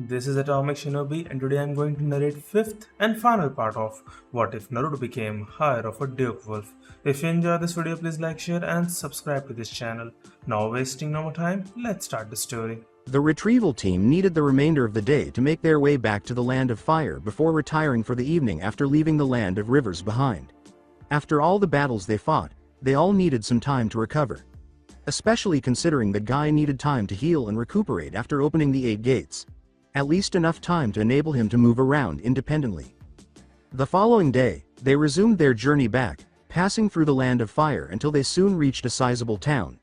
This is Atomic Shinobi, and today I'm going to narrate fifth and final part of What If Naruto Became Heir of a Duke Wolf. If you enjoy this video, please like, share, and subscribe to this channel. Now wasting no more time, let's start the story. The retrieval team needed the remainder of the day to make their way back to the Land of Fire before retiring for the evening after leaving the Land of Rivers behind. After all the battles they fought, they all needed some time to recover. Especially considering that Guy needed time to heal and recuperate after opening the 8 gates. At least enough time to enable him to move around independently. The following day, they resumed their journey back, passing through the Land of Fire until they soon reached a sizable town.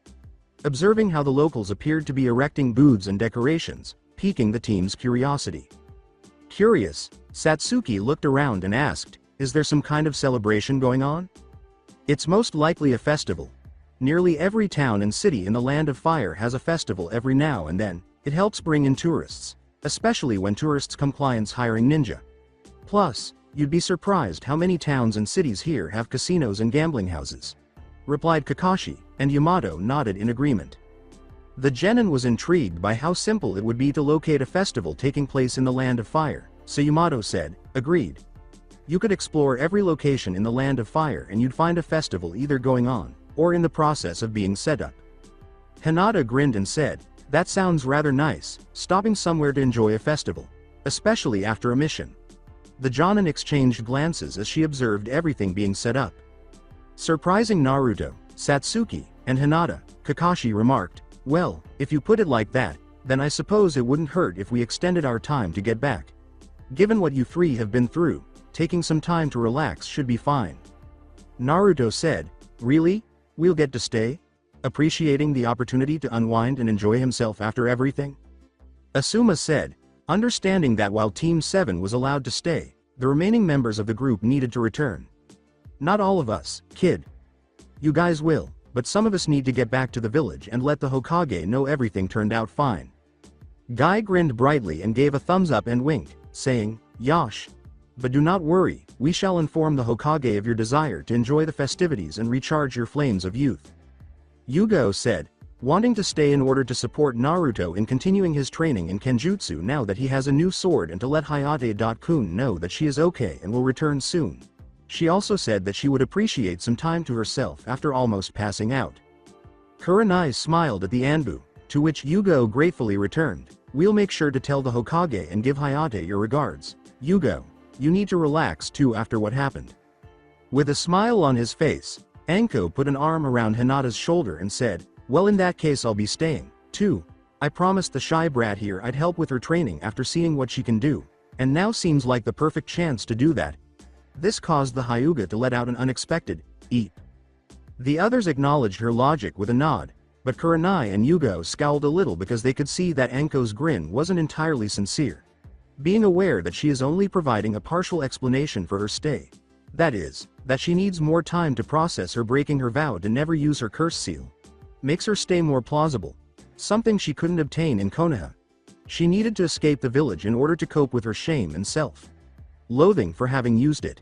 Observing how the locals appeared to be erecting booths and decorations, piquing the team's curiosity. Curious, Satsuki looked around and asked, "Is there some kind of celebration going on?" "It's most likely a festival. Nearly every town and city in the Land of Fire has a festival every now and then. It helps bring in tourists. Especially when tourists come clients hiring ninja. Plus, you'd be surprised how many towns and cities here have casinos and gambling houses," replied Kakashi, and Yamato nodded in agreement. The genin was intrigued by how simple it would be to locate a festival taking place in the Land of Fire, so Yamato said, "Agreed. You could explore every location in the Land of Fire and you'd find a festival either going on, or in the process of being set up." Hinata grinned and said, "That sounds rather nice, stopping somewhere to enjoy a festival. Especially after a mission." The Jonin exchanged glances as she observed everything being set up. Surprising Naruto, Satsuki, and Hinata, Kakashi remarked, "Well, if you put it like that, then I suppose it wouldn't hurt if we extended our time to get back. Given what you three have been through, taking some time to relax should be fine." Naruto said, "Really? We'll get to stay? Appreciating the opportunity to unwind and enjoy himself after everything?" Asuma said, understanding that while Team 7 was allowed to stay, the remaining members of the group needed to return. "Not all of us, kid. You guys will, but some of us need to get back to the village and let the Hokage know everything turned out fine." Guy grinned brightly and gave a thumbs up and wink, saying, "Yosh. But do not worry, we shall inform the Hokage of your desire to enjoy the festivities and recharge your flames of youth." Yugo said, wanting to stay in order to support Naruto in continuing his training in Kenjutsu now that he has a new sword and to let Hayate-kun know that she is okay and will return soon. She also said that she would appreciate some time to herself after almost passing out. Kurenai smiled at the Anbu, to which Yugo gratefully returned, "We'll make sure to tell the Hokage and give Hayate your regards. Yugo, you need to relax too after what happened." With a smile on his face, Anko put an arm around Hinata's shoulder and said, "Well, in that case I'll be staying, too. I promised the shy brat here I'd help with her training after seeing what she can do, and now seems like the perfect chance to do that." This caused the Hyuga to let out an unexpected eep. The others acknowledged her logic with a nod, but Kurenai and Yugo scowled a little because they could see that Anko's grin wasn't entirely sincere. Being aware that she is only providing a partial explanation for her stay. That is, that she needs more time to process her breaking her vow to never use her curse seal. Makes her stay more plausible. Something she couldn't obtain in Konoha. She needed to escape the village in order to cope with her shame and self-loathing for having used it.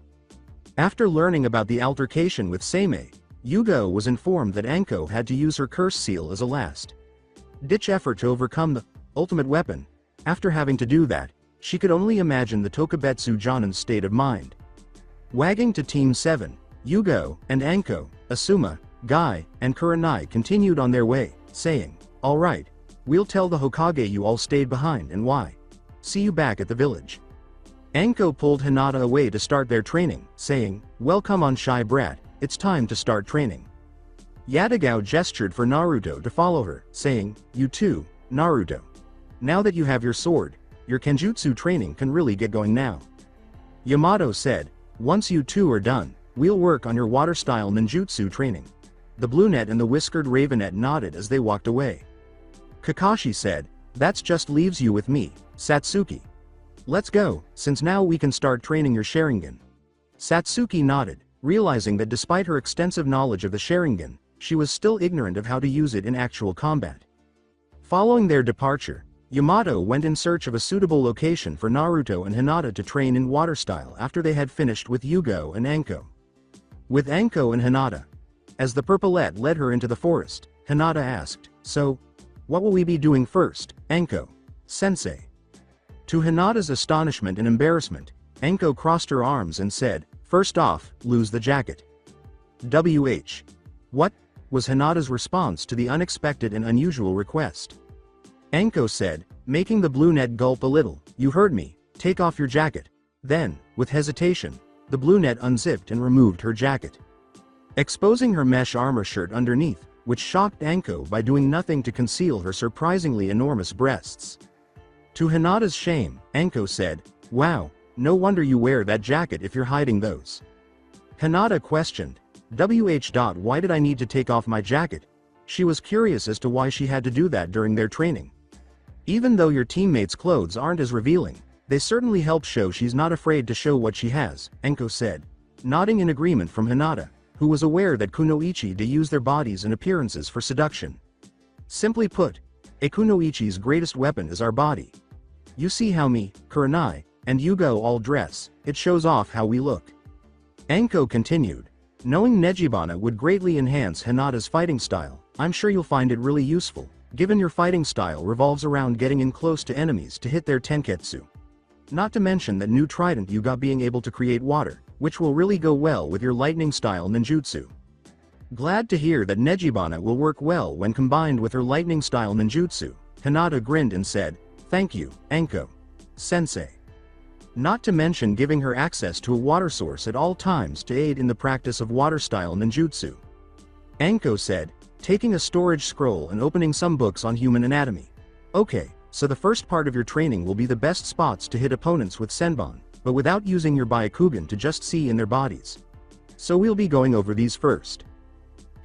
After learning about the altercation with Seimei, Yugo was informed that Anko had to use her curse seal as a last-ditch effort to overcome the ultimate weapon. After having to do that, she could only imagine the Tokubetsu Jonin's state of mind. Wagging to Team 7, Yugo, and Anko, Asuma, Guy, and Kurenai continued on their way, saying, "All right, we'll tell the Hokage you all stayed behind and why. See you back at the village." Anko pulled Hinata away to start their training, saying, "Well, come on, shy brat, it's time to start training." Yatagao gestured for Naruto to follow her, saying, "You too, Naruto. Now that you have your sword, your Kenjutsu training can really get going now." Yamato said, "Once you two are done, we'll work on your water-style ninjutsu training." The Bluenet and the Whiskered Ravenet nodded as they walked away. Kakashi said, "That's just leaves you with me, Satsuki. Let's go, since now we can start training your Sharingan." Satsuki nodded, realizing that despite her extensive knowledge of the Sharingan, she was still ignorant of how to use it in actual combat. Following their departure, Yamato went in search of a suitable location for Naruto and Hinata to train in water style after they had finished with Yugo and Anko. With Anko and Hinata. As the Purplet led her into the forest, Hinata asked, "So, what will we be doing first, Anko? Sensei?" To Hinata's astonishment and embarrassment, Enko crossed her arms and said, "First off, lose the jacket." WH. What? Was Hinata's response to the unexpected and unusual request. Enko said, making the brunette gulp a little, "You heard me, take off your jacket." Then, with hesitation, the brunette unzipped and removed her jacket, exposing her mesh armor shirt underneath, which shocked Enko by doing nothing to conceal her surprisingly enormous breasts. To Hinata's shame, Enko said, "Wow, no wonder you wear that jacket if you're hiding those." Hinata questioned, Why did I need to take off my jacket?" She was curious as to why she had to do that during their training. Even though your teammates' clothes aren't as revealing, they certainly help show she's not afraid to show what she has, Enko said, nodding in agreement from Hinata, who was aware that kunoichi do use their bodies and appearances for seduction. Simply put, a kunoichi's greatest weapon is our body. You see how me, Kurenai, and Yugo all dress, it shows off how we look. Enko continued, knowing Nejibana would greatly enhance Hinata's fighting style, I'm sure you'll find it really useful, given your fighting style revolves around getting in close to enemies to hit their tenketsu. Not to mention that new trident you got being able to create water, which will really go well with your lightning style ninjutsu. Glad to hear that Nejibana will work well when combined with her lightning style ninjutsu, Hinata grinned and said, "Thank you, Enko Sensei." Not to mention giving her access to a water source at all times to aid in the practice of water style ninjutsu. Enko said, taking a storage scroll and opening some books on human anatomy. Okay, so the first part of your training will be the best spots to hit opponents with Senbon, but without using your Byakugan to just see in their bodies. So we'll be going over these first.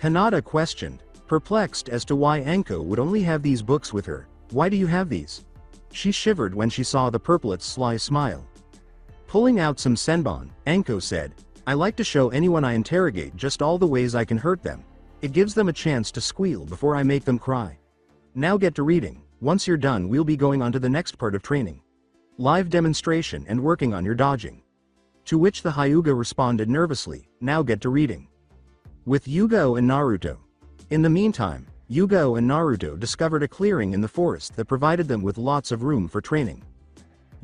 Hinata questioned, perplexed as to why Enko would only have these books with her. Why do you have these? She shivered when she saw the purplet's sly smile. Pulling out some Senbon, Enko said, I like to show anyone I interrogate just all the ways I can hurt them. It gives them a chance to squeal before I make them cry. Now get to reading. Once you're done we'll be going on to the next part of training. Live demonstration and working on your dodging. To which the Hyuga responded nervously, now get to reading. With Yugo and Naruto. In the meantime, Yugo and Naruto discovered a clearing in the forest that provided them with lots of room for training.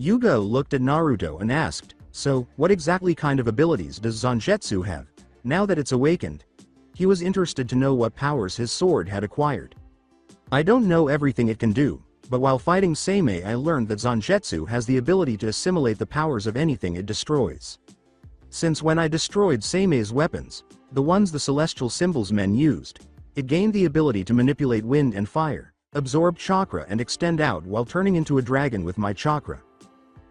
Yugo looked at Naruto and asked, so, what exactly kind of abilities does Zangetsu have, now that it's awakened? He was interested to know what powers his sword had acquired. I don't know everything it can do, but while fighting Seimei I learned that Zangetsu has the ability to assimilate the powers of anything it destroys. Since when I destroyed Seimei's weapons, the ones the celestial symbols men used, it gained the ability to manipulate wind and fire, absorb chakra and extend out while turning into a dragon with my chakra.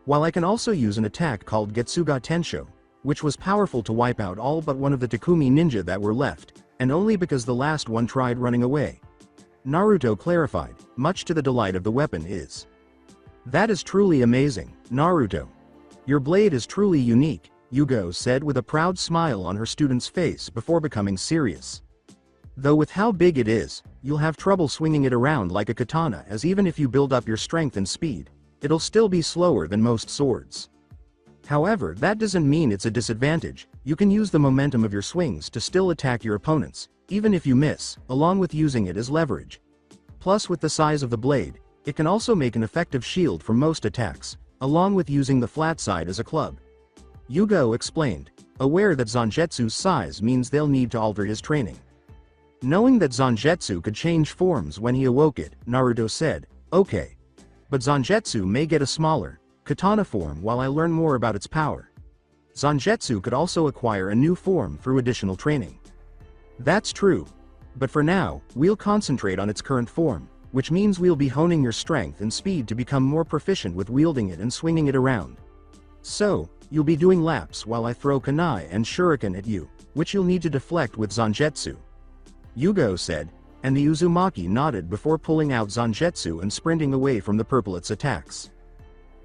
While I can also use an attack called Getsuga Tensho, which was powerful to wipe out all but one of the Takumi ninja that were left, and only because the last one tried running away. Naruto clarified, much to the delight of the weapon is. That is truly amazing, Naruto. Your blade is truly unique, Yugo said with a proud smile on her student's face before becoming serious. Though with how big it is, you'll have trouble swinging it around like a katana, as even if you build up your strength and speed, it'll still be slower than most swords. However, that doesn't mean it's a disadvantage. You can use the momentum of your swings to still attack your opponents, even if you miss, along with using it as leverage. Plus with the size of the blade, it can also make an effective shield for most attacks, along with using the flat side as a club. Yugo explained, aware that Zangetsu's size means they'll need to alter his training. Knowing that Zangetsu could change forms when he awoke it, Naruto said, okay. But Zangetsu may get a smaller, katana form while I learn more about its power. Zangetsu could also acquire a new form through additional training. That's true. But for now, we'll concentrate on its current form, which means we'll be honing your strength and speed to become more proficient with wielding it and swinging it around. So, you'll be doing laps while I throw kunai and shuriken at you, which you'll need to deflect with Zangetsu. Yugo said, and the Uzumaki nodded before pulling out Zangetsu and sprinting away from the purplet's attacks.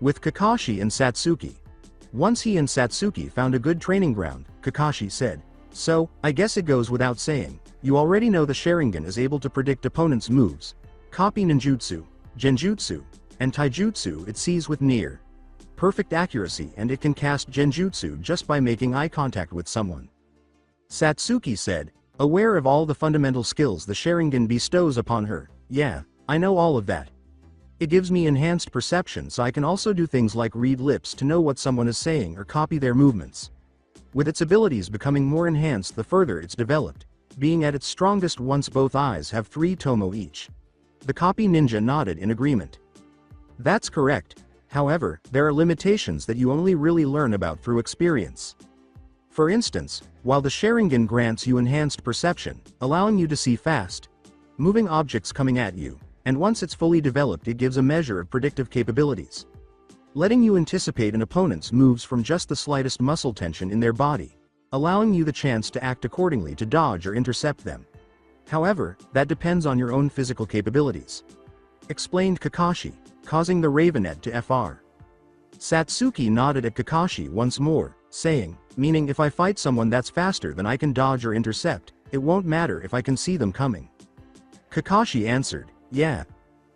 With Kakashi and Satsuki. Once he and Satsuki found a good training ground, Kakashi said, so, I guess it goes without saying, you already know the Sharingan is able to predict opponents' moves, copy ninjutsu, genjutsu, and taijutsu it sees with near perfect accuracy, and it can cast genjutsu just by making eye contact with someone. Satsuki said, aware of all the fundamental skills the Sharingan bestows upon her, yeah, I know all of that. It gives me enhanced perception so I can also do things like read lips to know what someone is saying or copy their movements. With its abilities becoming more enhanced the further it's developed, being at its strongest once both eyes have 3 tomo each. The copy ninja nodded in agreement. That's correct. However, there are limitations that you only really learn about through experience. For instance, while the Sharingan grants you enhanced perception, allowing you to see fast moving objects coming at you, and once it's fully developed it gives a measure of predictive capabilities, letting you anticipate an opponent's moves from just the slightest muscle tension in their body, allowing you the chance to act accordingly to dodge or intercept them. However, that depends on your own physical capabilities, explained Kakashi, causing the Ravenet to FR. Satsuki nodded at Kakashi once more, saying, meaning if I fight someone that's faster than I can dodge or intercept, it won't matter if I can see them coming. Kakashi answered, yeah.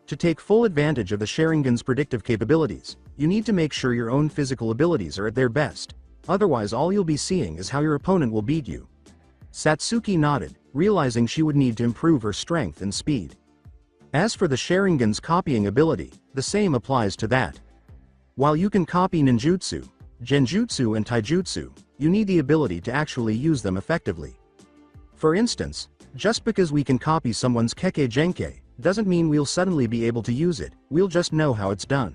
To take full advantage of the Sharingan's predictive capabilities, you need to make sure your own physical abilities are at their best, otherwise all you'll be seeing is how your opponent will beat you. Satsuki nodded, realizing she would need to improve her strength and speed. As for the Sharingan's copying ability, the same applies to that. While you can copy ninjutsu, genjutsu and taijutsu, you need the ability to actually use them effectively. For instance, just because we can copy someone's kekkei genkei, doesn't mean we'll suddenly be able to use it, we'll just know how it's done.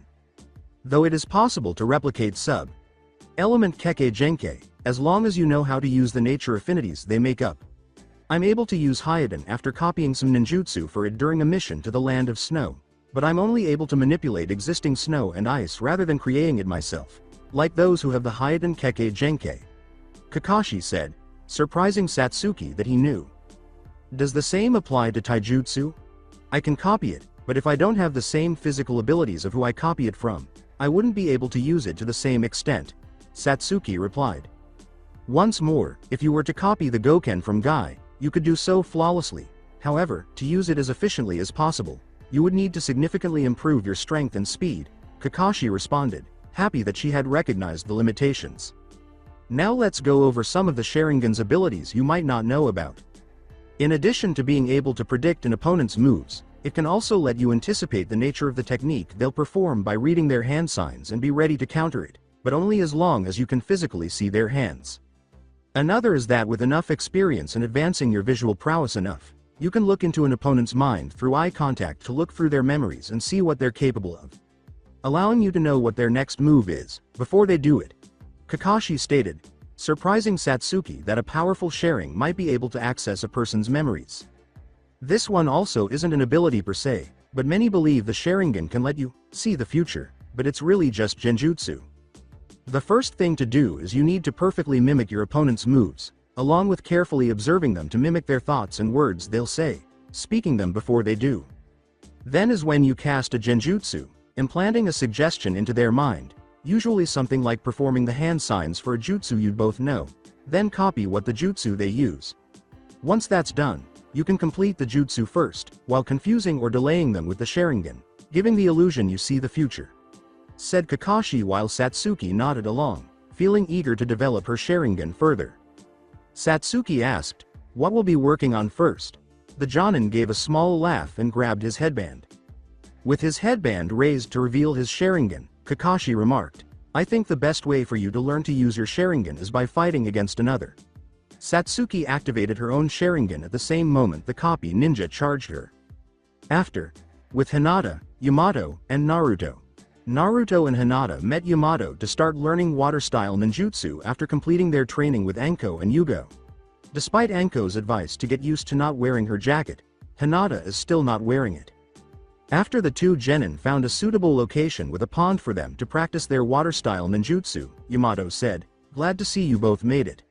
Though it is possible to replicate sub-element kekkei genkei, as long as you know how to use the nature affinities they make up. I'm able to use Hyoden after copying some ninjutsu for it during a mission to the Land of Snow, but I'm only able to manipulate existing snow and ice rather than creating it myself, like those who have the Hyoden kekkei genkei. Kakashi said, surprising Satsuki that he knew. Does the same apply to taijutsu? I can copy it, but if I don't have the same physical abilities of who I copy it from, I wouldn't be able to use it to the same extent, Satsuki replied. Once more, if you were to copy the Goken from Guy, you could do so flawlessly. However, to use it as efficiently as possible, you would need to significantly improve your strength and speed, Kakashi responded, happy that she had recognized the limitations. Now let's go over some of the Sharingan's abilities you might not know about. In addition to being able to predict an opponent's moves, it can also let you anticipate the nature of the technique they'll perform by reading their hand signs and be ready to counter it, but only as long as you can physically see their hands. Another is that with enough experience and advancing your visual prowess enough, you can look into an opponent's mind through eye contact to look through their memories and see what they're capable of, allowing you to know what their next move is, before they do it. Kakashi stated, surprising Satsuki that a powerful Sharing might be able to access a person's memories. This one also isn't an ability per se, but many believe the Sharingan can let you see the future, but it's really just genjutsu. The first thing to do is you need to perfectly mimic your opponent's moves, along with carefully observing them to mimic their thoughts and words they'll say, speaking them before they do. Then is when you cast a genjutsu, implanting a suggestion into their mind, usually something like performing the hand signs for a jutsu you'd both know, then copy what the jutsu they use. Once that's done, you can complete the jutsu first, while confusing or delaying them with the Sharingan, giving the illusion you see the future, said Kakashi while Satsuki nodded along, feeling eager to develop her Sharingan further. Satsuki asked, what will be working on first? The Jonin gave a small laugh and grabbed his headband. With his headband raised to reveal his Sharingan, Kakashi remarked, I think the best way for you to learn to use your Sharingan is by fighting against another. Satsuki activated her own Sharingan at the same moment the copy ninja charged her. After, with Hinata, Yamato, and Naruto. Naruto and Hinata met Yamato to start learning water-style ninjutsu after completing their training with Anko and Yugo. Despite Anko's advice to get used to not wearing her jacket, Hinata is still not wearing it. After the two genin found a suitable location with a pond for them to practice their water-style ninjutsu, Yamato said, glad to see you both made it.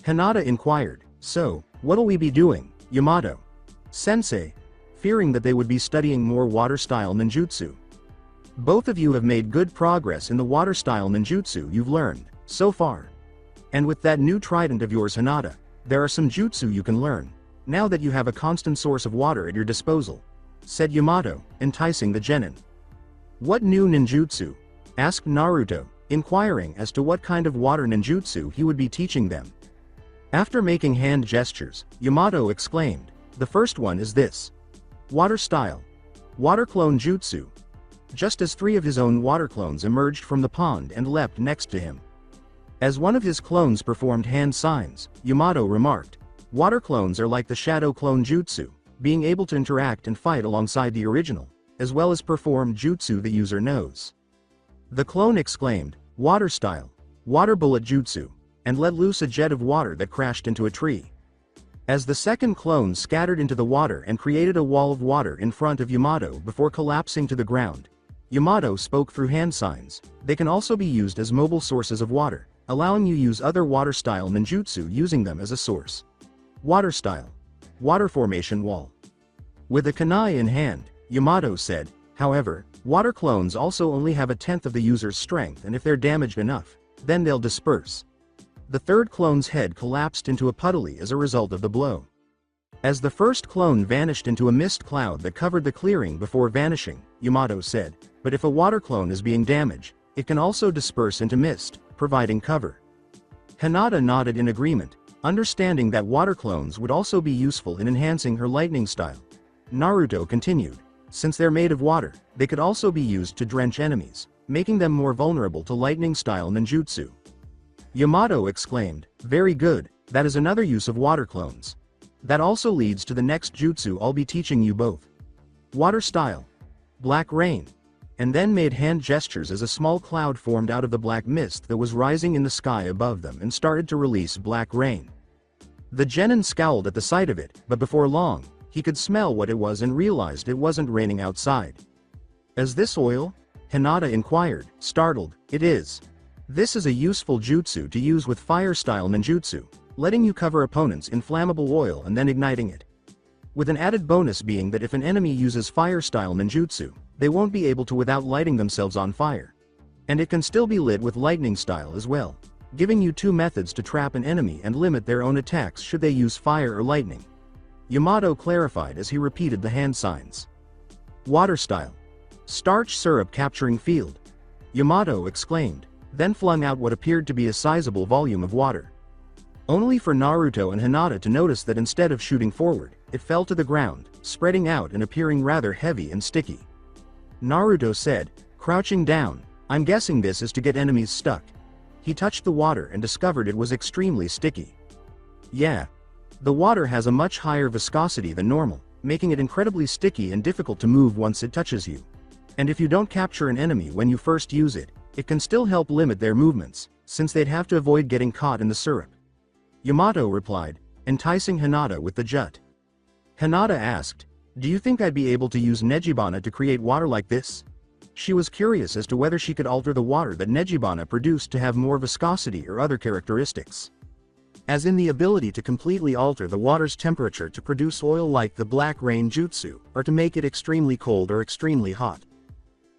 Hinata inquired, so, what'll we be doing, Yamato? Sensei, fearing that they would be studying more water-style ninjutsu. Both of you have made good progress in the water-style ninjutsu you've learned, so far. And with that new trident of yours Hinata, there are some jutsu you can learn, now that you have a constant source of water at your disposal, said Yamato, enticing the genin. What new ninjutsu? Asked Naruto, inquiring as to what kind of water ninjutsu he would be teaching them. After making hand gestures, Yamato exclaimed, the first one is this. Water style. Water clone jutsu. just as 3 of his own water clones emerged from the pond and leapt next to him. As one of his clones performed hand signs, Yamato remarked, "Water clones are like the shadow clone jutsu, being able to interact and fight alongside the original, as well as perform jutsu the user knows." The clone exclaimed, "Water style, water bullet jutsu," and let loose a jet of water that crashed into a tree. As the second clone scattered into the water and created a wall of water in front of Yamato before collapsing to the ground, Yamato spoke through hand signs. They can also be used as mobile sources of water, allowing you use other water-style ninjutsu using them as a source. Water style. Water formation wall. With a kunai in hand, Yamato said, "However, water clones also only have a tenth of the user's strength, and if they're damaged enough, then they'll disperse." The third clone's head collapsed into a puddly as a result of the blow. As the first clone vanished into a mist cloud that covered the clearing before vanishing, Yamato said, "But if a water clone is being damaged, it can also disperse into mist, providing cover." Hinata nodded in agreement, understanding that water clones would also be useful in enhancing her lightning style. Naruto continued, "Since they're made of water, they could also be used to drench enemies, making them more vulnerable to lightning-style ninjutsu." Yamato exclaimed, "Very good, that is another use of water clones. That also leads to the next jutsu I'll be teaching you both. Water style. Black rain." And then made hand gestures as a small cloud formed out of the black mist that was rising in the sky above them and started to release black rain. The genin scowled at the sight of it, but before long, he could smell what it was and realized it wasn't raining outside. "Is this oil?" Hinata inquired, startled. "It is. This is a useful jutsu to use with fire-style ninjutsu, letting you cover opponents in flammable oil and then igniting it. With an added bonus being that if an enemy uses fire-style ninjutsu, they won't be able to without lighting themselves on fire. And it can still be lit with lightning style as well, giving you 2 methods to trap an enemy and limit their own attacks should they use fire or lightning." Yamato clarified as he repeated the hand signs. "Water style. Starch syrup capturing field." Yamato exclaimed, then flung out what appeared to be a sizable volume of water. Only for Naruto and Hinata to notice that instead of shooting forward, it fell to the ground, spreading out and appearing rather heavy and sticky. Naruto said, crouching down, "I'm guessing this is to get enemies stuck." He touched the water and discovered it was extremely sticky. "Yeah. The water has a much higher viscosity than normal, making it incredibly sticky and difficult to move once it touches you. And if you don't capture an enemy when you first use it, it can still help limit their movements, since they'd have to avoid getting caught in the syrup." Yamato replied, enticing Hinata with the jut. Hinata asked, "Do you think I'd be able to use Nejibana to create water like this?" She was curious as to whether she could alter the water that Nejibana produced to have more viscosity or other characteristics. As in the ability to completely alter the water's temperature to produce oil like the black rain jutsu, or to make it extremely cold or extremely hot.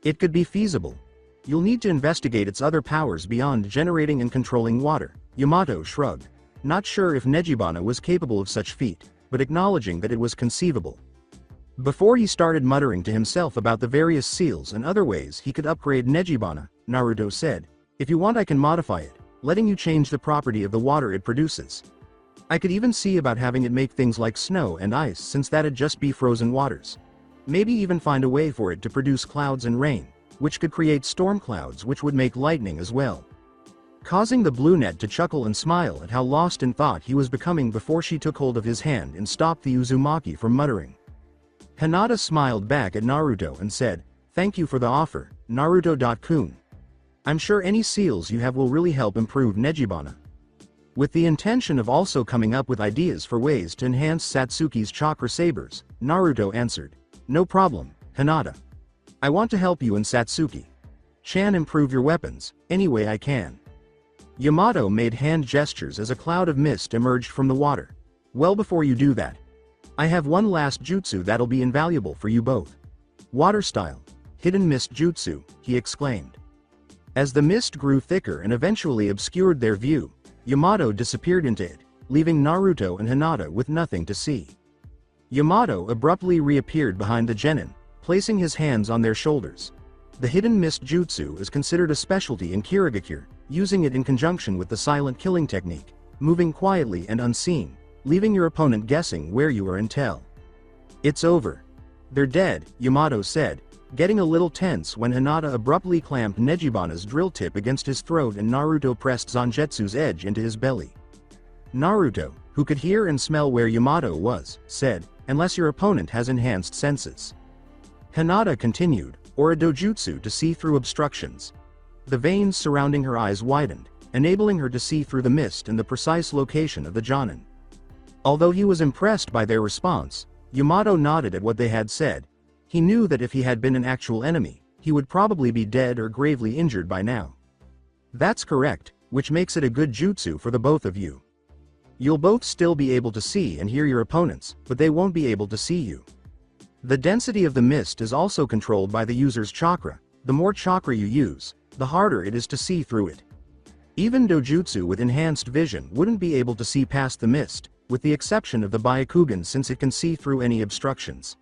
It could be feasible. You'll need to investigate its other powers beyond generating and controlling water. Yamato shrugged, not sure if Nejibana was capable of such feat, but acknowledging that it was conceivable. Before he started muttering to himself about the various seals and other ways he could upgrade Nejibana, Naruto said, "If you want I can modify it, letting you change the property of the water it produces. I could even see about having it make things like snow and ice, since that'd just be frozen waters. Maybe even find a way for it to produce clouds and rain, which could create storm clouds which would make lightning as well." Causing the blue net to chuckle and smile at how lost in thought he was becoming before she took hold of his hand and stopped the Uzumaki from muttering. Hinata smiled back at Naruto and said, "Thank you for the offer, Naruto-kun. I'm sure any seals you have will really help improve Nejibana." With the intention of also coming up with ideas for ways to enhance Satsuki's chakra sabers, Naruto answered, "No problem, Hinata. I want to help you and Satsuki-chan improve your weapons, any way I can." Yamato made hand gestures as a cloud of mist emerged from the water. "Well, before you do that, I have one last jutsu that'll be invaluable for you both. Water style. Hidden mist jutsu," he exclaimed. As the mist grew thicker and eventually obscured their view, Yamato disappeared into it, leaving Naruto and Hinata with nothing to see. Yamato abruptly reappeared behind the genin, placing his hands on their shoulders. The hidden mist jutsu is considered a specialty in Kirigakure, using it in conjunction with the silent killing technique, moving quietly and unseen, leaving your opponent guessing where you are until "It's over. They're dead," Yamato said, getting a little tense when Hinata abruptly clamped Nejibana's drill tip against his throat and Naruto pressed Zangetsu's edge into his belly. Naruto, who could hear and smell where Yamato was, said, "Unless your opponent has enhanced senses." Hinata continued, "Or a dojutsu to see through obstructions." The veins surrounding her eyes widened, enabling her to see through the mist and the precise location of the Jonin. Although he was impressed by their response, Yamato nodded at what they had said. He knew that if he had been an actual enemy, he would probably be dead or gravely injured by now. "That's correct, which makes it a good jutsu for the both of you. You'll both still be able to see and hear your opponents, but they won't be able to see you. The density of the mist is also controlled by the user's chakra. The more chakra you use, the harder it is to see through it. Even dojutsu with enhanced vision wouldn't be able to see past the mist, with the exception of the Byakugan since it can see through any obstructions.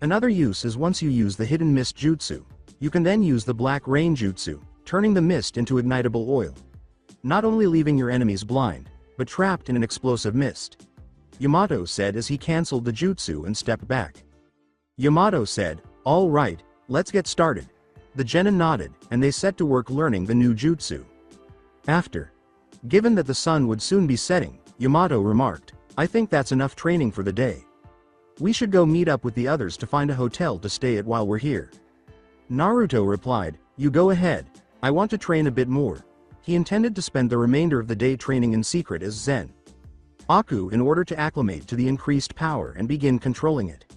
Another use is once you use the hidden mist jutsu, you can then use the black rain jutsu, turning the mist into ignitable oil. Not only leaving your enemies blind, but trapped in an explosive mist," Yamato said as he cancelled the jutsu and stepped back. Yamato said, "All right, let's get started." The genin nodded, and they set to work learning the new jutsu. After, given that the sun would soon be setting, Yamato remarked, "I think that's enough training for the day. We should go meet up with the others to find a hotel to stay at while we're here." Naruto replied, "You go ahead, I want to train a bit more." He intended to spend the remainder of the day training in secret as Zen Aku in order to acclimate to the increased power and begin controlling it.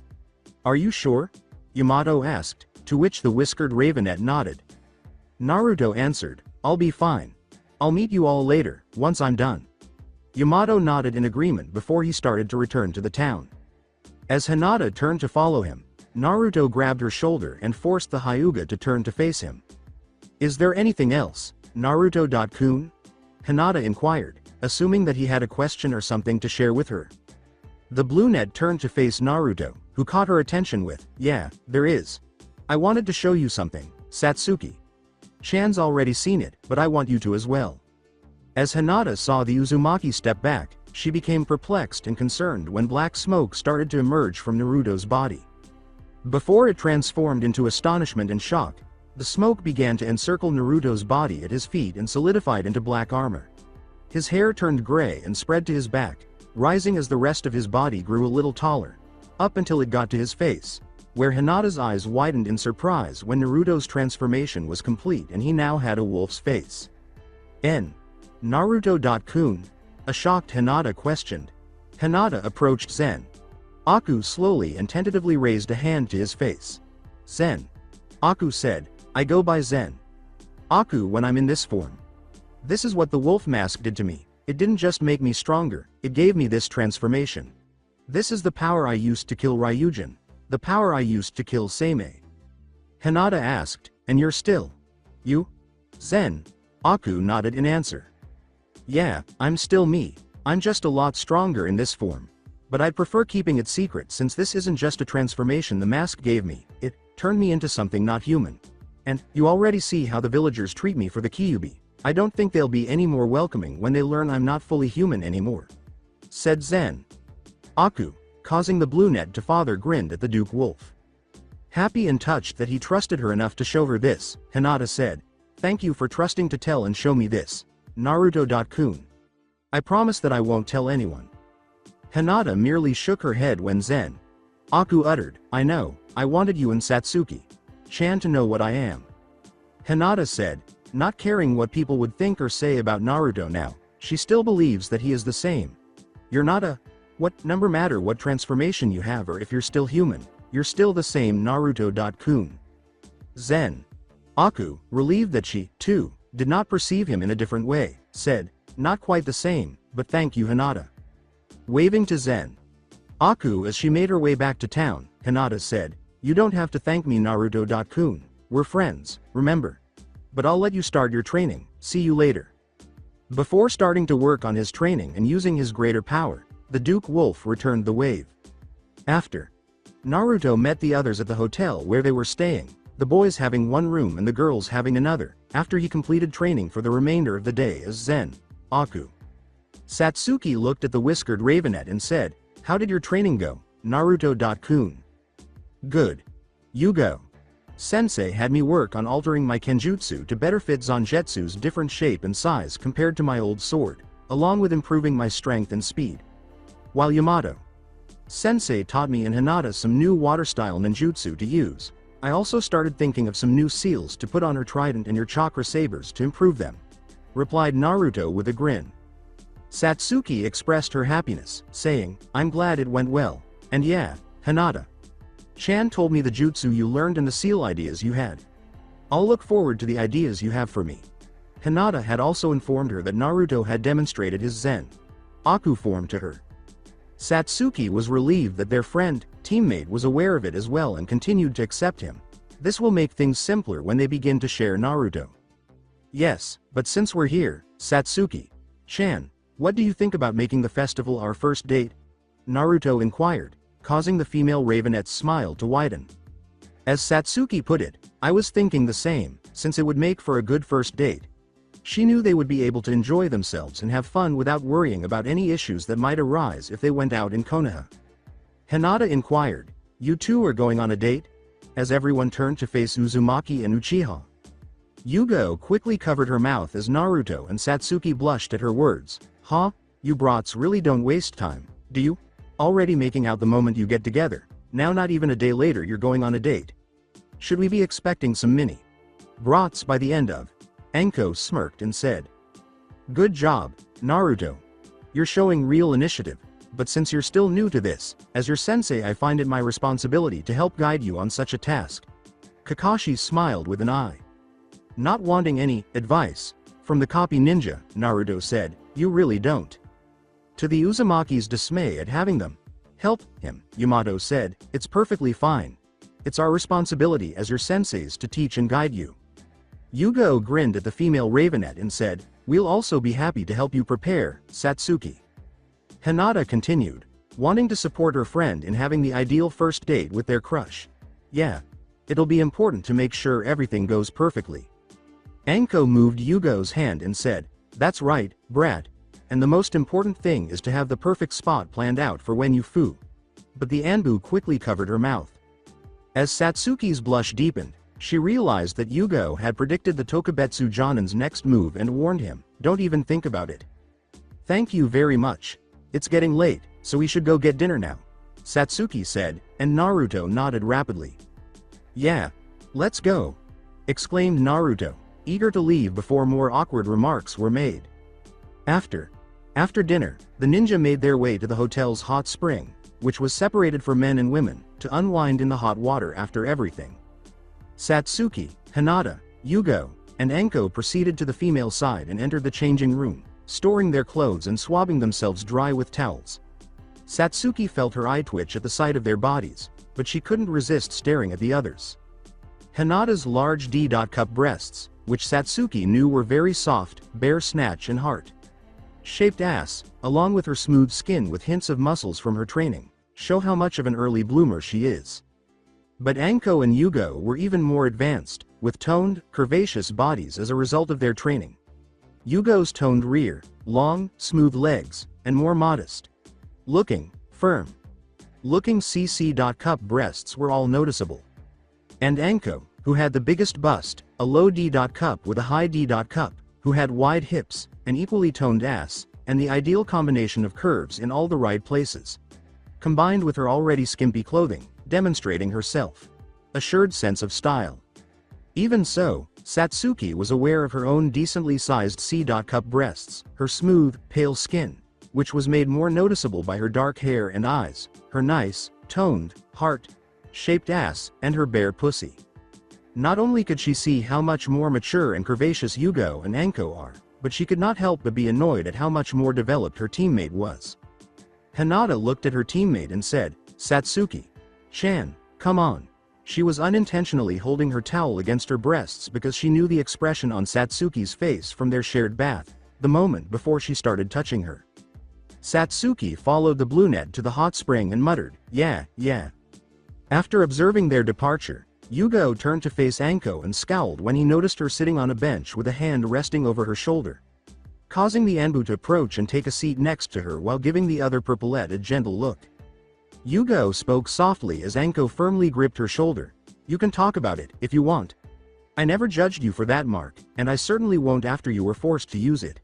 "Are you sure?" Yamato asked, to which the whiskered ravenet nodded. Naruto answered, "I'll be fine. I'll meet you all later, once I'm done." Yamato nodded in agreement before he started to return to the town. As Hinata turned to follow him, Naruto grabbed her shoulder and forced the Hyuga to turn to face him. "Is there anything else, Naruto-kun?" Hinata inquired, assuming that he had a question or something to share with her. The blue net turned to face Naruto, who caught her attention with, "Yeah, there is. I wanted to show you something, Satsuki. Chan's already seen it, but I want you to as well." As Hinata saw the Uzumaki step back, she became perplexed and concerned when black smoke started to emerge from Naruto's body. Before it transformed into astonishment and shock, the smoke began to encircle Naruto's body at his feet and solidified into black armor. His hair turned gray and spread to his back, rising as the rest of his body grew a little taller, up until it got to his face, where Hinata's eyes widened in surprise when Naruto's transformation was complete and he now had a wolf's face. Naruto-kun? A shocked Hinata questioned. Hinata approached Zen Aku slowly and tentatively raised a hand to his face. "Zen Aku said, I go by Zen Aku when I'm in this form. This is what the wolf mask did to me. It didn't just make me stronger, it gave me this transformation. This is the power I used to kill Ryujin. The power I used to kill Seimei." Hinata asked, "And you're still you?" Zen Aku nodded in answer. "Yeah, I'm still me. I'm just a lot stronger in this form. But I'd prefer keeping it secret since this isn't just a transformation the mask gave me, it turned me into something not human. And, you already see how the villagers treat me for the Kyuubi. I don't think they'll be any more welcoming when they learn I'm not fully human anymore," said Zen Aku, causing the blue net to father grinned at the Duke Wolf. Happy and touched that he trusted her enough to show her this, Hinata said, "Thank you for trusting to tell and show me this, Naruto-kun. I promise that I won't tell anyone." Hinata merely shook her head when Zen Aku uttered, "I know, I wanted you and Satsuki-chan to know what I am." Hinata said, not caring what people would think or say about Naruto now, she still believes that he is the same. "You're not a what number matter what transformation you have or if you're still human, you're still the same Naruto-kun." Zen Aku, relieved that she, too, did not perceive him in a different way, said, "Not quite the same, but thank you Hinata." Waving to Zen Aku as she made her way back to town, Hinata said, "You don't have to thank me Naruto-kun, we're friends, remember? But I'll let you start your training, see you later." Before starting to work on his training and using his greater power, the Duke Wolf returned the wave. After, Naruto met the others at the hotel where they were staying, the boys having one room and the girls having another, after he completed training for the remainder of the day as Zen Aku. Satsuki looked at the whiskered ravenet and said, "How did your training go, Naruto-kun?" "Good. You go." Sensei had me work on altering my kenjutsu to better fit Zangetsu's different shape and size compared to my old sword, along with improving my strength and speed. While Yamato Sensei taught me and Hinata some new water-style ninjutsu to use, I also started thinking of some new seals to put on her trident and your chakra sabers to improve them," replied Naruto with a grin. Satsuki expressed her happiness, saying, "I'm glad it went well, and yeah, Hinata-chan told me the jutsu you learned and the seal ideas you had. I'll look forward to the ideas you have for me." Hinata had also informed her that Naruto had demonstrated his Zen Aku form to her. Satsuki was relieved that their friend, teammate was aware of it as well and continued to accept him. This will make things simpler when they begin to share Naruto. "Yes, but since we're here, Satsuki-chan, what do you think about making the festival our first date?" Naruto inquired, causing the female Ravenette's smile to widen. As Satsuki put it, "I was thinking the same, since it would make for a good first date." She knew they would be able to enjoy themselves and have fun without worrying about any issues that might arise if they went out in Konoha. Hinata inquired, "You two are going on a date?" as everyone turned to face Uzumaki and Uchiha. Yugo quickly covered her mouth as Naruto and Satsuki blushed at her words. "Huh? You brats really don't waste time, do you? Already making out the moment you get together. Now not even a day later you're going on a date. Should we be expecting some mini brats by the end of?" Enko smirked and said. "Good job, Naruto. You're showing real initiative, but since you're still new to this, as your sensei I find it my responsibility to help guide you on such a task." Kakashi smiled with an eye. "Not wanting any advice from the copy ninja," Naruto said, "you really don't." To the Uzumaki's dismay at having them help him, Yamato said, "It's perfectly fine. It's our responsibility as your senseis to teach and guide you." Yugo grinned at the female Ravenette and said, "We'll also be happy to help you prepare, Satsuki." Hinata continued, wanting to support her friend in having the ideal first date with their crush. "Yeah. It'll be important to make sure everything goes perfectly." Anko moved Yugo's hand and said, "That's right, brat. And the most important thing is to have the perfect spot planned out for when you foo." But the Anbu quickly covered her mouth. As Satsuki's blush deepened, she realized that Yugo had predicted the Tokubetsu Jonin's next move and warned him, "Don't even think about it." "Thank you very much. It's getting late, so we should go get dinner now," Satsuki said, and Naruto nodded rapidly. "Yeah. Let's go," exclaimed Naruto, eager to leave before more awkward remarks were made. After dinner, the ninja made their way to the hotel's hot spring, which was separated for men and women, to unwind in the hot water after everything. Satsuki, Hinata, Yugo, and Enko proceeded to the female side and entered the changing room, storing their clothes and swabbing themselves dry with towels. Satsuki felt her eye twitch at the sight of their bodies, but she couldn't resist staring at the others. Hinata's large D-cup breasts, which Satsuki knew were very soft, bare snatch and heart-shaped ass, along with her smooth skin with hints of muscles from her training, show how much of an early bloomer she is. But Anko and Yugo were even more advanced, with toned, curvaceous bodies as a result of their training. Yugo's toned rear, long, smooth legs, and more modest looking, firm looking CC-cup breasts were all noticeable. And Anko, who had the biggest bust, a low D-cup with a high D-cup, who had wide hips, an equally toned ass, and the ideal combination of curves in all the right places, combined with her already skimpy clothing, demonstrating her self-assured sense of style. Even so, Satsuki was aware of her own decently sized C-cup breasts, her smooth, pale skin, which was made more noticeable by her dark hair and eyes, her nice, toned, heart-shaped ass, and her bare pussy. Not only could she see how much more mature and curvaceous Yugo and Anko are, but she could not help but be annoyed at how much more developed her teammate was. Hinata looked at her teammate and said, "Satsuki-chan, come on." She was unintentionally holding her towel against her breasts because she knew the expression on Satsuki's face from their shared bath, the moment before she started touching her. Satsuki followed the brunette to the hot spring and muttered, "Yeah, yeah." After observing their departure, Yugo turned to face Anko and scowled when he noticed her sitting on a bench with a hand resting over her shoulder, causing the Anbu to approach and take a seat next to her while giving the other purplet a gentle look. Yugo spoke softly as Anko firmly gripped her shoulder, You can talk about it, if you want. I never judged you for that, Mark, and I certainly won't after you were forced to use it.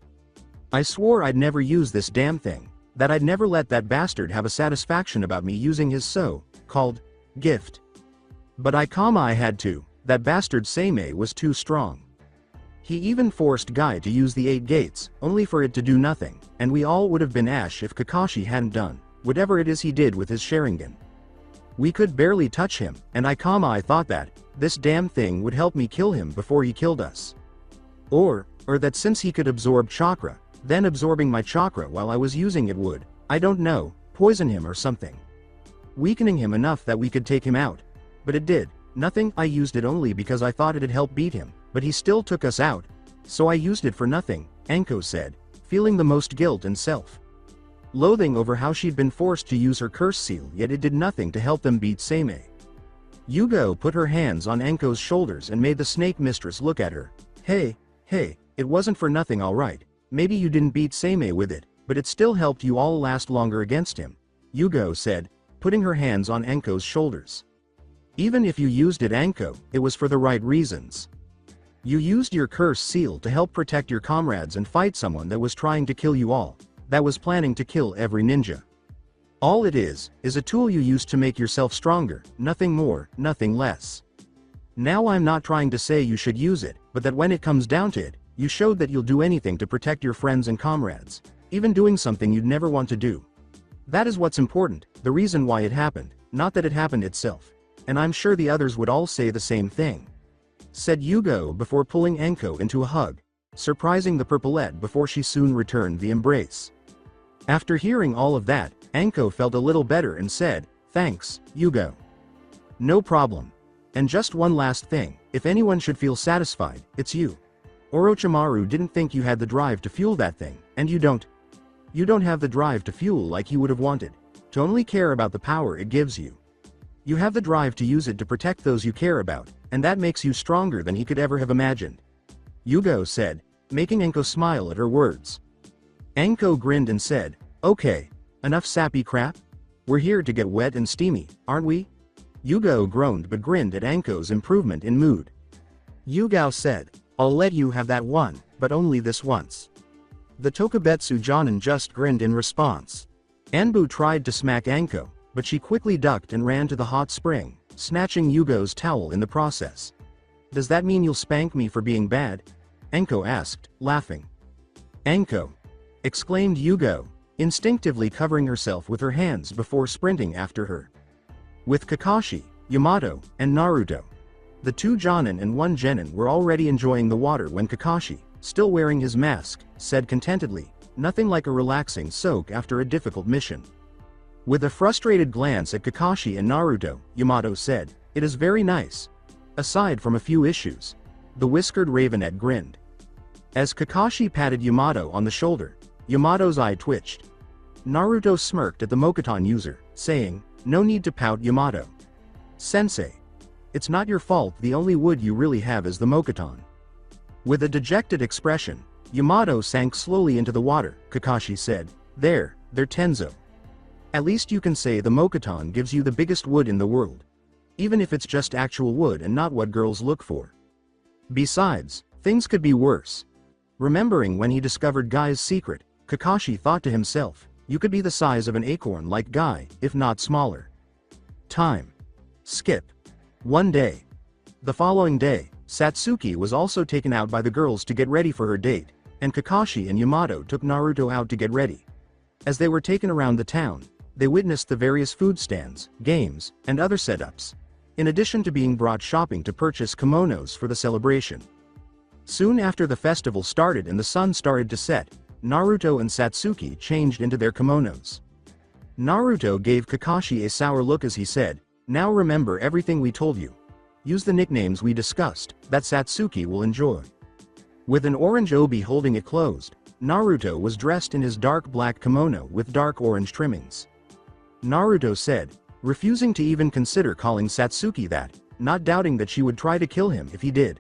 I swore I'd never use this damn thing, that I'd never let that bastard have a satisfaction about me using his so-called gift. But I had to, that bastard Seimei was too strong. He even forced Guy to use the 8 gates, only for it to do nothing, and we all would have been ash if Kakashi hadn't done whatever it is he did with his Sharingan. We could barely touch him, and I thought that this damn thing would help me kill him before he killed us. Or that since he could absorb chakra, then absorbing my chakra while I was using it would, I don't know, poison him or something. Weakening him enough that we could take him out. But it did nothing. I used it only because I thought it'd help beat him, but he still took us out. So I used it for nothing, Anko said, feeling the most guilt and self-loathing over how she'd been forced to use her curse seal, yet it did nothing to help them beat Seimei. Yugo put her hands on Anko's shoulders and made the snake mistress look at her. Hey, it wasn't for nothing, alright. Maybe you didn't beat Seimei with it, but it still helped you all last longer against him, Yugo said, putting her hands on Anko's shoulders. Even if you used it, Anko, it was for the right reasons. You used your curse seal to help protect your comrades and fight someone that was trying to kill you all, that was planning to kill every ninja. All it is a tool you use to make yourself stronger, nothing more, nothing less. Now I'm not trying to say you should use it, but that when it comes down to it, you showed that you'll do anything to protect your friends and comrades, even doing something you'd never want to do. That is what's important, the reason why it happened, not that it happened itself. And I'm sure the others would all say the same thing, said Yugo before pulling Anko into a hug, surprising the purplet before she soon returned the embrace. After hearing all of that, Anko felt a little better and said, thanks, Yugo. No problem. And just one last thing, if anyone should feel satisfied, it's you. Orochimaru didn't think you had the drive to fuel that thing, and you don't. You don't have the drive to fuel like he would have wanted, to only care about the power it gives you. You have the drive to use it to protect those you care about, and that makes you stronger than he could ever have imagined, Yugo said, making Anko smile at her words. Anko grinned and said, okay, enough sappy crap? We're here to get wet and steamy, aren't we? Yugo groaned but grinned at Anko's improvement in mood. Yugo said, I'll let you have that one, but only this once. The Tokubetsu Jonin just grinned in response. Anbu tried to smack Anko, but she quickly ducked and ran to the hot spring, snatching Yugo's towel in the process. Does that mean you'll spank me for being bad? Anko asked, laughing. Anko! Exclaimed Yugo, instinctively covering herself with her hands before sprinting after her. With Kakashi, Yamato, and Naruto, the 2 Jonin and 1 Genin were already enjoying the water when Kakashi, still wearing his mask, said contentedly, nothing like a relaxing soak after a difficult mission. With a frustrated glance at Kakashi and Naruto, Yamato said, it is very nice. Aside from a few issues. The whiskered ravenet grinned. As Kakashi patted Yamato on the shoulder, Yamato's eye twitched. Naruto smirked at the Mokuton user, saying, no need to pout, Yamato. Sensei. It's not your fault, the only wood you really have is the Mokuton. With a dejected expression, Yamato sank slowly into the water, Kakashi said, there Tenzo. At least you can say the Mokuton gives you the biggest wood in the world. Even if it's just actual wood and not what girls look for. Besides, things could be worse. Remembering when he discovered Guy's secret, Kakashi thought to himself, you could be the size of an acorn like Guy, if not smaller. Time. Skip. One day. The following day, Satsuki was also taken out by the girls to get ready for her date, and Kakashi and Yamato took Naruto out to get ready. As they were taken around the town, they witnessed the various food stands, games, and other setups, in addition to being brought shopping to purchase kimonos for the celebration. Soon after the festival started and the sun started to set, Naruto and Satsuki changed into their kimonos. Naruto gave Kakashi a sour look as he said, now remember everything we told you. Use the nicknames we discussed, that Satsuki will enjoy. With an orange obi holding it closed, Naruto was dressed in his dark black kimono with dark orange trimmings. Naruto said, refusing to even consider calling Satsuki that, not doubting that she would try to kill him if he did.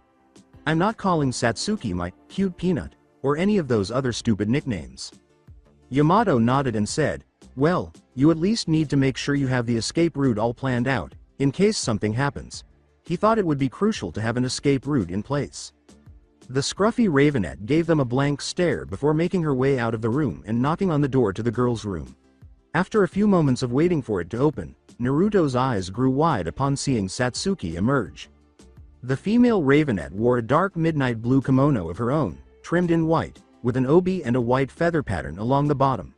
I'm not calling Satsuki my cute peanut, or any of those other stupid nicknames. Yamato nodded and said, well, you at least need to make sure you have the escape route all planned out, in case something happens. He thought it would be crucial to have an escape route in place. The scruffy Ravenette gave them a blank stare before making her way out of the room and knocking on the door to the girls' room. After a few moments of waiting for it to open, Naruto's eyes grew wide upon seeing Satsuki emerge. The female Ravenette wore a dark midnight blue kimono of her own, trimmed in white, with an obi and a white feather pattern along the bottom.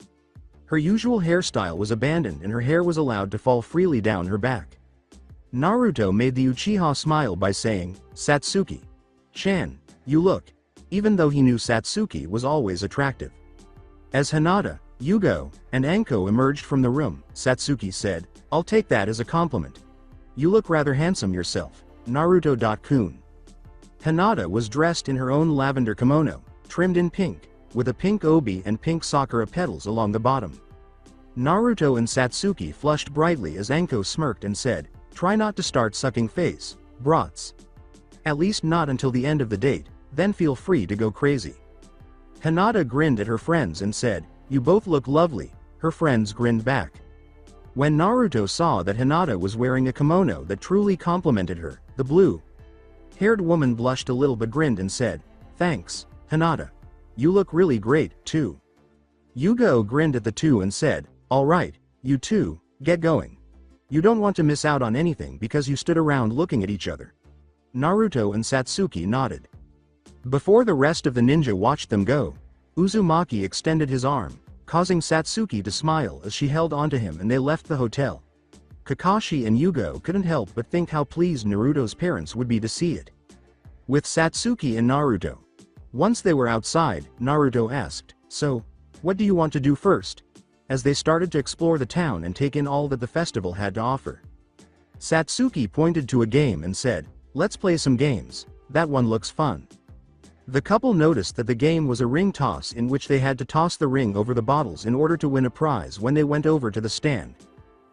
Her usual hairstyle was abandoned and her hair was allowed to fall freely down her back. Naruto made the Uchiha smile by saying, "Satsuki-chan, you look," even though he knew Satsuki was always attractive. As Hinata, Yugo, and Anko emerged from the room, Satsuki said, "I'll take that as a compliment. You look rather handsome yourself, Naruto-kun." Hinata was dressed in her own lavender kimono, trimmed in pink, with a pink obi and pink sakura petals along the bottom. Naruto and Satsuki flushed brightly as Anko smirked and said, "Try not to start sucking face, brats. At least not until the end of the date, then feel free to go crazy." Hinata grinned at her friends and said, "You both look lovely." Her friends grinned back. When Naruto saw that Hinata was wearing a kimono that truly complimented her, the blue-haired woman blushed a little but grinned and said, "Thanks, Hinata. You look really great, too." Yugo grinned at the two and said, "All right, you two, get going. You don't want to miss out on anything because you stood around looking at each other." Naruto and Satsuki nodded. Before the rest of the ninja watched them go, Uzumaki extended his arm, causing Satsuki to smile as she held onto him, and they left the hotel. Kakashi and Yugo couldn't help but think how pleased Naruto's parents would be to see it. With Satsuki and Naruto. Once they were outside, Naruto asked, "So, what do you want to do first?" as they started to explore the town and take in all that the festival had to offer. Satsuki pointed to a game and said, "Let's play some games, that one looks fun." The couple noticed that the game was a ring toss in which they had to toss the ring over the bottles in order to win a prize when they went over to the stand.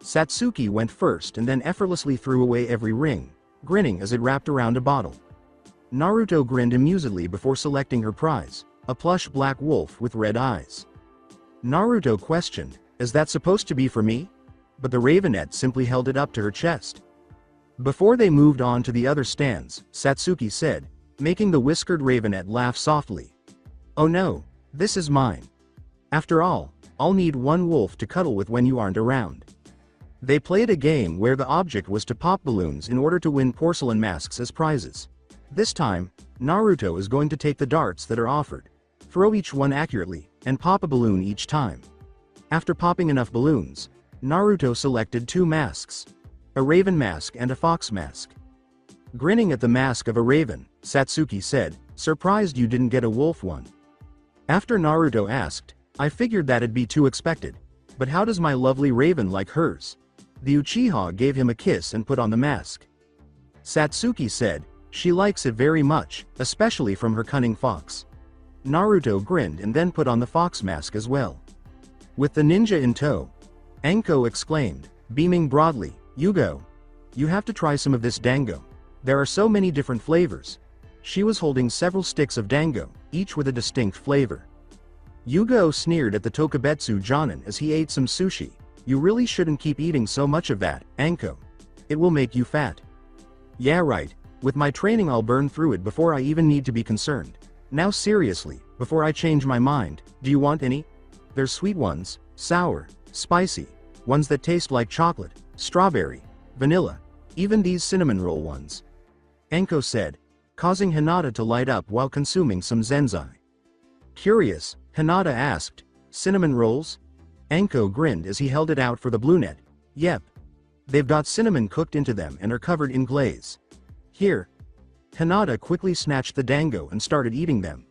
Satsuki went first and then effortlessly threw away every ring, grinning as it wrapped around a bottle. Naruto grinned amusedly before selecting her prize, a plush black wolf with red eyes. Naruto questioned, "Is that supposed to be for me?" But the Ravenette simply held it up to her chest. Before they moved on to the other stands, Satsuki said, making the whiskered Ravenette laugh softly, "Oh no, this is mine. After all, I'll need one wolf to cuddle with when you aren't around." They played a game where the object was to pop balloons in order to win porcelain masks as prizes. This time, Naruto is going to take the darts that are offered, throw each one accurately, and pop a balloon each time. After popping enough balloons, Naruto selected two masks, a raven mask and a fox mask. Grinning at the mask of a raven, Satsuki said, "Surprised you didn't get a wolf one." After Naruto asked, "I figured that'd be too expected, but how does my lovely raven like hers?" The Uchiha gave him a kiss and put on the mask. Satsuki said, "She likes it very much, especially from her cunning fox." Naruto grinned and then put on the fox mask as well. With the ninja in tow, Anko exclaimed, beaming broadly, "Yugo, you have to try some of this dango. There are so many different flavors." She was holding several sticks of dango, each with a distinct flavor. Yugo sneered at the Tokubetsu Jonin as he ate some sushi. "You really shouldn't keep eating so much of that, Anko. It will make you fat." "Yeah right, with my training I'll burn through it before I even need to be concerned. Now seriously, before I change my mind, do you want any? There's sweet ones, sour, spicy, ones that taste like chocolate, strawberry, vanilla, even these cinnamon roll ones," Anko said, causing Hinata to light up while consuming some zenzai. Curious, Hinata asked, "Cinnamon rolls?" Anko grinned as he held it out for the brunette. "Yep. They've got cinnamon cooked into them and are covered in glaze. Here." Hinata quickly snatched the dango and started eating them.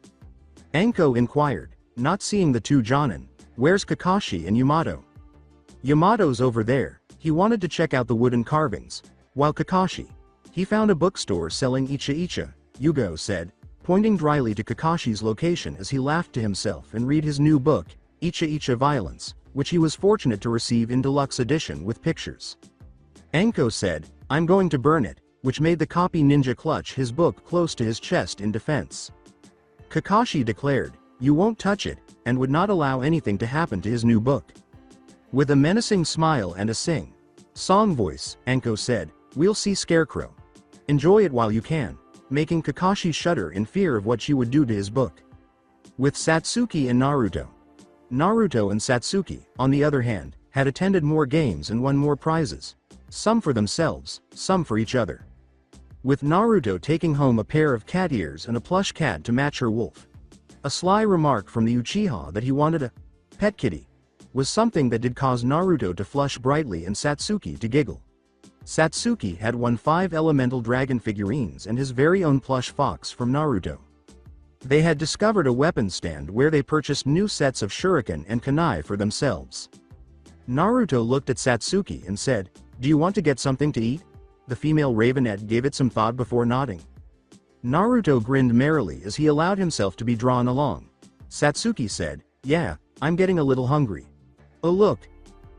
Anko inquired, not seeing the two Jonin, "Where's Kakashi and Yamato?" "Yamato's over there, he wanted to check out the wooden carvings, while Kakashi, he found a bookstore selling icha-icha," Yugo said, pointing dryly to Kakashi's location as he laughed to himself and read his new book, Icha-Icha Violence, which he was fortunate to receive in deluxe edition with pictures. Anko said, "I'm going to burn it," which made the copy ninja clutch his book close to his chest in defense. Kakashi declared, "You won't touch it," and would not allow anything to happen to his new book. With a menacing smile and a sing-song voice, Anko said, "We'll see Scarecrow." Enjoy it while you can, making Kakashi shudder in fear of what she would do to his book. With Satsuki and Naruto. Naruto and Satsuki, on the other hand, had attended more games and won more prizes. Some for themselves, some for each other. With Naruto taking home a pair of cat ears and a plush cat to match her wolf. A sly remark from the Uchiha that he wanted a pet kitty was something that did cause Naruto to flush brightly and Satsuki to giggle. Satsuki had won 5 elemental dragon figurines and his very own plush fox from Naruto. They had discovered a weapon stand where they purchased new sets of shuriken and kunai for themselves. Naruto looked at Satsuki and said, "Do you want to get something to eat?" The female ravenette gave it some thought before nodding. Naruto grinned merrily as he allowed himself to be drawn along. Satsuki said, "Yeah, I'm getting a little hungry. Oh look!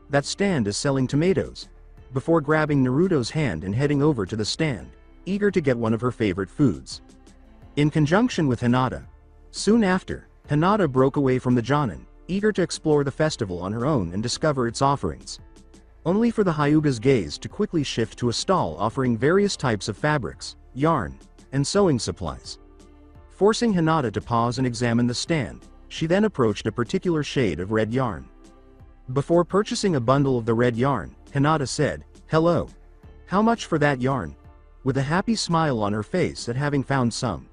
That stand is selling tomatoes," before grabbing Naruto's hand and heading over to the stand, eager to get one of her favorite foods. In conjunction with Hinata. Soon after, Hinata broke away from the Jonin, eager to explore the festival on her own and discover its offerings. Only for the Hyuga's gaze to quickly shift to a stall offering various types of fabrics, yarn, and sewing supplies. Forcing Hinata to pause and examine the stand, she then approached a particular shade of red yarn. Before purchasing a bundle of the red yarn, Hinata said, "Hello. How much for that yarn?" with a happy smile on her face at having found some.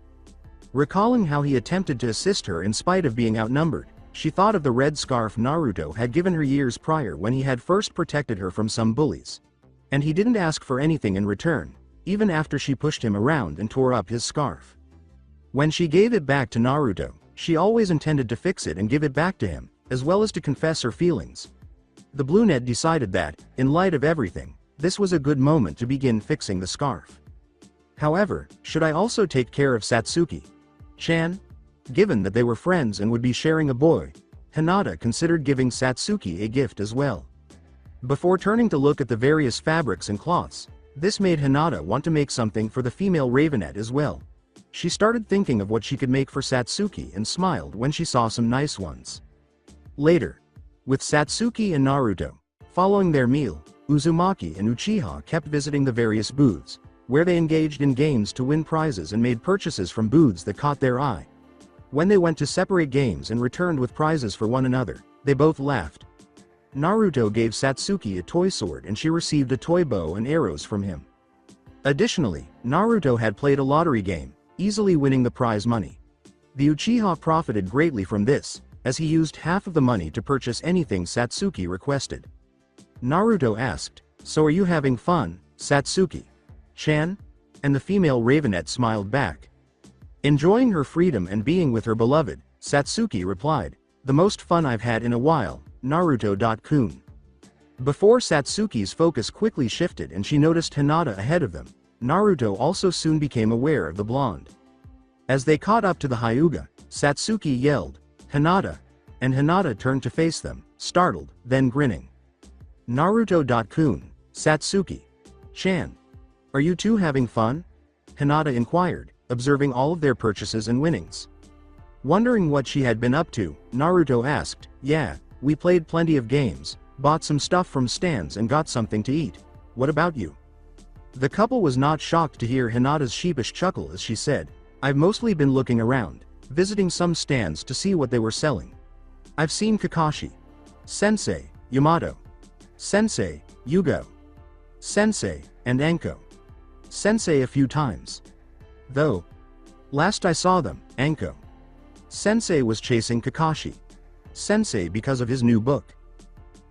Recalling how he attempted to assist her in spite of being outnumbered, she thought of the red scarf Naruto had given her years prior when he had first protected her from some bullies. And he didn't ask for anything in return, even after she pushed him around and tore up his scarf. When she gave it back to Naruto, she always intended to fix it and give it back to him, as well as to confess her feelings. The brunette decided that, in light of everything, this was a good moment to begin fixing the scarf. However, should I also take care of Satsuki-chan? Given that they were friends and would be sharing a boy, Hinata considered giving Satsuki a gift as well. Before turning to look at the various fabrics and cloths, this made Hinata want to make something for the female ravenette as well. She started thinking of what she could make for Satsuki and smiled when she saw some nice ones. Later, with Satsuki and Naruto, following their meal, Uzumaki and Uchiha kept visiting the various booths, where they engaged in games to win prizes and made purchases from booths that caught their eye. When they went to separate games and returned with prizes for one another, they both laughed. Naruto gave Satsuki a toy sword and she received a toy bow and arrows from him. Additionally, Naruto had played a lottery game, easily winning the prize money. The Uchiha profited greatly from this, as he used half of the money to purchase anything Satsuki requested. Naruto asked, "So are you having fun, Satsuki-chan?" And the female ravenette smiled back. Enjoying her freedom and being with her beloved, Satsuki replied, "The most fun I've had in a while, Naruto-kun." Before Satsuki's focus quickly shifted and she noticed Hinata ahead of them, Naruto also soon became aware of the blonde. As they caught up to the Hyuga, Satsuki yelled, "Hinata!" and Hinata turned to face them, startled, then grinning. "Naruto-kun, Satsuki-chan. Are you two having fun?" Hinata inquired, observing all of their purchases and winnings. Wondering what she had been up to, Naruto asked, "Yeah, we played plenty of games, bought some stuff from stands and got something to eat. What about you?" The couple was not shocked to hear Hinata's sheepish chuckle as she said, "I've mostly been looking around, visiting some stands to see what they were selling. I've seen Kakashi, Sensei, Yamato, Sensei, Yugo, Sensei, and Anko. Sensei a few times. Though, last I saw them, Anko Sensei was chasing Kakashi Sensei because of his new book."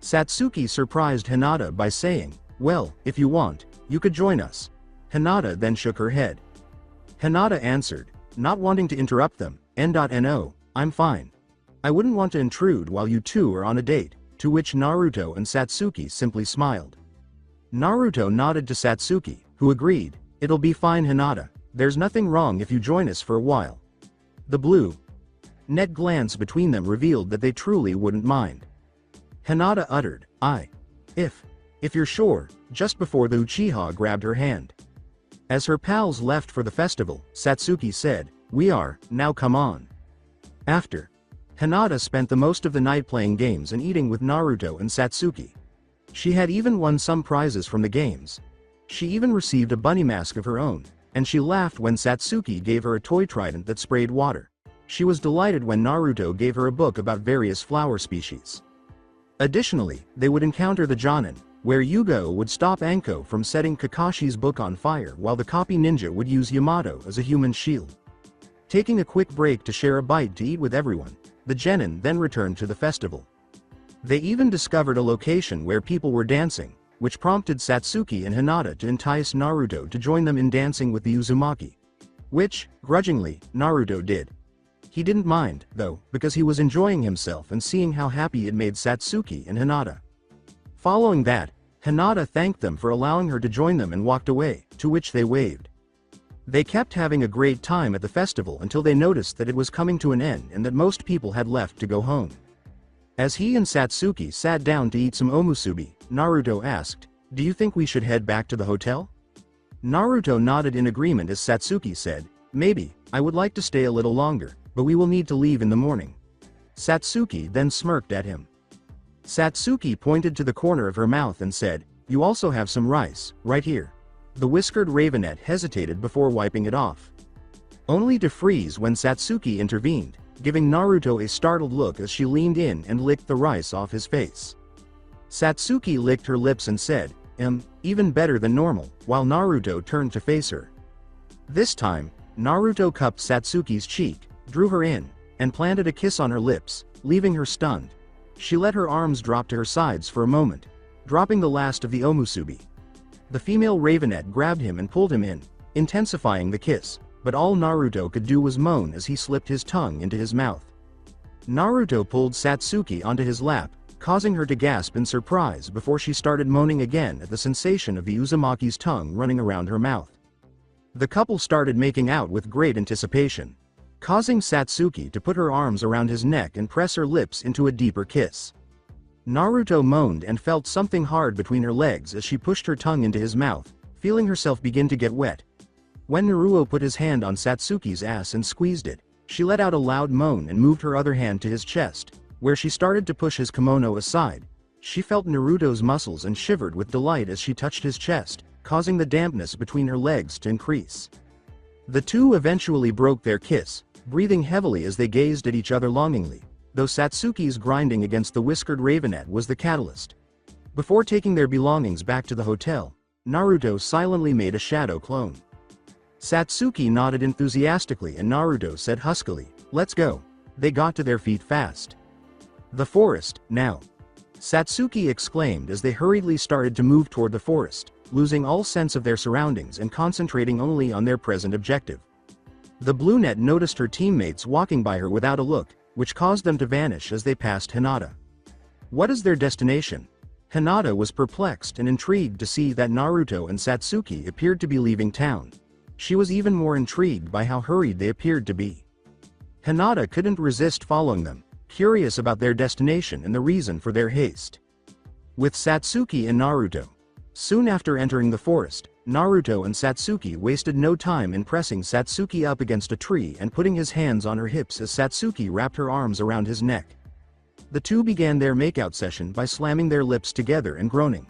Satsuki surprised Hinata by saying, "Well, if you want, you could join us." Hinata then shook her head. Hinata answered, not wanting to interrupt them, "No, I'm fine. I wouldn't want to intrude while you two are on a date," to which Naruto and Satsuki simply smiled. Naruto nodded to Satsuki, who agreed, "It'll be fine, Hinata. There's nothing wrong if you join us for a while." The blue-net glance between them revealed that they truly wouldn't mind. Hinata uttered, if you're sure," just before the Uchiha grabbed her hand. As her pals left for the festival, Satsuki said, "We are, now come on." After, Hinata spent the most of the night playing games and eating with Naruto and Satsuki. She had even won some prizes from the games. She even received a bunny mask of her own, and she laughed when Satsuki gave her a toy trident that sprayed water. She was delighted when Naruto gave her a book about various flower species. Additionally, they would encounter the Jonin, where Yugo would stop Anko from setting Kakashi's book on fire while the copy ninja would use Yamato as a human shield. Taking a quick break to share a bite to eat with everyone, the genin then returned to the festival. They even discovered a location where people were dancing, which prompted Satsuki and Hinata to entice Naruto to join them in dancing with the Uzumaki. Which, grudgingly, Naruto did. He didn't mind, though, because he was enjoying himself and seeing how happy it made Satsuki and Hinata. Following that, Hinata thanked them for allowing her to join them and walked away, to which they waved. They kept having a great time at the festival until they noticed that it was coming to an end and that most people had left to go home. As he and Satsuki sat down to eat some omusubi, Naruto asked, "Do you think we should head back to the hotel?" Naruto nodded in agreement as Satsuki said, "Maybe, I would like to stay a little longer, but we will need to leave in the morning." Satsuki then smirked at him. Satsuki pointed to the corner of her mouth and said, "You also have some rice, right here." The whiskered ravenet hesitated before wiping it off. Only to freeze when Satsuki intervened, giving Naruto a startled look as she leaned in and licked the rice off his face. Satsuki licked her lips and said, even better than normal," while Naruto turned to face her. This time, Naruto cupped Satsuki's cheek, drew her in, and planted a kiss on her lips, leaving her stunned. She let her arms drop to her sides for a moment, dropping the last of the omusubi. The female ravenet grabbed him and pulled him in, intensifying the kiss, but all Naruto could do was moan as he slipped his tongue into his mouth. Naruto pulled Satsuki onto his lap, causing her to gasp in surprise before she started moaning again at the sensation of the Uzumaki's tongue running around her mouth. The couple started making out with great anticipation, causing Satsuki to put her arms around his neck and press her lips into a deeper kiss. Naruto moaned and felt something hard between her legs as she pushed her tongue into his mouth, feeling herself begin to get wet. When Naruto put his hand on Satsuki's ass and squeezed it, she let out a loud moan and moved her other hand to his chest, where she started to push his kimono aside. She felt Naruto's muscles and shivered with delight as she touched his chest, causing the dampness between her legs to increase. The two eventually broke their kiss, breathing heavily as they gazed at each other longingly, though Satsuki's grinding against the whiskered ravenet was the catalyst. Before taking their belongings back to the hotel, Naruto silently made a shadow clone. Satsuki nodded enthusiastically and Naruto said huskily, "Let's go." They got to their feet fast. "The forest, now!" Satsuki exclaimed as they hurriedly started to move toward the forest, losing all sense of their surroundings and concentrating only on their present objective. The brunette noticed her teammates walking by her without a look, which caused them to vanish as they passed Hinata. What is their destination? Hinata was perplexed and intrigued to see that Naruto and Satsuki appeared to be leaving town. She was even more intrigued by how hurried they appeared to be. Hinata couldn't resist following them, curious about their destination and the reason for their haste. With Satsuki and Naruto. Soon after entering the forest, Naruto and Satsuki wasted no time in pressing Satsuki up against a tree and putting his hands on her hips as Satsuki wrapped her arms around his neck. The two began their makeout session by slamming their lips together and groaning.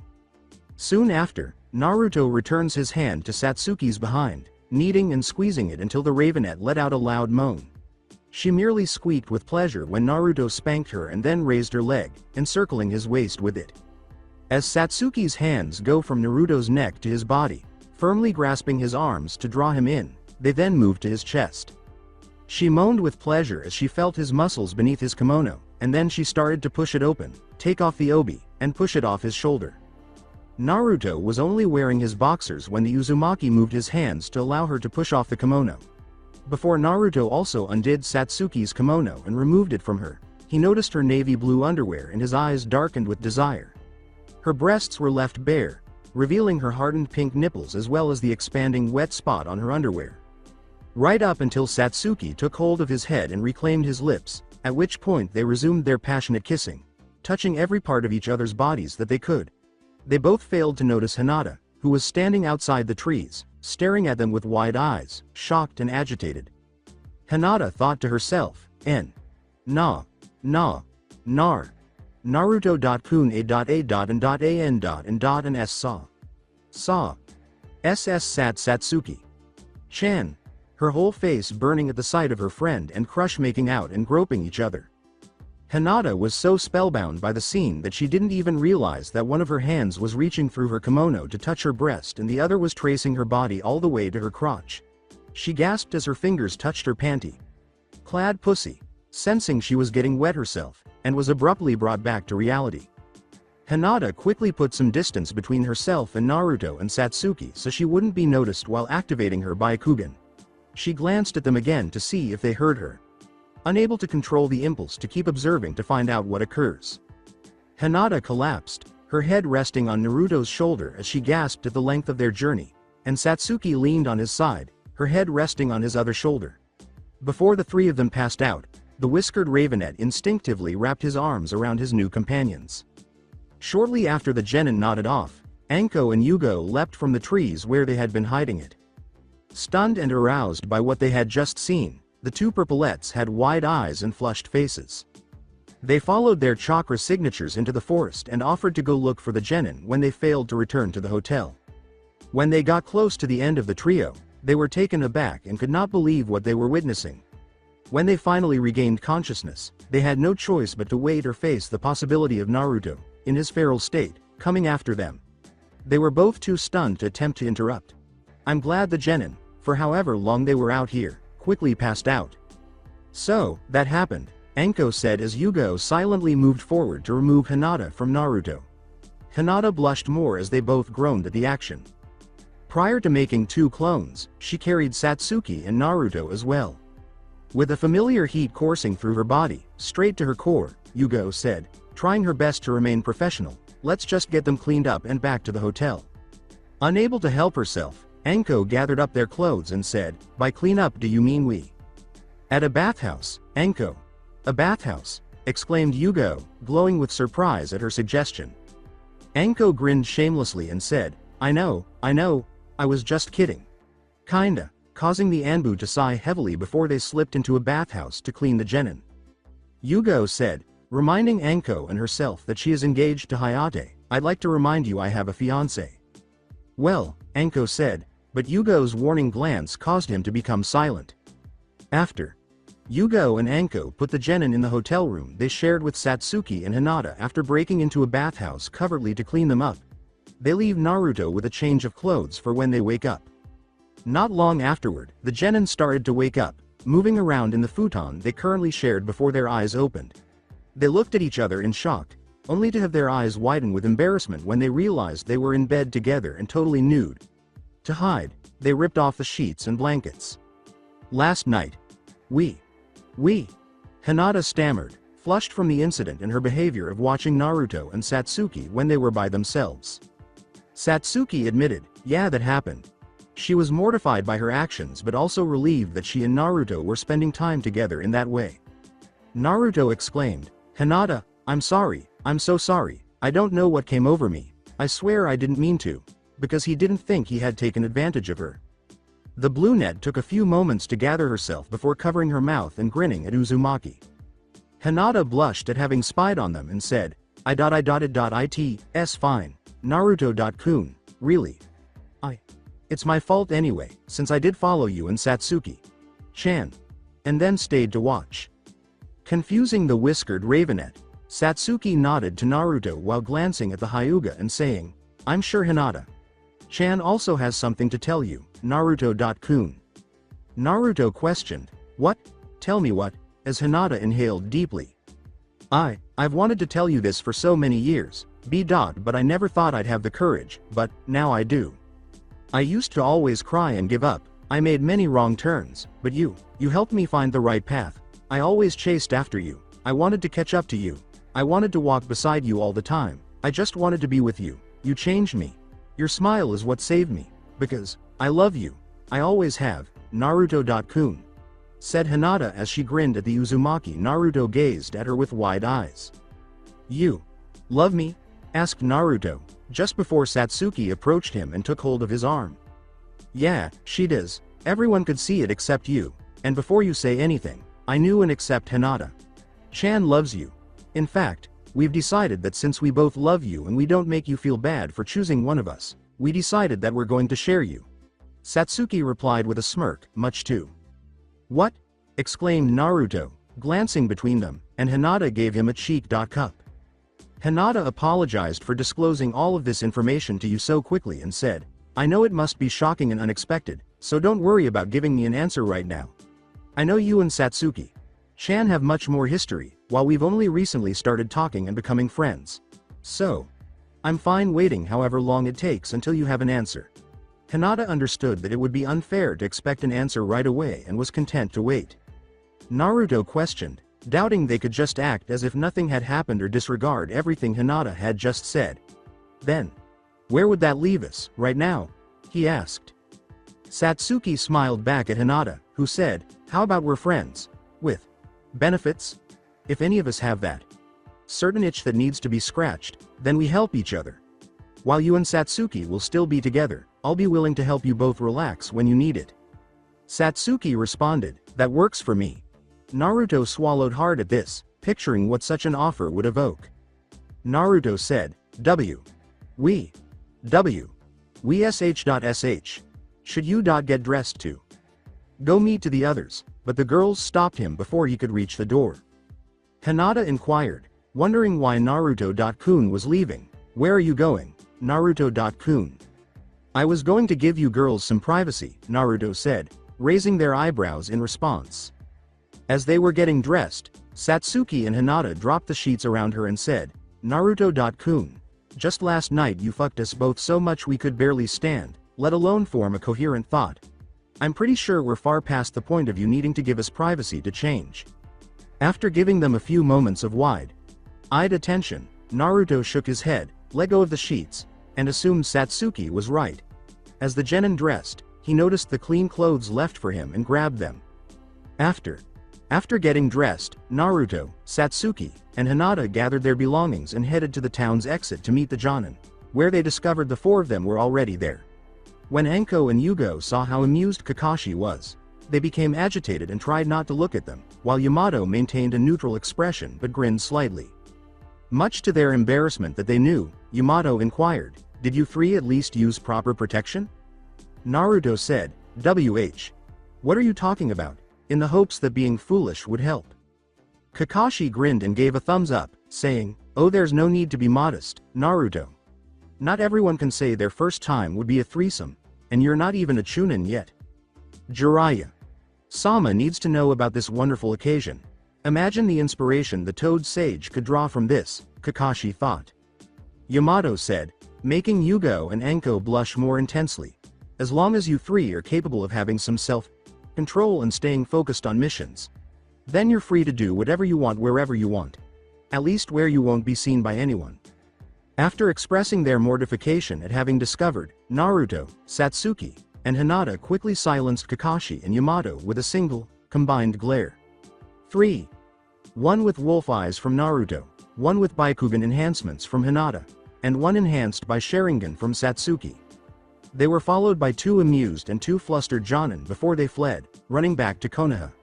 Soon after, Naruto returns his hand to Satsuki's behind, kneading and squeezing it until the ravenet let out a loud moan. She merely squeaked with pleasure when Naruto spanked her and then raised her leg, encircling his waist with it. As Satsuki's hands go from Naruto's neck to his body, firmly grasping his arms to draw him in, they then moved to his chest. She moaned with pleasure as she felt his muscles beneath his kimono, and then she started to push it open, take off the obi, and push it off his shoulder. Naruto was only wearing his boxers when the Uzumaki moved his hands to allow her to push off the kimono. Before Naruto also undid Satsuki's kimono and removed it from her, he noticed her navy blue underwear and his eyes darkened with desire. Her breasts were left bare, revealing her hardened pink nipples as well as the expanding wet spot on her underwear. Right up until Satsuki took hold of his head and reclaimed his lips, at which point they resumed their passionate kissing, touching every part of each other's bodies that they could. They both failed to notice Hinata, who was standing outside the trees, staring at them with wide eyes, shocked and agitated. Hinata thought to herself, nar. Naruto.kun a.a.an.an.and s saw. Sat Satsuki. Chan. Her whole face burning at the sight of her friend and Crush making out and groping each other. Hinata was so spellbound by the scene that she didn't even realize that one of her hands was reaching through her kimono to touch her breast and the other was tracing her body all the way to her crotch. She gasped as her fingers touched her panty clad pussy, sensing she was getting wet herself, and was abruptly brought back to reality. Hinata quickly put some distance between herself and Naruto and Satsuki so she wouldn't be noticed while activating her Byakugan. She glanced at them again to see if they heard her. Unable to control the impulse to keep observing to find out what occurs. Hinata collapsed, her head resting on Naruto's shoulder as she gasped at the length of their journey, and Satsuki leaned on his side, her head resting on his other shoulder. Before the three of them passed out, the whiskered Ravenet instinctively wrapped his arms around his new companions. Shortly after the genin nodded off, Anko and Yugo leapt from the trees where they had been hiding it. Stunned and aroused by what they had just seen, the two purplettes had wide eyes and flushed faces. They followed their chakra signatures into the forest and offered to go look for the genin when they failed to return to the hotel. When they got close to the end of the trio, they were taken aback and could not believe what they were witnessing. When they finally regained consciousness, they had no choice but to wait or face the possibility of Naruto, in his feral state, coming after them. They were both too stunned to attempt to interrupt. I'm glad the genin, for however long they were out here, quickly passed out. So, that happened, Anko said as Yugo silently moved forward to remove Hinata from Naruto. Hinata blushed more as they both groaned at the action. Prior to making two clones, she carried Satsuki and Naruto as well. With a familiar heat coursing through her body, straight to her core, Yugo said, trying her best to remain professional, let's just get them cleaned up and back to the hotel. Unable to help herself, Anko gathered up their clothes and said, by clean up do you mean we? At a bathhouse, Anko. A bathhouse, exclaimed Yugo, glowing with surprise at her suggestion. Anko grinned shamelessly and said, I know, I was just kidding. Kinda, causing the Anbu to sigh heavily before they slipped into a bathhouse to clean the genin. Yugo said, reminding Anko and herself that she is engaged to Hayate, I'd like to remind you I have a fiancé. Well, Anko said, but Yugo's warning glance caused him to become silent. After Yugo and Anko put the genin in the hotel room they shared with Satsuki and Hinata after breaking into a bathhouse covertly to clean them up, they leave Naruto with a change of clothes for when they wake up. Not long afterward, the genin started to wake up, moving around in the futon they currently shared before their eyes opened. They looked at each other in shock, only to have their eyes widen with embarrassment when they realized they were in bed together and totally nude. To hide, they ripped off the sheets and blankets. Last night. We. Hinata stammered, flushed from the incident and her behavior of watching Naruto and Satsuki when they were by themselves. Satsuki admitted, yeah, that happened. She was mortified by her actions but also relieved that she and Naruto were spending time together in that way. Naruto exclaimed, Hinata, I'm sorry, I'm so sorry, I don't know what came over me, I swear I didn't mean to, because he didn't think he had taken advantage of her. The brunette took a few moments to gather herself before covering her mouth and grinning at Uzumaki. Hinata blushed at having spied on them and said, it's fine, Naruto.kun, really. It's my fault anyway, since I did follow you and Satsuki. Chan. And then stayed to watch. Confusing the whiskered Ravenet, Satsuki nodded to Naruto while glancing at the Hyuga and saying, I'm sure Hinata Chan also has something to tell you, Naruto.kun. Naruto questioned, what? Tell me what, as Hinata inhaled deeply. I've wanted to tell you this for so many years, but I never thought I'd have the courage, but now I do. I used to always cry and give up, I made many wrong turns, but you helped me find the right path. I always chased after you, I wanted to catch up to you, I wanted to walk beside you all the time, I just wanted to be with you, you changed me. Your smile is what saved me, because I love you, I always have, Naruto.kun. Said Hinata as she grinned at the Uzumaki. Naruto gazed at her with wide eyes. You love me? Asked Naruto, just before Satsuki approached him and took hold of his arm. Yeah, she does, everyone could see it except you, and before you say anything, I knew and accept Hinata. Chan loves you. In fact, we've decided that since we both love you and we don't make you feel bad for choosing one of us, We decided that we're going to share you. Satsuki replied with a smirk, much too. What? Exclaimed Naruto, glancing between them, and Hinata gave him a cheek cup. Hinata apologized for disclosing all of this information to you so quickly and said, I know it must be shocking and unexpected, so don't worry about giving me an answer right now. I know you and Satsuki-chan have much more history, while we've only recently started talking and becoming friends. So, I'm fine waiting however long it takes until you have an answer. Hinata understood that it would be unfair to expect an answer right away and was content to wait. Naruto questioned, doubting they could just act as if nothing had happened or disregard everything Hinata had just said. Then, where would that leave us, right now? He asked. Satsuki smiled back at Hinata, who said, how about we're friends? With benefits? If any of us have that certain itch that needs to be scratched, then we help each other. While you and Satsuki will still be together, I'll be willing to help you both relax when you need it. Satsuki responded, that works for me. Naruto swallowed hard at this, picturing what such an offer would evoke. Naruto said, we sh.sh. Should you get dressed too? Go meet to the others, but the girls stopped him before he could reach the door. Hinata inquired, wondering why Naruto-kun was leaving. Where are you going, Naruto-kun? I was going to give you girls some privacy, Naruto said, raising their eyebrows in response. As they were getting dressed, Satsuki and Hinata dropped the sheets around her and said, Naruto-kun, just last night you fucked us both so much we could barely stand, let alone form a coherent thought. I'm pretty sure we're far past the point of you needing to give us privacy to change. After giving them a few moments of wide-eyed attention, Naruto shook his head, let go of the sheets, and assumed Satsuki was right. As the genin dressed, he noticed the clean clothes left for him and grabbed them. After getting dressed, Naruto, Satsuki, and Hinata gathered their belongings and headed to the town's exit to meet the Jonin, where they discovered the four of them were already there. When Anko and Yugo saw how amused Kakashi was, they became agitated and tried not to look at them, while Yamato maintained a neutral expression but grinned slightly. Much to their embarrassment that they knew, Yamato inquired, did you three at least use proper protection? Naruto said, what are you talking about? In the hopes that being foolish would help. Kakashi grinned and gave a thumbs up, saying, oh, there's no need to be modest, Naruto. Not everyone can say their first time would be a threesome, and you're not even a chunin yet. Jiraiya Sama needs to know about this wonderful occasion. Imagine the inspiration the Toad Sage could draw from this, Kakashi thought. Yamato said, making Yugo and Anko blush more intensely. As long as you three are capable of having some self-control and staying focused on missions, then you're free to do whatever you want wherever you want. At least where you won't be seen by anyone. After expressing their mortification at having discovered, Naruto, Satsuki, and Hinata quickly silenced Kakashi and Yamato with a single, combined glare. 3. One with wolf eyes from Naruto, one with Byakugan enhancements from Hinata, and one enhanced by Sharingan from Satsuki. They were followed by two amused and two flustered Jonin before they fled, running back to Konoha.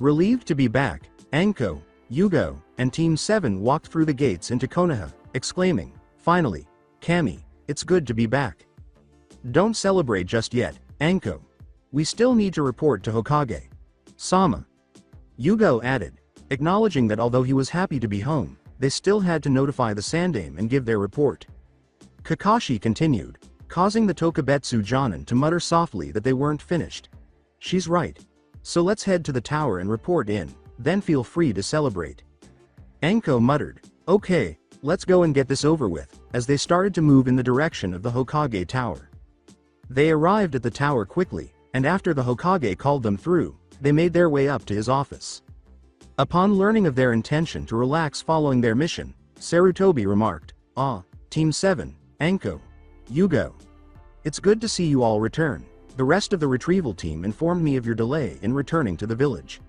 Relieved to be back, Anko, Yugo, and Team 7 walked through the gates into Konoha, exclaiming, finally, Kami, it's good to be back. Don't celebrate just yet, Anko. We still need to report to Hokage Sama. Yugo added, acknowledging that although he was happy to be home, they still had to notify the Sandaime and give their report. Kakashi continued, causing the Tokubetsu Jonin to mutter softly that they weren't finished. She's right. So let's head to the tower and report in, then feel free to celebrate. Anko muttered, okay, let's go and get this over with, as they started to move in the direction of the Hokage tower. They arrived at the tower quickly, and after the Hokage called them through, they made their way up to his office. Upon learning of their intention to relax following their mission, Sarutobi remarked, Team 7, Anko, Yugo. It's good to see you all return. The rest of the retrieval team informed me of your delay in returning to the village.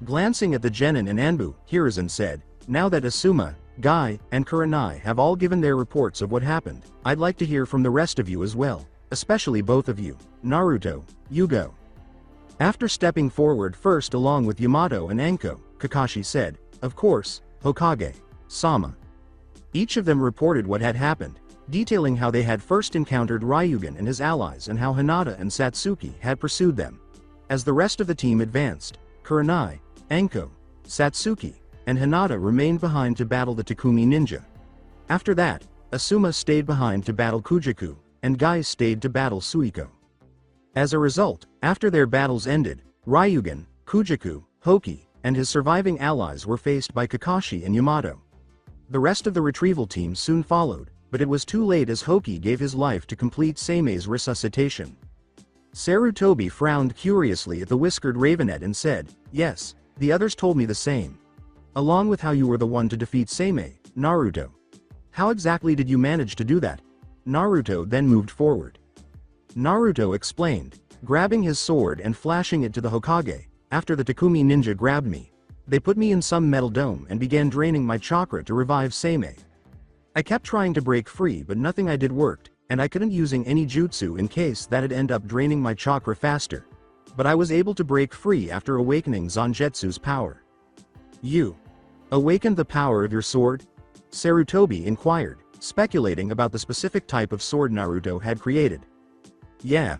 Glancing at the Genin and Anbu, Hiruzen said, now that Asuma, Guy, and Kurenai have all given their reports of what happened, I'd like to hear from the rest of you as well, especially both of you, Naruto, Yugo. After stepping forward first along with Yamato and Anko, Kakashi said, of course, Hokage Sama. Each of them reported what had happened, detailing how they had first encountered Ryugen and his allies and how Hinata and Satsuki had pursued them. As the rest of the team advanced, Kurenai, Anko, Satsuki, and Hinata remained behind to battle the Takumi ninja. After that, Asuma stayed behind to battle Kujaku, and Guy stayed to battle Suiko. As a result, after their battles ended, Ryugen, Kujaku, Hoki, and his surviving allies were faced by Kakashi and Yamato. The rest of the retrieval team soon followed, but it was too late as Hoki gave his life to complete Seimei's resuscitation. Sarutobi frowned curiously at the whiskered ravenet and said, "Yes, the others told me the same. Along with how you were the one to defeat Seimei, Naruto. How exactly did you manage to do that?" Naruto then moved forward. Naruto explained, grabbing his sword and flashing it to the Hokage. "After the Takumi ninja grabbed me, they put me in some metal dome and began draining my chakra to revive Seimei. I kept trying to break free but nothing I did worked, and I couldn't using any jutsu in case that'd end up draining my chakra faster. But I was able to break free after awakening Zanjetsu's power." "You awakened the power of your sword?" Sarutobi inquired, speculating about the specific type of sword Naruto had created. "Yeah.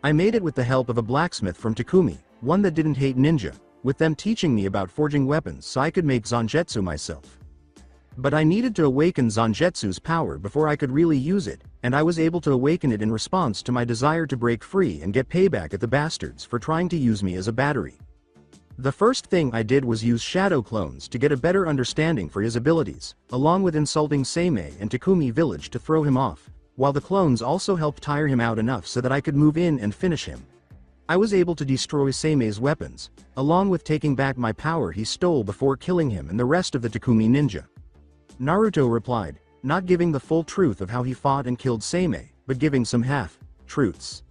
I made it with the help of a blacksmith from Takumi, one that didn't hate ninja, with them teaching me about forging weapons so I could make Zanjetsu myself. But I needed to awaken Zanjetsu's power before I could really use it, and I was able to awaken it in response to my desire to break free and get payback at the bastards for trying to use me as a battery. The first thing I did was use shadow clones to get a better understanding for his abilities, along with insulting Seimei and Takumi village to throw him off, while the clones also helped tire him out enough so that I could move in and finish him. I was able to destroy Seimei's weapons, along with taking back my power he stole before killing him and the rest of the Takumi ninja." Naruto replied, not giving the full truth of how he fought and killed Seimei, but giving some half-truths.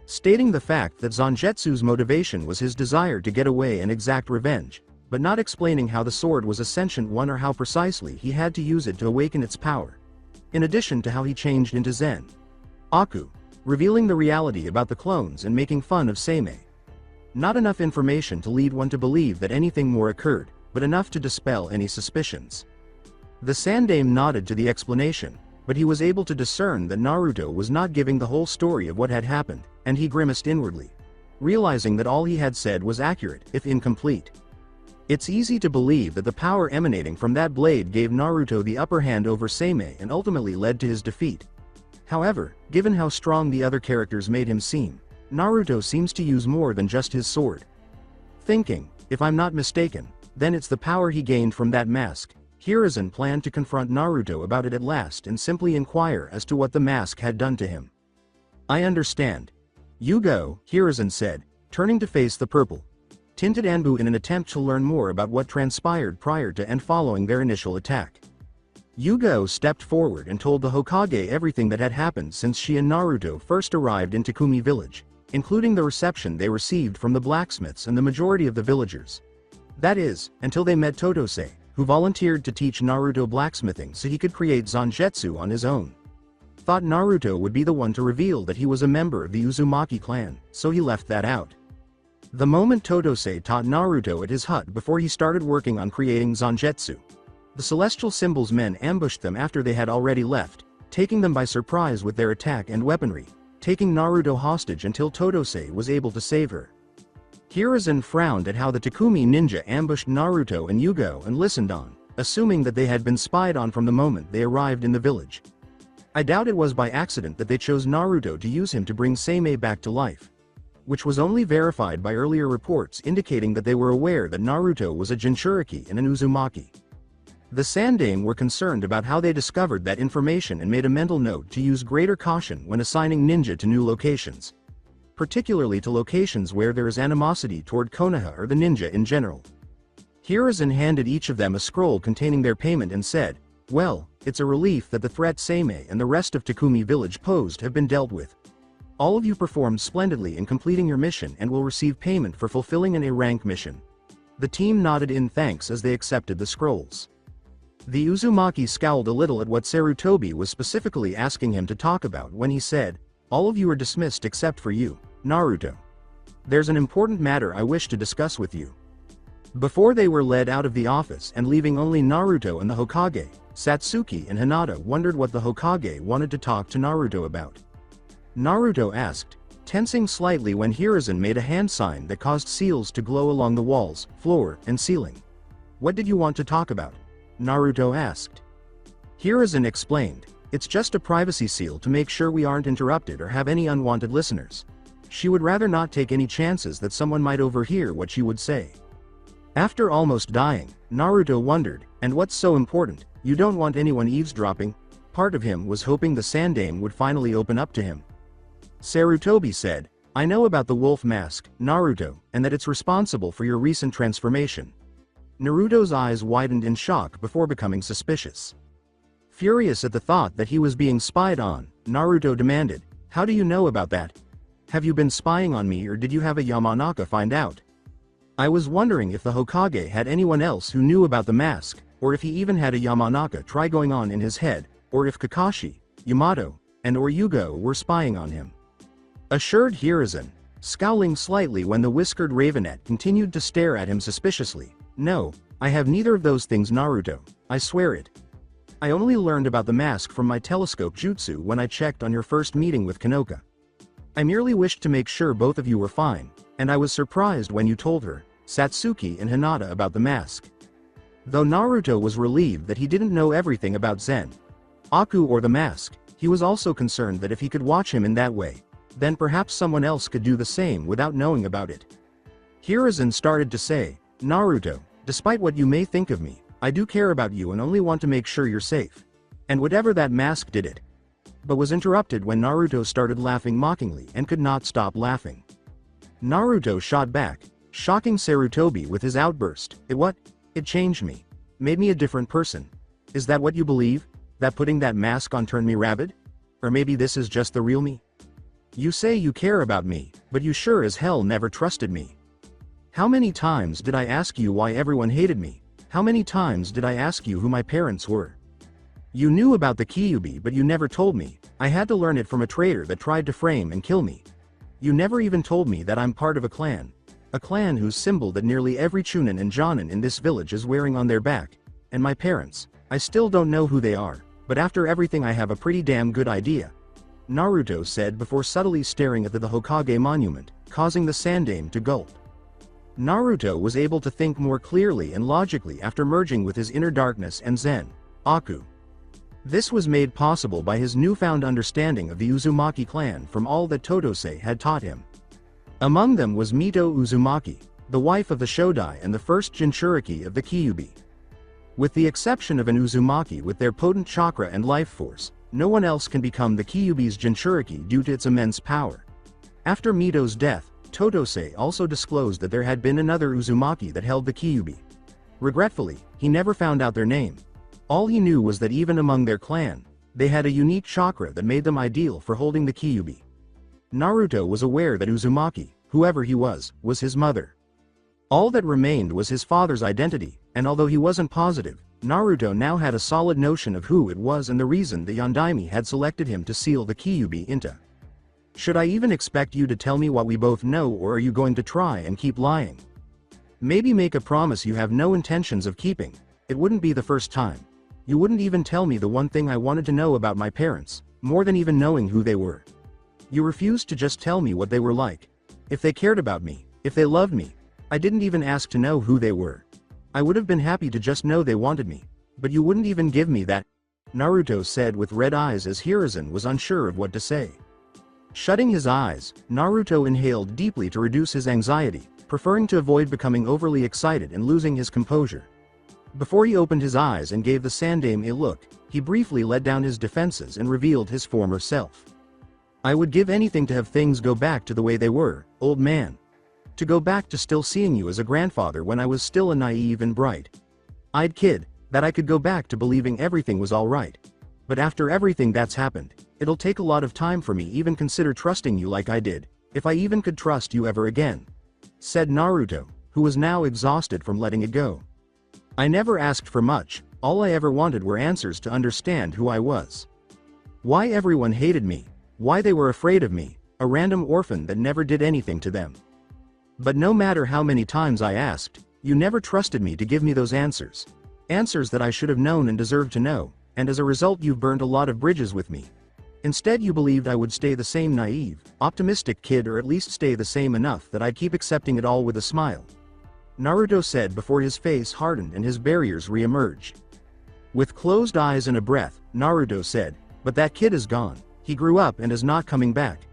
Stating the fact that Zanjetsu's motivation was his desire to get away and exact revenge, but not explaining how the sword was a sentient one or how precisely he had to use it to awaken its power. In addition to how he changed into Zen Aku, revealing the reality about the clones and making fun of Seimei. Not enough information to lead one to believe that anything more occurred, but enough to dispel any suspicions. The Sandaime nodded to the explanation, but he was able to discern that Naruto was not giving the whole story of what had happened, and he grimaced inwardly, realizing that all he had said was accurate, if incomplete. It's easy to believe that the power emanating from that blade gave Naruto the upper hand over Seimei and ultimately led to his defeat. However, given how strong the other characters made him seem, Naruto seems to use more than just his sword. Thinking, if I'm not mistaken, then it's the power he gained from that mask. Hiruzen planned to confront Naruto about it at last and simply inquire as to what the mask had done to him. "I understand. You go," Hiruzen said, turning to face the purple-tinted Anbu in an attempt to learn more about what transpired prior to and following their initial attack. Yugo stepped forward and told the Hokage everything that had happened since she and Naruto first arrived in Takumi village, including the reception they received from the blacksmiths and the majority of the villagers. That is, until they met Totose, who volunteered to teach Naruto blacksmithing so he could create Zanjetsu on his own. Thought Naruto would be the one to reveal that he was a member of the Uzumaki clan, so he left that out. The moment Totose taught Naruto at his hut before he started working on creating Zanjetsu, the Celestial Symbols men ambushed them after they had already left, taking them by surprise with their attack and weaponry, taking Naruto hostage until Totose was able to save her. Hiruzen frowned at how the Takumi ninja ambushed Naruto and Yugo and listened on, assuming that they had been spied on from the moment they arrived in the village. I doubt it was by accident that they chose Naruto to use him to bring Seimei back to life, which was only verified by earlier reports indicating that they were aware that Naruto was a Jinchuriki and an Uzumaki. The Sandaime were concerned about how they discovered that information and made a mental note to use greater caution when assigning ninja to new locations, particularly to locations where there is animosity toward Konoha or the ninja in general. Hiruzen handed each of them a scroll containing their payment and said, "Well, it's a relief that the threat Seimei and the rest of Takumi village posed have been dealt with. All of you performed splendidly in completing your mission and will receive payment for fulfilling an A-rank mission." The team nodded in thanks as they accepted the scrolls. The Uzumaki scowled a little at what Sarutobi was specifically asking him to talk about when he said, "All of you are dismissed except for you, Naruto. There's an important matter I wish to discuss with you." Before they were led out of the office and leaving only Naruto and the Hokage, Satsuki and Hinata wondered what the Hokage wanted to talk to Naruto about. Naruto asked, tensing slightly when Hiruzen made a hand sign that caused seals to glow along the walls, floor, and ceiling. What did you want to talk about? Naruto asked. Hiruzen explained, it's just a privacy seal to make sure we aren't interrupted or have any unwanted listeners. She would rather not take any chances that someone might overhear what she would say. After almost dying, Naruto wondered, and what's so important, you don't want anyone eavesdropping? Part of him was hoping the Sandaime would finally open up to him. Sarutobi said, I know about the wolf mask, Naruto, and that it's responsible for your recent transformation. Naruto's eyes widened in shock before becoming suspicious. Furious at the thought that he was being spied on, Naruto demanded, how do you know about that? Have you been spying on me or did you have a Yamanaka find out? I was wondering if the Hokage had anyone else who knew about the mask, or if he even had a Yamanaka try going on in his head, or if Kakashi, Yamato, and or Yugo were spying on him. Assured Hiruzen, scowling slightly when the whiskered ravenet continued to stare at him suspiciously, no, I have neither of those things Naruto, I swear it. I only learned about the mask from my telescope jutsu when I checked on your first meeting with Kanoka. I merely wished to make sure both of you were fine, and I was surprised when you told her, Satsuki and Hinata about the mask. Though Naruto was relieved that he didn't know everything about Zen, Aku or the mask, he was also concerned that if he could watch him in that way, then perhaps someone else could do the same without knowing about it. Hiruzen started to say, Naruto, despite what you may think of me, I do care about you and only want to make sure you're safe. And whatever that mask did it. But was interrupted when Naruto started laughing mockingly and could not stop laughing. Naruto shot back, shocking Sarutobi with his outburst, It changed me. Made me a different person. Is that what you believe? That putting that mask on turned me rabid? Or maybe this is just the real me? You say you care about me, but you sure as hell never trusted me. How many times did I ask you why everyone hated me? How many times did I ask you who my parents were? You knew about the Kyuubi but you never told me. I had to learn it from a traitor that tried to frame and kill me. You never even told me that I'm part of a clan whose symbol that nearly every Chunin and Jonin in this village is wearing on their back. And my parents, I still don't know who they are, but after everything I have a pretty damn good idea. Naruto said before subtly staring at the Hokage monument, causing the Sandaime to gulp. Naruto was able to think more clearly and logically after merging with his inner darkness and Zen, Aku. This was made possible by his newfound understanding of the Uzumaki clan from all that Totose had taught him. Among them was Mito Uzumaki, the wife of the Shodai and the first Jinchuriki of the Kyuubi. With the exception of an Uzumaki with their potent chakra and life force, no one else can become the Kyuubi's Jinchuriki due to its immense power. After Mito's death, Totose also disclosed that there had been another Uzumaki that held the Kyuubi. Regretfully, he never found out their name. All he knew was that even among their clan, they had a unique chakra that made them ideal for holding the Kyuubi. Naruto was aware that Uzumaki, whoever he was his mother. All that remained was his father's identity, and although he wasn't positive, Naruto now had a solid notion of who it was and the reason the Yondaime had selected him to seal the Kyuubi into. Should I even expect you to tell me what we both know, or are you going to try and keep lying? Maybe make a promise you have no intentions of keeping. It wouldn't be the first time. You wouldn't even tell me the one thing I wanted to know about my parents, more than even knowing who they were. You refused to just tell me what they were like. If they cared about me, if they loved me, I didn't even ask to know who they were. I would have been happy to just know they wanted me, but you wouldn't even give me that, Naruto said with red eyes as Hiruzen was unsure of what to say. Shutting his eyes, Naruto inhaled deeply to reduce his anxiety, preferring to avoid becoming overly excited and losing his composure. Before he opened his eyes and gave the Sandaime a look, he briefly let down his defenses and revealed his former self. I would give anything to have things go back to the way they were, old man. To go back to still seeing you as a grandfather when I was still a naive and bright-eyed kid, that I could go back to believing everything was alright. But after everything that's happened, it'll take a lot of time for me even consider trusting you like I did, if I even could trust you ever again, said Naruto, who was now exhausted from letting it go. I never asked for much, all I ever wanted were answers to understand who I was. Why everyone hated me, why they were afraid of me, a random orphan that never did anything to them. But no matter how many times I asked, you never trusted me to give me those answers. Answers that I should have known and deserved to know, and as a result you've burned a lot of bridges with me. Instead you believed I would stay the same naive, optimistic kid, or at least stay the same enough that I'd keep accepting it all with a smile. Naruto said before his face hardened and his barriers re-emerged. With closed eyes and a breath, Naruto said, "But that kid is gone. He grew up and is not coming back.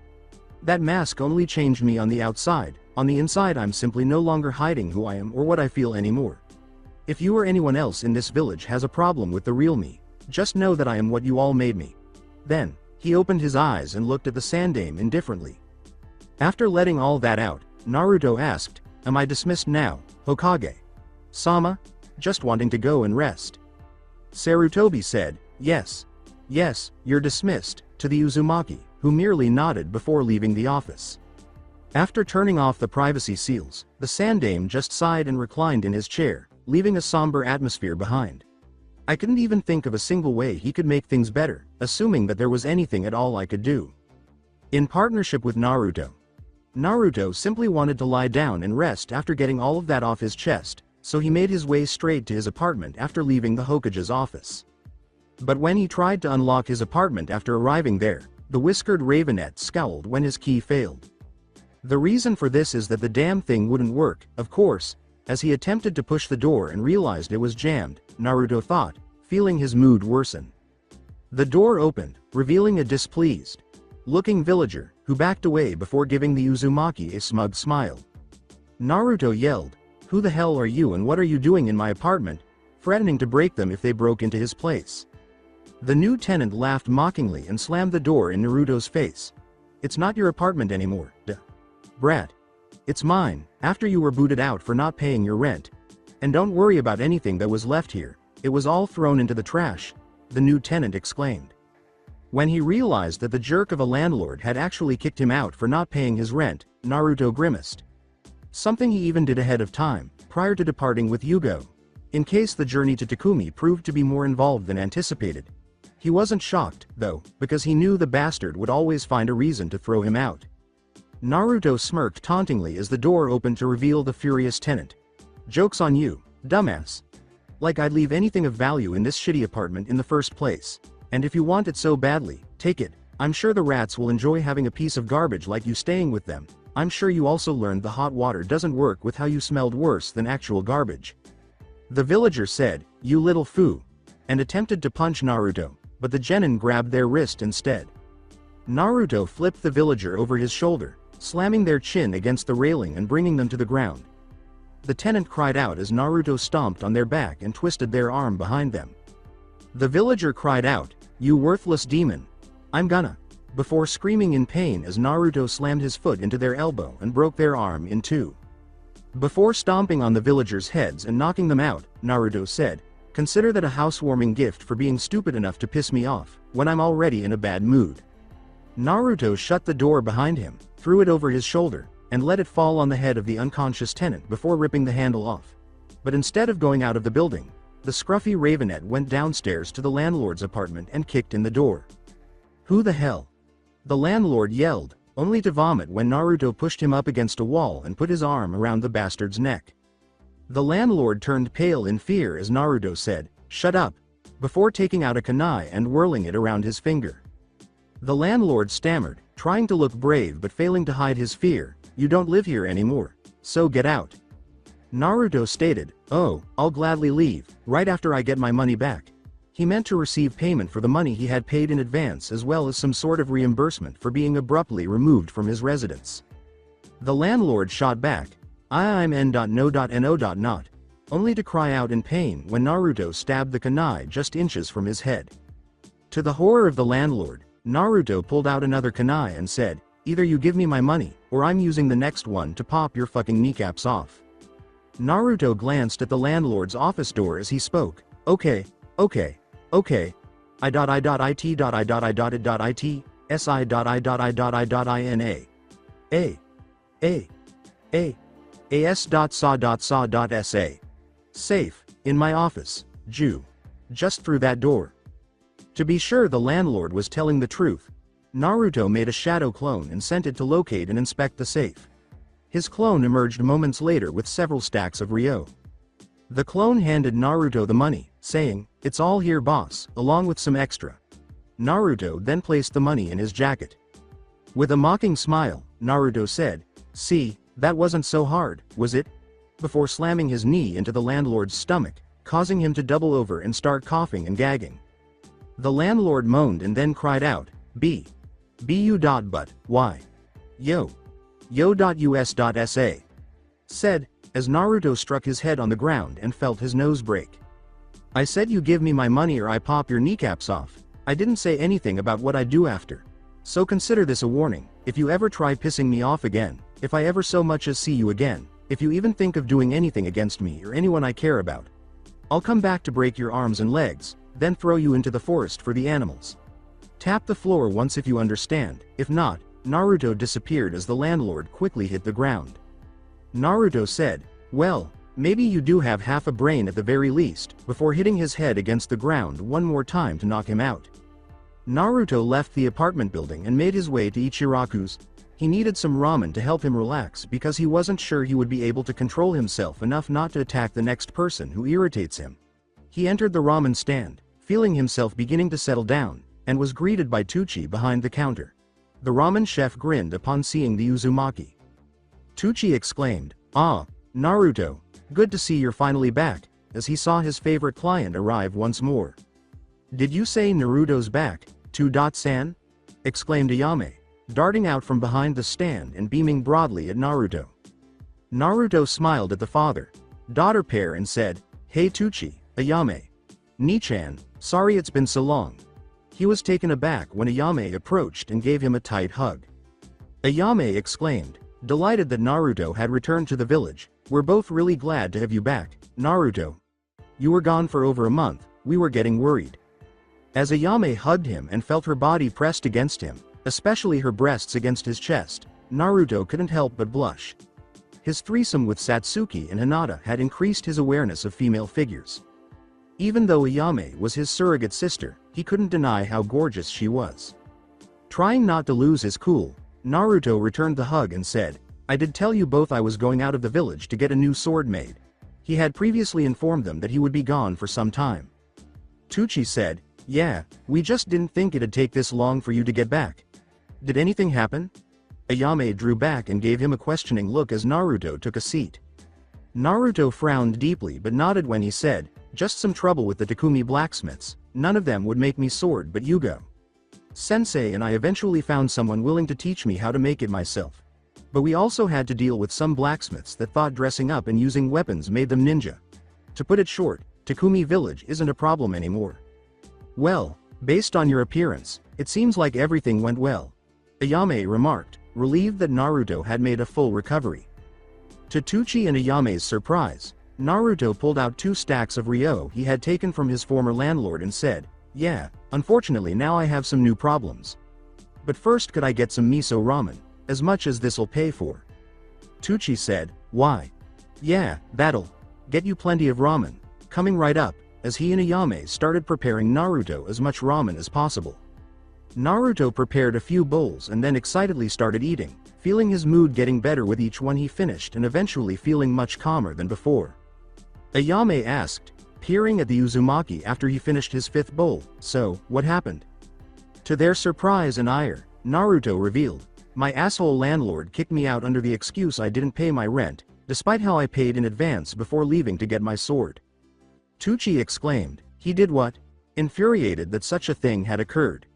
That mask only changed me on the outside. On the inside I'm simply no longer hiding who I am or what I feel anymore. If you or anyone else in this village has a problem with the real me, just know that I am what you all made me." Then, he opened his eyes and looked at the Sandaime indifferently. After letting all that out, Naruto asked, "Am I dismissed now, Hokage? Sama? Just wanting to go and rest." Sarutobi said, "Yes. Yes, you're dismissed," to the Uzumaki, who merely nodded before leaving the office. After turning off the privacy seals, the Sandaime just sighed and reclined in his chair, leaving a somber atmosphere behind. I couldn't even think of a single way he could make things better, assuming that there was anything at all I could do. In partnership with Naruto. Naruto simply wanted to lie down and rest after getting all of that off his chest, so he made his way straight to his apartment after leaving the Hokage's office. But when he tried to unlock his apartment after arriving there, the whiskered Ravenet scowled when his key failed. The reason for this is that the damn thing wouldn't work, of course. As he attempted to push the door and realized it was jammed, Naruto thought, feeling his mood worsen. The door opened, revealing a displeased looking villager, who backed away before giving the Uzumaki a smug smile. Naruto yelled, "Who the hell are you and what are you doing in my apartment?" threatening to break them if they broke into his place. The new tenant laughed mockingly and slammed the door in Naruto's face. "It's not your apartment anymore, duh. Brat. It's mine, after you were booted out for not paying your rent. And don't worry about anything that was left here, it was all thrown into the trash," the new tenant exclaimed. When he realized that the jerk of a landlord had actually kicked him out for not paying his rent, Naruto grimaced. Something he even did ahead of time, prior to departing with Yugo. In case the journey to Takumi proved to be more involved than anticipated. He wasn't shocked, though, because he knew the bastard would always find a reason to throw him out. Naruto smirked tauntingly as the door opened to reveal the furious tenant. "Joke's on you, dumbass. Like I'd leave anything of value in this shitty apartment in the first place. And if you want it so badly, take it. I'm sure the rats will enjoy having a piece of garbage like you staying with them. I'm sure you also learned the hot water doesn't work with how you smelled worse than actual garbage." The villager said, "You little foo," and attempted to punch Naruto, but the genin grabbed their wrist instead. Naruto flipped the villager over his shoulder, slamming their chin against the railing and bringing them to the ground. The tenant cried out as Naruto stomped on their back and twisted their arm behind them. The villager cried out, "You worthless demon. I'm gonna," before screaming in pain as Naruto slammed his foot into their elbow and broke their arm in two. Before stomping on the villagers' heads and knocking them out, Naruto said, "Consider that a housewarming gift for being stupid enough to piss me off, when I'm already in a bad mood." Naruto shut the door behind him, threw it over his shoulder, and let it fall on the head of the unconscious tenant before ripping the handle off. But instead of going out of the building, the scruffy Ravenet went downstairs to the landlord's apartment and kicked in the door. "Who the hell?" the landlord yelled, only to vomit when Naruto pushed him up against a wall and put his arm around the bastard's neck. The landlord turned pale in fear as Naruto said, "Shut up," before taking out a kunai and whirling it around his finger. The landlord stammered, trying to look brave but failing to hide his fear, "You don't live here anymore, so get out." Naruto stated, "Oh, I'll gladly leave, right after I get my money back." He meant to receive payment for the money he had paid in advance as well as some sort of reimbursement for being abruptly removed from his residence. The landlord shot back, "I'm no. Only to cry out in pain when Naruto stabbed the kunai just inches from his head. To the horror of the landlord, Naruto pulled out another kunai and said, "Either you give me my money, or I'm using the next one to pop your fucking kneecaps off." Naruto glanced at the landlord's office door as he spoke, okay. S.I.I.I.T.I.I.I.I.N.A. Safe, in my office, Jew. Just through that door. To be sure the landlord was telling the truth, Naruto made a shadow clone and sent it to locate and inspect the safe. His clone emerged moments later with several stacks of Ryo. The clone handed Naruto the money, saying, "It's all here boss, along with some extra." Naruto then placed the money in his jacket. With a mocking smile, Naruto said, "See, that wasn't so hard, was it?" Before slamming his knee into the landlord's stomach, causing him to double over and start coughing and gagging. The landlord moaned and then cried out, "But, why? Yo. Yo.us.sa. Said, as Naruto struck his head on the ground and felt his nose break. "I said you give me my money or I pop your kneecaps off. I didn't say anything about what I'd do after. So consider this a warning, if you ever try pissing me off again, if I ever so much as see you again, if you even think of doing anything against me or anyone I care about. I'll come back to break your arms and legs, then throw you into the forest for the animals. Tap the floor once if you understand, if not." Naruto disappeared as the landlord quickly hit the ground. Naruto said, "Well, maybe you do have half a brain at the very least," before hitting his head against the ground one more time to knock him out. Naruto left the apartment building and made his way to Ichiraku's. He needed some ramen to help him relax because he wasn't sure he would be able to control himself enough not to attack the next person who irritates him. He entered the ramen stand, feeling himself beginning to settle down, and was greeted by Tucci behind the counter. The ramen chef grinned upon seeing the Uzumaki. Tucci exclaimed, "Ah, Naruto, good to see you're finally back," as he saw his favorite client arrive once more. "Did you say Naruto's back, San?" exclaimed Ayame, darting out from behind the stand and beaming broadly at Naruto. Naruto smiled at the father-daughter pair and said, "Hey Tucci, Ayame. Ni-chan, sorry it's been so long." He was taken aback when Ayame approached and gave him a tight hug. Ayame exclaimed, delighted that Naruto had returned to the village, "We're both really glad to have you back, Naruto. You were gone for over a month, we were getting worried." As Ayame hugged him and felt her body pressed against him, especially her breasts against his chest, Naruto couldn't help but blush. His threesome with Satsuki and Hinata had increased his awareness of female figures. Even though Ayame was his surrogate sister, he couldn't deny how gorgeous she was. Trying not to lose his cool, Naruto returned the hug and said, "I did tell you both I was going out of the village to get a new sword made." He had previously informed them that he would be gone for some time. Tucci said, "Yeah, we just didn't think it'd take this long for you to get back. Did anything happen?" Ayame drew back and gave him a questioning look as Naruto took a seat. Naruto frowned deeply but nodded when he said, "Just some trouble with the Takumi blacksmiths, none of them would make me sword but Yugo. Sensei and I eventually found someone willing to teach me how to make it myself. But we also had to deal with some blacksmiths that thought dressing up and using weapons made them ninja. To put it short, Takumi village isn't a problem anymore." "Well, based on your appearance, it seems like everything went well," Ayame remarked, relieved that Naruto had made a full recovery. To Tucci and Ayame's surprise, Naruto pulled out 2 stacks of Ryo he had taken from his former landlord and said, "Yeah, unfortunately now I have some new problems. But first could I get some miso ramen, as much as this'll pay for?" Tucci said, "Why? Yeah, that'll get you plenty of ramen, coming right up," as he and Ayame started preparing Naruto as much ramen as possible. Naruto prepared a few bowls and then excitedly started eating, feeling his mood getting better with each one he finished and eventually feeling much calmer than before. Ayame asked, peering at the Uzumaki after he finished his 5th bowl, "So, what happened?" To their surprise and ire, Naruto revealed, "My asshole landlord kicked me out under the excuse I didn't pay my rent, despite how I paid in advance before leaving to get my sword." Tucci exclaimed, "He did what?" infuriated that such a thing had occurred.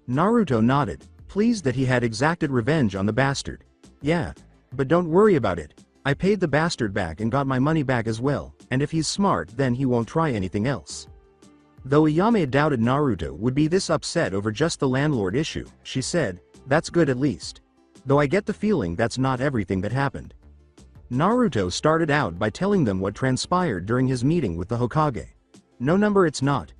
Naruto nodded, pleased that he had exacted revenge on the bastard. "Yeah. But don't worry about it. I paid the bastard back and got my money back as well, and if he's smart then he won't try anything else." Though Ayame doubted Naruto would be this upset over just the landlord issue, she said, "That's good at least. Though I get the feeling that's not everything that happened." Naruto started out by telling them what transpired during his meeting with the Hokage. "No number it's not.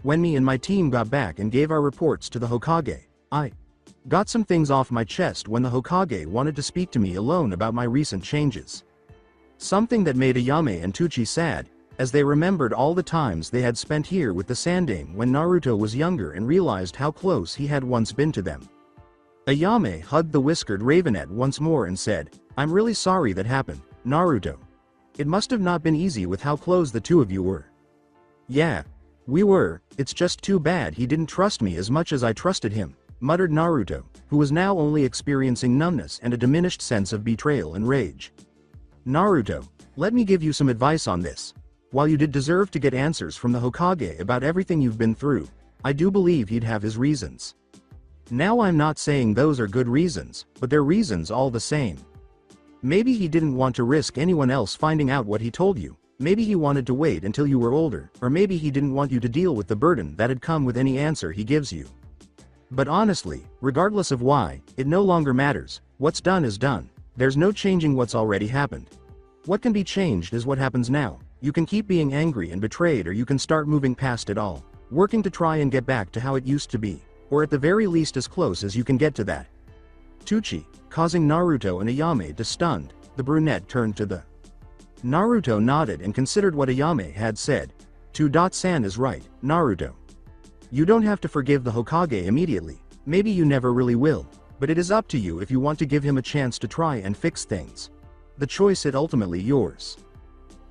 When me and my team got back and gave our reports to the Hokage, I got some things off my chest when the Hokage wanted to speak to me alone about my recent changes. Something that made Ayame and Tucci sad, as they remembered all the times they had spent here with the Sandaime when Naruto was younger and realized how close he had once been to them. Ayame hugged the whiskered ravenette once more and said, "I'm really sorry that happened, Naruto. It must have not been easy with how close the two of you were. Yeah. We were, it's just too bad he didn't trust me as much as I trusted him, muttered Naruto, who was now only experiencing numbness and a diminished sense of betrayal and rage. Naruto, let me give you some advice on this. While you did deserve to get answers from the Hokage about everything you've been through, I do believe he'd have his reasons. Now I'm not saying those are good reasons, but they're reasons all the same. Maybe he didn't want to risk anyone else finding out what he told you. Maybe he wanted to wait until you were older, or maybe he didn't want you to deal with the burden that'd come with any answer he gives you. But honestly, regardless of why, it no longer matters. What's done is done. There's no changing what's already happened. What can be changed is what happens now. You can keep being angry and betrayed, or you can start moving past it all, working to try and get back to how it used to be, or at the very least as close as you can get to that. Tucci, causing Naruto and Ayame to stunned, the brunette turned to the Naruto nodded and considered what Ayame had said. San is right, Naruto. You don't have to forgive the Hokage immediately, maybe you never really will, but it is up to you if you want to give him a chance to try and fix things. The choice is ultimately yours.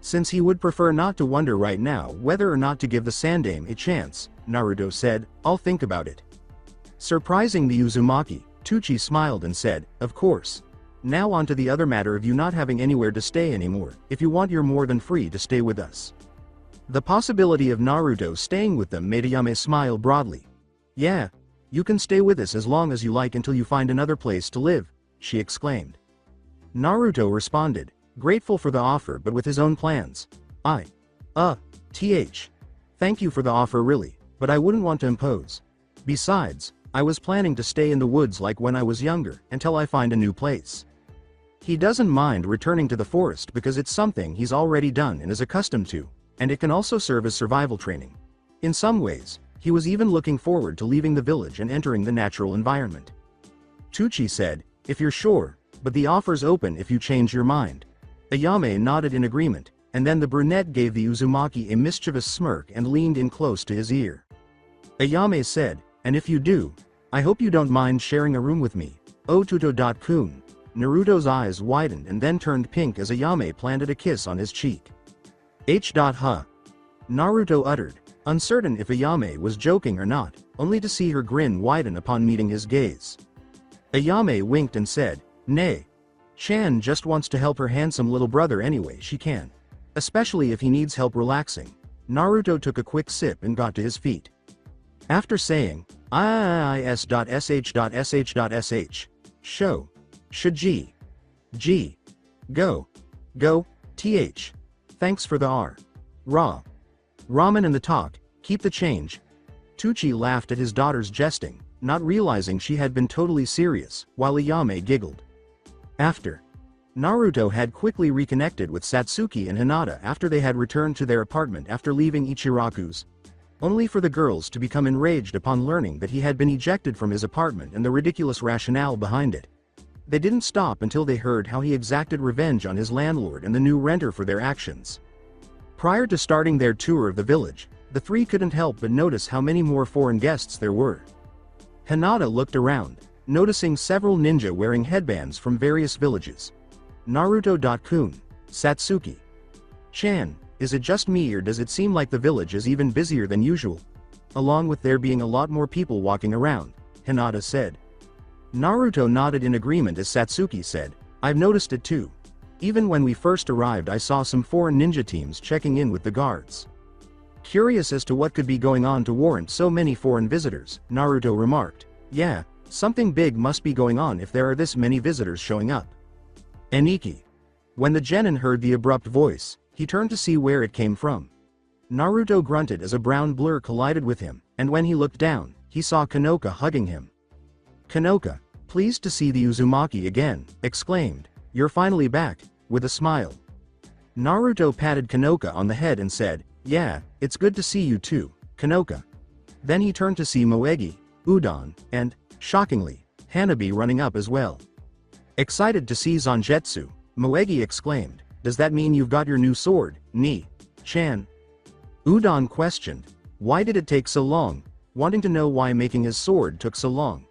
Since he would prefer not to wonder right now whether or not to give the Sandaime a chance, Naruto said, I'll think about it. Surprising the Uzumaki, Tucci smiled and said, of course. Now on to the other matter of you not having anywhere to stay anymore. If you want, you're more than free to stay with us. The possibility of Naruto staying with them made Ayame smile broadly. Yeah, you can stay with us as long as you like until you find another place to live, she exclaimed. Naruto responded, grateful for the offer but with his own plans. Thank you for the offer really, but I wouldn't want to impose. Besides, I was planning to stay in the woods like when I was younger, until I find a new place. He doesn't mind returning to the forest because it's something he's already done and is accustomed to, and it can also serve as survival training. In some ways, he was even looking forward to leaving the village and entering the natural environment. Tucci said, if you're sure, but the offer's open if you change your mind. Ayame nodded in agreement, and then the brunette gave the Uzumaki a mischievous smirk and leaned in close to his ear. Ayame said, and if you do, I hope you don't mind sharing a room with me. Otuto.kun. Naruto's eyes widened and then turned pink as Ayame planted a kiss on his cheek. Huh. Naruto uttered, uncertain if Ayame was joking or not, only to see her grin widen upon meeting his gaze. Ayame winked and said, nay. Chan just wants to help her handsome little brother any way she can. Especially if he needs help relaxing. Naruto took a quick sip and got to his feet. After saying, iis.sh.sh.sh, show. Shiji. G. Go. Th. Thanks for the R. Raw. Ramen and the talk, keep the change. Tucci laughed at his daughter's jesting, not realizing she had been totally serious, while Ayame giggled. After. Naruto had quickly reconnected with Satsuki and Hinata after they had returned to their apartment after leaving Ichiraku's, only for the girls to become enraged upon learning that he had been ejected from his apartment and the ridiculous rationale behind it. They didn't stop until they heard how he exacted revenge on his landlord and the new renter for their actions. Prior to starting their tour of the village, the three couldn't help but notice how many more foreign guests there were. Hinata looked around, noticing several ninja wearing headbands from various villages. Naruto.kun. Satsuki. Chan, is it just me or does it seem like the village is even busier than usual? Along with there being a lot more people walking around, Hinata said. Naruto nodded in agreement as Satsuki said, I've noticed it too. Even when we first arrived I saw some foreign ninja teams checking in with the guards. Curious as to what could be going on to warrant so many foreign visitors, Naruto remarked. Yeah, something big must be going on if there are this many visitors showing up. Eniki. When the genin heard the abrupt voice, he turned to see where it came from. Naruto grunted as a brown blur collided with him, and when he looked down, he saw Kanoka hugging him. Kanoka, pleased to see the Uzumaki again, exclaimed, you're finally back, with a smile. Naruto patted Kanoka on the head and said, yeah, it's good to see you too, Kanoka. Then he turned to see Moegi, Udon, and, shockingly, Hanabi running up as well. Excited to see Zangetsu, Moegi exclaimed, does that mean you've got your new sword, Chan? Udon questioned, why did it take so long, wanting to know why making his sword took so long.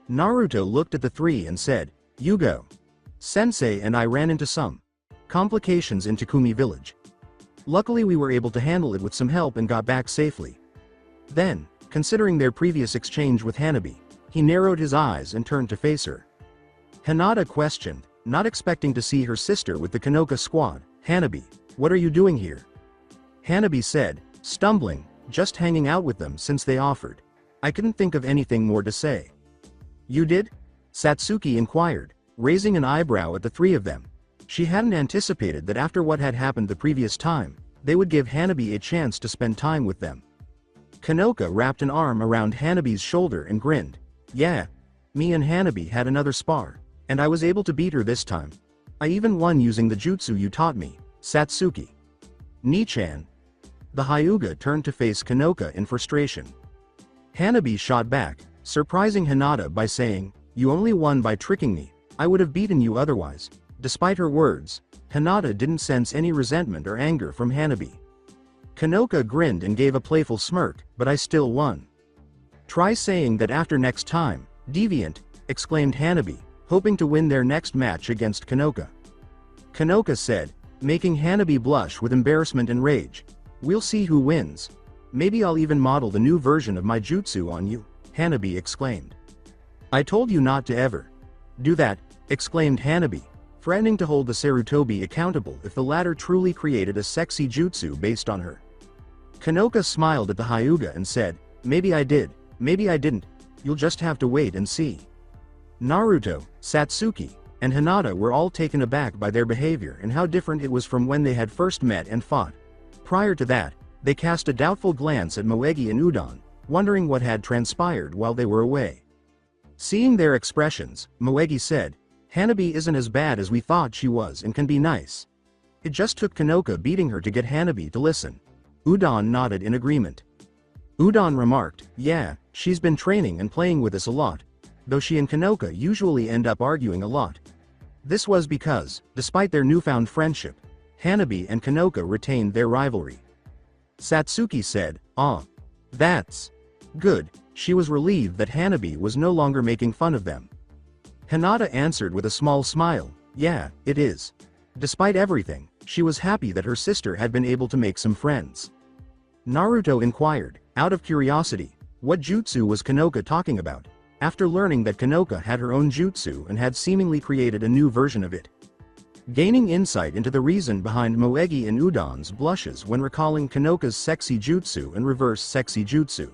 Naruto looked at the three and said, Yugo. Sensei and I ran into some Complications in Takumi village. Luckily we were able to handle it with some help and got back safely. Then, considering their previous exchange with Hanabi, he narrowed his eyes and turned to face her. Hinata questioned, not expecting to see her sister with the Kanoka squad. Hanabi, what are you doing here? Hanabi said, stumbling, just hanging out with them since they offered. I couldn't think of anything more to say. You did? Satsuki inquired, raising an eyebrow at the three of them. She hadn't anticipated that after what had happened the previous time, they would give Hanabi a chance to spend time with them. Kanoka wrapped an arm around Hanabi's shoulder and grinned. Yeah. Me and Hanabi had another spar, and I was able to beat her this time. I even won using the jutsu you taught me, Satsuki. Nichan. The Hyuga turned to face Kanoka in frustration. Hanabi shot back, surprising Hinata by saying, you only won by tricking me, I would have beaten you otherwise. Despite her words, Hinata didn't sense any resentment or anger from Hanabi. Kanoka grinned and gave a playful smirk, but I still won. Try saying that after next time, deviant, exclaimed Hanabi, hoping to win their next match against Kanoka. Kanoka said, making Hanabi blush with embarrassment and rage. We'll see who wins. Maybe I'll even model the new version of my jutsu on you, Hanabi exclaimed. I told you not to ever do that, exclaimed Hanabi, threatening to hold the Sarutobi accountable if the latter truly created a sexy jutsu based on her. Kanoka smiled at the Hyuga and said, maybe I did, maybe I didn't, you'll just have to wait and see. Naruto, Satsuki, and Hinata were all taken aback by their behavior and how different it was from when they had first met and fought. Prior to that, they cast a doubtful glance at Moegi and Udon, wondering what had transpired while they were away. Seeing their expressions, Moegi said, Hanabi isn't as bad as we thought she was and can be nice. It just took Kanoka beating her to get Hanabi to listen. Udon nodded in agreement. Udon remarked, yeah, she's been training and playing with us a lot, though she and Kanoka usually end up arguing a lot. This was because, despite their newfound friendship, Hanabi and Kanoka retained their rivalry. Satsuki said, that's good. She was relieved that Hanabi was no longer making fun of them. Hinata answered with a small smile, yeah, it is. Despite everything, she was happy that her sister had been able to make some friends. Naruto inquired, out of curiosity, what jutsu was Kanoka talking about, after learning that Kanoka had her own jutsu and had seemingly created a new version of it. Gaining insight into the reason behind Moegi and Udon's blushes when recalling Kanoka's sexy jutsu and reverse sexy jutsu.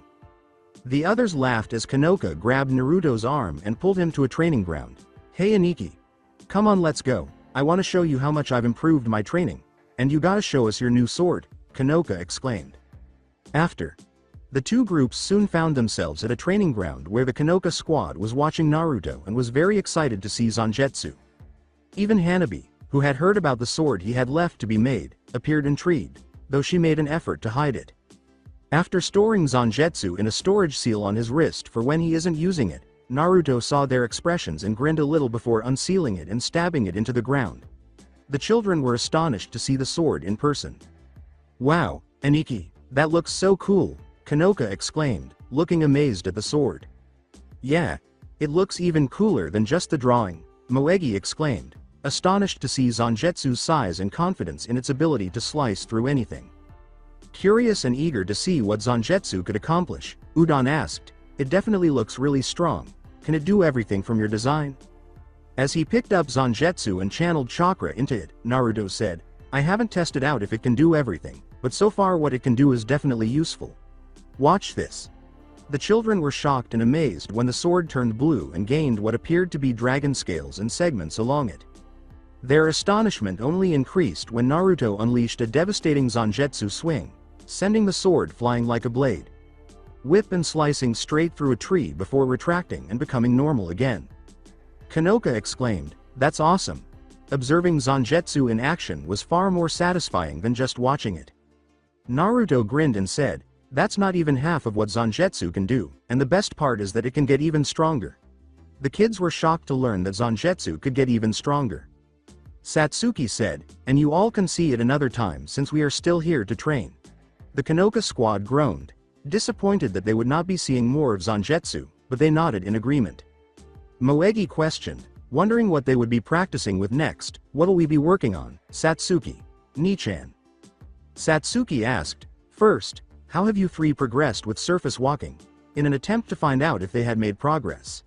The others laughed as Kanoka grabbed Naruto's arm and pulled him to a training ground. Hey Aniki. Come on, let's go. I want to show you how much I've improved my training. And you gotta show us your new sword, Kanoka exclaimed. After. The two groups soon found themselves at a training ground where the Kanoka squad was watching Naruto and was very excited to see Zangetsu. Even Hanabi, who had heard about the sword he had left to be made, appeared intrigued, though she made an effort to hide it. After storing Zangetsu in a storage seal on his wrist for when he isn't using it, Naruto saw their expressions and grinned a little before unsealing it and stabbing it into the ground. The children were astonished to see the sword in person. Wow, Aniki, that looks so cool, Kanoka exclaimed, looking amazed at the sword. Yeah, it looks even cooler than just the drawing, Moegi exclaimed, astonished to see Zangetsu's size and confidence in its ability to slice through anything. Curious and eager to see what Zangetsu could accomplish, Udon asked, it definitely looks really strong. Can it do everything from your design? As he picked up Zangetsu and channeled chakra into it, Naruto said, I haven't tested out if it can do everything, but so far what it can do is definitely useful. Watch this. The children were shocked and amazed when the sword turned blue and gained what appeared to be dragon scales and segments along it. Their astonishment only increased when Naruto unleashed a devastating Zangetsu swing, sending the sword flying like a blade. Whip and slicing straight through a tree before retracting and becoming normal again. Kanoka exclaimed, that's awesome. Observing Zangetsu in action was far more satisfying than just watching it. Naruto grinned and said, that's not even half of what Zangetsu can do, and the best part is that it can get even stronger. The kids were shocked to learn that Zangetsu could get even stronger. Satsuki said, and you all can see it another time since we are still here to train. The Kanoka squad groaned, disappointed that they would not be seeing more of Zangetsu, but they nodded in agreement. Moegi questioned, Wondering what they would be practicing with next. What'll we be working on, Satsuki? Nichan. Satsuki asked. First, how have you three progressed with surface walking? In an attempt to find out if they had made progress.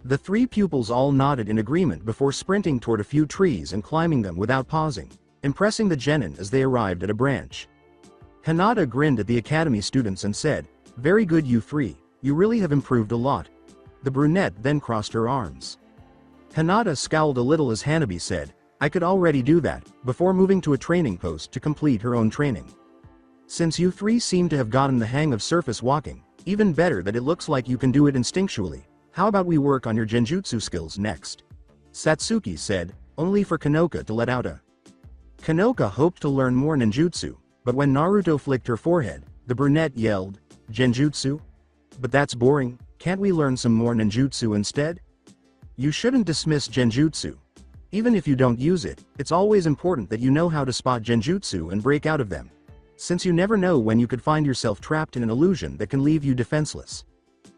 The three pupils all nodded in agreement before sprinting toward a few trees and climbing them without pausing, impressing the genin as they arrived at a branch. Hinata grinned at the academy students and said, "Very good you three, you really have improved a lot." The brunette then crossed her arms. Hinata scowled a little as Hanabi said, "I could already do that," before moving to a training post to complete her own training. "Since you three seem to have gotten the hang of surface walking, even better that it looks like you can do it instinctually, how about we work on your genjutsu skills next?" Satsuki said, only for Kanoka to let out a. Kanoka hoped to learn more ninjutsu, but when Naruto flicked her forehead, the brunette yelled, "Genjutsu? But that's boring, can't we learn some more ninjutsu instead?" "You shouldn't dismiss genjutsu. Even if you don't use it, it's always important that you know how to spot genjutsu and break out of them. Since you never know when you could find yourself trapped in an illusion that can leave you defenseless,"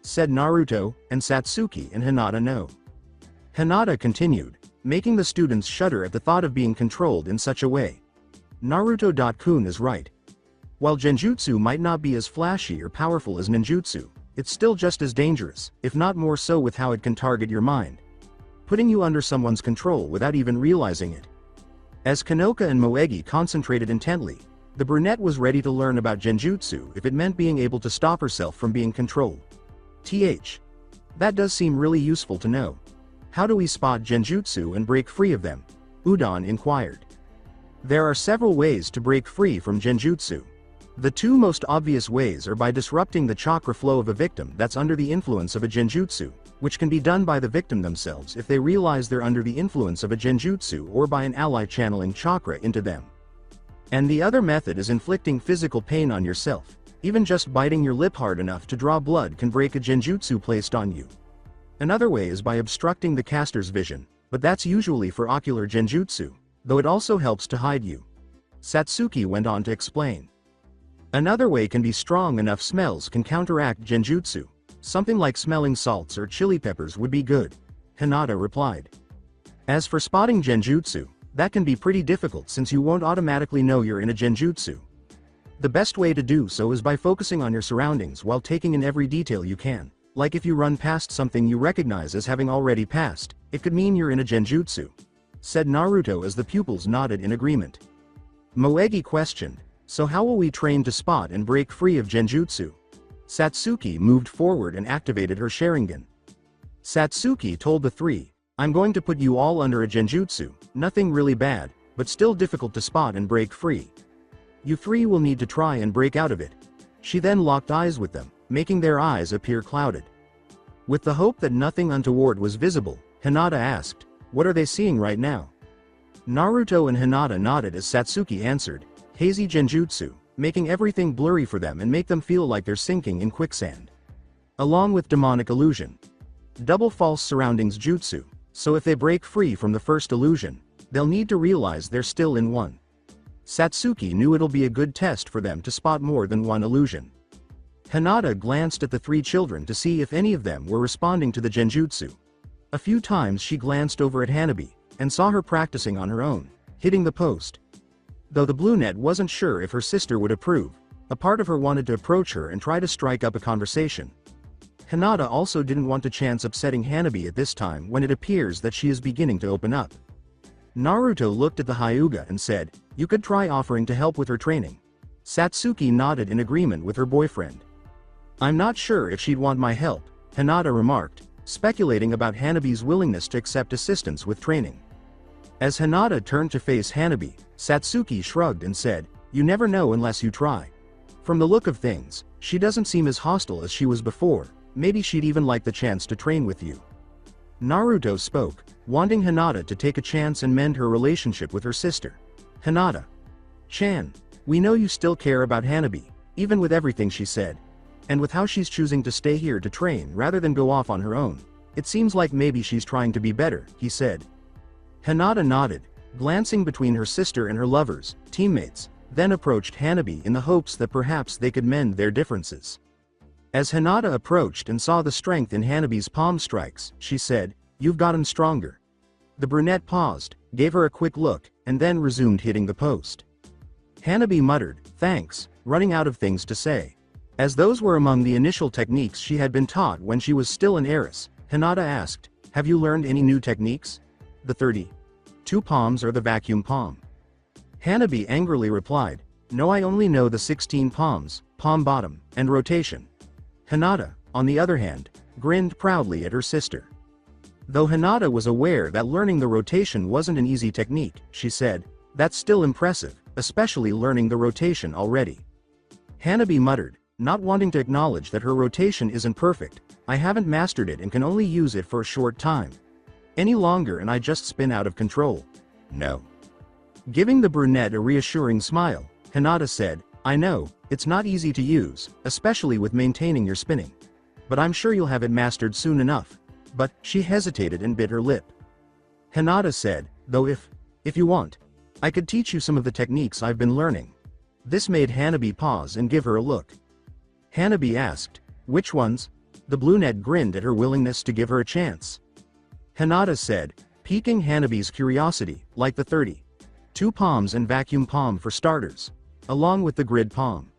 said Naruto, and Satsuki and Hinata know. Hinata continued, making the students shudder at the thought of being controlled in such a way. Naruto-kun is right. While genjutsu might not be as flashy or powerful as ninjutsu, it's still just as dangerous, if not more so with how it can target your mind, putting you under someone's control without even realizing it. As Kanoka and Moegi concentrated intently, the brunette was ready to learn about genjutsu if it meant being able to stop herself from being controlled. That does seem really useful to know. How do we spot genjutsu and break free of them? Udon inquired. There are several ways to break free from genjutsu. The two most obvious ways are by disrupting the chakra flow of a victim that's under the influence of a genjutsu, which can be done by the victim themselves if they realize they're under the influence of a genjutsu or by an ally channeling chakra into them. And the other method is inflicting physical pain on yourself. Even just biting your lip hard enough to draw blood can break a genjutsu placed on you. Another way is by obstructing the caster's vision, but that's usually for ocular genjutsu, though it also helps to hide you. Satsuki went on to explain. Another way can be strong enough smells can counteract genjutsu. Something like smelling salts or chili peppers would be good, Hinata replied. As for spotting genjutsu, that can be pretty difficult since you won't automatically know you're in a genjutsu. The best way to do so is by focusing on your surroundings while taking in every detail you can. Like if you run past something you recognize as having already passed, it could mean you're in a genjutsu, said Naruto as the pupils nodded in agreement. Moegi questioned, so how will we train to spot and break free of genjutsu? Satsuki moved forward and activated her Sharingan. Satsuki told the three, I'm going to put you all under a genjutsu, nothing really bad, but still difficult to spot and break free. You three will need to try and break out of it. She then locked eyes with them, making their eyes appear clouded. With the hope that nothing untoward was visible, Hinata asked, what are they seeing right now? Naruto and Hinata nodded as Satsuki answered, hazy genjutsu, making everything blurry for them and make them feel like they're sinking in quicksand. Along with demonic illusion. Double false surroundings jutsu, so if they break free from the first illusion, they'll need to realize they're still in one. Satsuki knew it'll be a good test for them to spot more than one illusion. Hinata glanced at the three children to see if any of them were responding to the genjutsu. A few times she glanced over at Hanabi, and saw her practicing on her own, hitting the post. Though the brunette wasn't sure if her sister would approve, a part of her wanted to approach her and try to strike up a conversation. Hinata also didn't want to chance upsetting Hanabi at this time when it appears that she is beginning to open up. Naruto looked at the Hyuga and said, you could try offering to help with her training. Satsuki nodded in agreement with her boyfriend. I'm not sure if she'd want my help, Hinata remarked, speculating about Hanabi's willingness to accept assistance with training. As Hinata turned to face Hanabi, Satsuki shrugged and said, you never know unless you try. From the look of things, she doesn't seem as hostile as she was before, maybe she'd even like the chance to train with you. Naruto spoke, wanting Hinata to take a chance and mend her relationship with her sister. Hinata-chan, we know you still care about Hanabi, even with everything she said. And with how she's choosing to stay here to train rather than go off on her own, it seems like maybe she's trying to be better, he said. Hinata nodded, glancing between her sister and her lovers, teammates, then approached Hanabi in the hopes that perhaps they could mend their differences. As Hinata approached and saw the strength in Hanabi's palm strikes, she said, you've gotten stronger, The brunette paused, gave her a quick look, and then resumed hitting the post. Hanabi muttered, "Thanks," running out of things to say. As those were among the initial techniques she had been taught when she was still an heiress, Hinata asked, "Have you learned any new techniques? The 32 palms or the vacuum palm?" Hanabi angrily replied, "No, I only know the 16 palms, palm bottom, and rotation." Hinata, on the other hand, grinned proudly at her sister. Though Hinata was aware that learning the rotation wasn't an easy technique, she said, "That's still impressive, especially learning the rotation already." Hanabi muttered, not wanting to acknowledge that her rotation isn't perfect. "I haven't mastered it and can only use it for a short time. Any longer and I just spin out of control." "No." Giving the brunette a reassuring smile, Hinata said, "I know, it's not easy to use, especially with maintaining your spinning. But I'm sure you'll have it mastered soon enough." But, she hesitated and bit her lip. Hinata said, "Though if you want, I could teach you some of the techniques I've been learning." This made Hanabi pause and give her a look. Hanabi asked, "Which ones?" The brunette grinned at her willingness to give her a chance. Hinata said, piquing Hanabi's curiosity, like the 32 palms and vacuum palm for starters, along with the grid palm.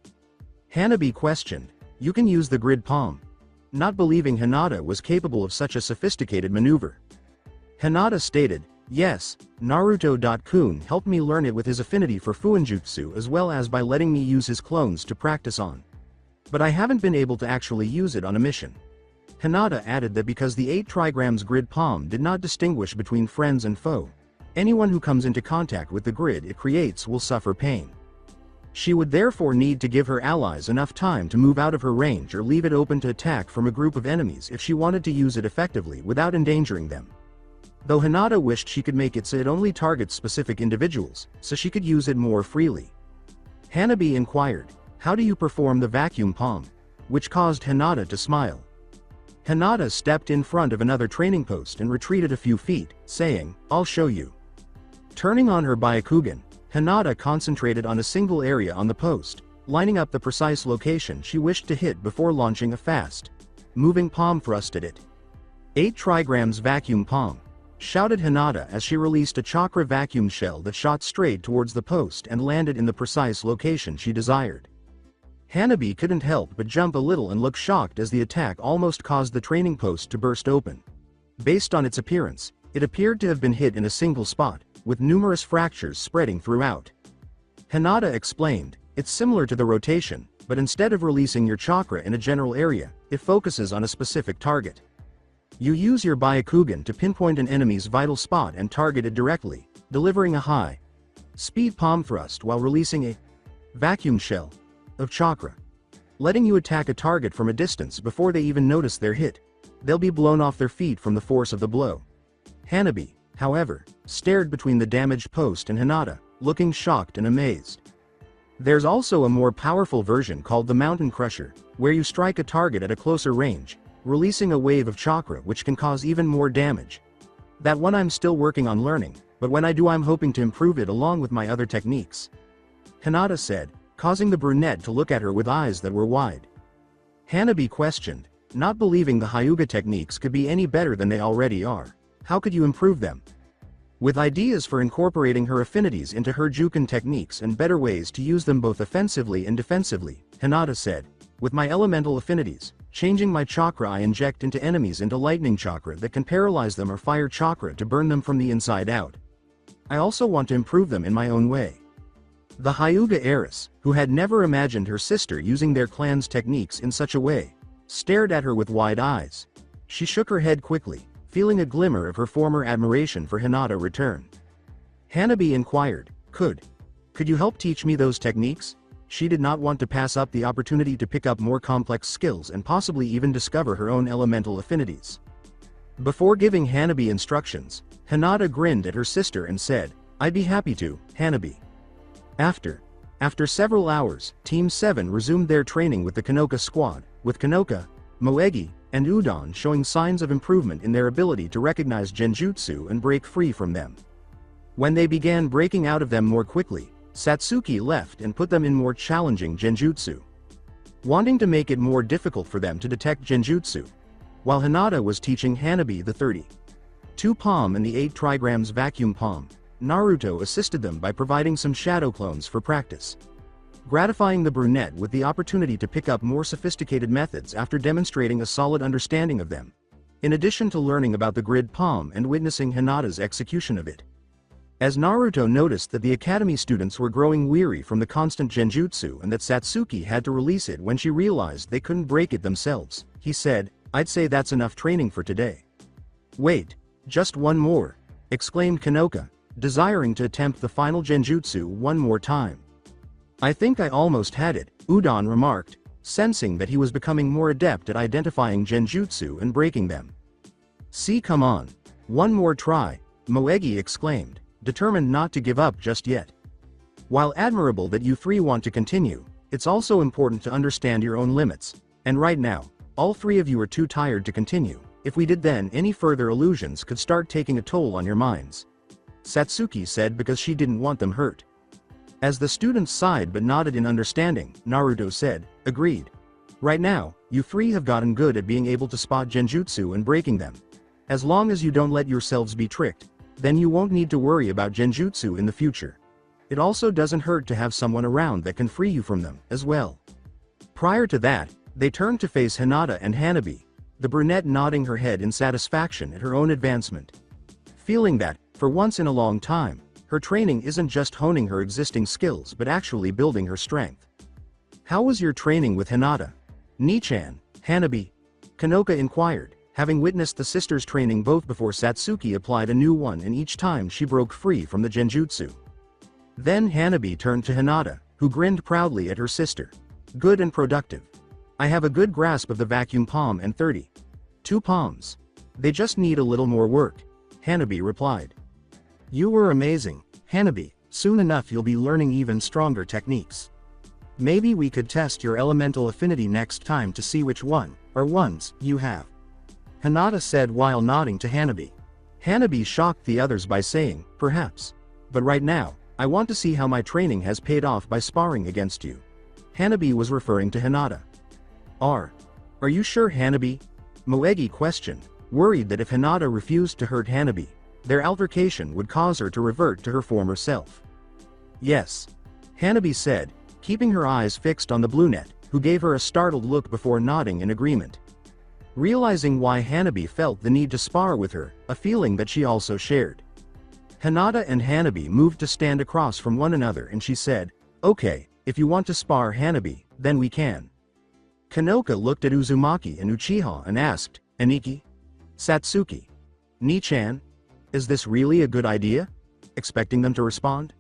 Hanabi questioned, "You can use the grid palm?" Not believing Hinata was capable of such a sophisticated maneuver. Hinata stated, "Yes, Naruto-kun helped me learn it with his affinity for Fuinjutsu as well as by letting me use his clones to practice on. But I haven't been able to actually use it on a mission." Hinata added that because the 8 trigrams grid palm did not distinguish between friends and foe, anyone who comes into contact with the grid it creates will suffer pain. She would therefore need to give her allies enough time to move out of her range or leave it open to attack from a group of enemies if she wanted to use it effectively without endangering them. Though Hinata wished she could make it so it only targets specific individuals, so she could use it more freely. Hanabi inquired, "How do you perform the vacuum palm?" which caused Hinata to smile. Hinata stepped in front of another training post and retreated a few feet, saying, "I'll show you." Turning on her Byakugan, Hinata concentrated on a single area on the post, lining up the precise location she wished to hit before launching a fast, moving palm thrust at it. 8 trigrams vacuum palm, shouted Hinata as she released a chakra vacuum shell that shot straight towards the post and landed in the precise location she desired. Hanabi couldn't help but jump a little and look shocked as the attack almost caused the training post to burst open. Based on its appearance, it appeared to have been hit in a single spot, with numerous fractures spreading throughout. Hinata explained, "It's similar to the rotation, but instead of releasing your chakra in a general area, it focuses on a specific target. You use your Byakugan to pinpoint an enemy's vital spot and target it directly, delivering a high-speed palm thrust while releasing a vacuum shell of chakra, letting you attack a target from a distance before they even notice they're hit. They'll be blown off their feet from the force of the blow." Hanabi, however, stared between the damaged post and Hinata, looking shocked and amazed. There's also a more powerful version called the Mountain Crusher, where you strike a target at a closer range, releasing a wave of chakra which can cause even more damage. That one I'm still working on learning, but when I do I'm hoping to improve it along with my other techniques," Hinata said, causing the brunette to look at her with eyes that were wide. Hanabi questioned, not believing the Hyuga techniques could be any better than they already are. "How could you improve them?" With ideas for incorporating her affinities into her Juken techniques and better ways to use them both offensively and defensively, Hinata said, "With my elemental affinities, changing my chakra I inject into enemies into lightning chakra that can paralyze them or fire chakra to burn them from the inside out. I also want to improve them in my own way." The Hyuga heiress, who had never imagined her sister using their clan's techniques in such a way, stared at her with wide eyes. She shook her head quickly, feeling a glimmer of her former admiration for Hinata return. Hanabi inquired, Could you help teach me those techniques?" She did not want to pass up the opportunity to pick up more complex skills and possibly even discover her own elemental affinities. Before giving Hanabi instructions, Hinata grinned at her sister and said, "I'd be happy to, Hanabi." After several hours, Team 7 resumed their training with the Kanoka squad, with Kanoka, Moegi, and Udon showing signs of improvement in their ability to recognize genjutsu and break free from them. When they began breaking out of them more quickly, Satsuki left and put them in more challenging genjutsu, wanting to make it more difficult for them to detect genjutsu, while Hinata was teaching Hanabi the 32 2 palm and the 8 trigrams vacuum palm, Naruto assisted them by providing some shadow clones for practice, gratifying the brunette with the opportunity to pick up more sophisticated methods after demonstrating a solid understanding of them, in addition to learning about the grid palm and witnessing Hinata's execution of it. As Naruto noticed that the academy students were growing weary from the constant genjutsu and that Satsuki had to release it when she realized they couldn't break it themselves, he said, "I'd say that's enough training for today." "Wait, just one more," exclaimed Kanoka, desiring to attempt the final genjutsu one more time. "I think I almost had it," Udon remarked, sensing that he was becoming more adept at identifying genjutsu and breaking them. "See, come on. One more try," Moegi exclaimed, determined not to give up just yet. "While admirable that you three want to continue, it's also important to understand your own limits, and right now, all three of you are too tired to continue. If we did then any further illusions could start taking a toll on your minds," Satsuki said because she didn't want them hurt. As the students sighed but nodded in understanding, Naruto said, "Agreed. Right now, you three have gotten good at being able to spot genjutsu and breaking them. As long as you don't let yourselves be tricked, then you won't need to worry about genjutsu in the future. It also doesn't hurt to have someone around that can free you from them, as well." Prior to that, they turned to face Hinata and Hanabi, the brunette nodding her head in satisfaction at her own advancement, feeling that, for once in a long time, her training isn't just honing her existing skills but actually building her strength. "How was your training with Hinata? Nichan, Hanabi?" Kanoka inquired, having witnessed the sisters' training both before Satsuki applied a new one and each time she broke free from the genjutsu. Then Hanabi turned to Hinata, who grinned proudly at her sister. "Good and productive. I have a good grasp of the vacuum palm and 32 palms. They just need a little more work," Hanabi replied. "You were amazing, Hanabi. Soon enough you'll be learning even stronger techniques. Maybe we could test your elemental affinity next time to see which one, or ones, you have," Hinata said while nodding to Hanabi. Hanabi shocked the others by saying, "Perhaps. But right now, I want to see how my training has paid off by sparring against you." Hanabi was referring to Hinata. Are you sure, Hanabi?" Moegi questioned, worried that if Hinata refused to hurt Hanabi, their altercation would cause her to revert to her former self. "Yes," Hanabi said, keeping her eyes fixed on the brunette, who gave her a startled look before nodding in agreement. Realizing why Hanabi felt the need to spar with her, a feeling that she also shared, Hinata and Hanabi moved to stand across from one another and she said, "Okay, if you want to spar, Hanabi, then we can." Kanoka looked at Uzumaki and Uchiha and asked, "Aniki? Satsuki? Nichan? Is this really a good idea?" expecting them to respond.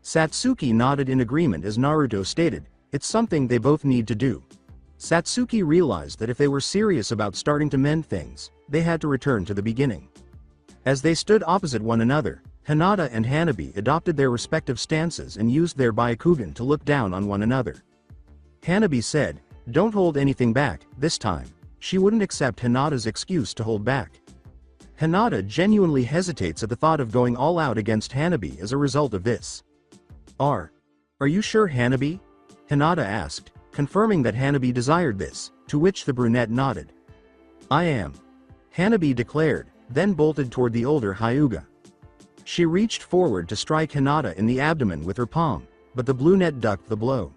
Satsuki nodded in agreement as Naruto stated, "It's something they both need to do." Satsuki realized that if they were serious about starting to mend things, they had to return to the beginning. As they stood opposite one another, Hinata and Hanabi adopted their respective stances and used their Byakugan to look down on one another. Hanabi said, "Don't hold anything back, this time." She wouldn't accept Hinata's excuse to hold back. Hinata genuinely hesitates at the thought of going all out against Hanabi as a result of this. Are you sure, Hanabi?" Hinata asked, confirming that Hanabi desired this, to which the brunette nodded. "I am," Hanabi declared, then bolted toward the older Hyuga. She reached forward to strike Hinata in the abdomen with her palm, but the brunette ducked the blow.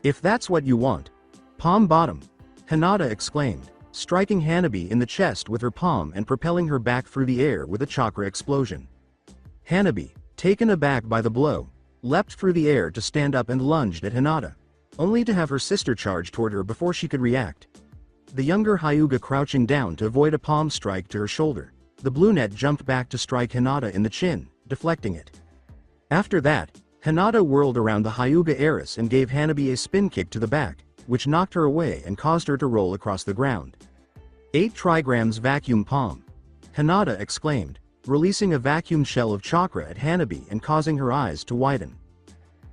"If that's what you want. Palm bottom," Hinata exclaimed, striking Hanabi in the chest with her palm and propelling her back through the air with a chakra explosion. Hanabi, taken aback by the blow, leapt through the air to stand up and lunged at Hinata, only to have her sister charge toward her before she could react. The younger Hyuga crouching down to avoid a palm strike to her shoulder, the brunette jumped back to strike Hinata in the chin, deflecting it. After that, Hinata whirled around the Hyuga heiress and gave Hanabi a spin kick to the back, which knocked her away and caused her to roll across the ground. 8 trigrams vacuum palm, Hinata exclaimed, releasing a vacuum shell of chakra at Hanabi and causing her eyes to widen.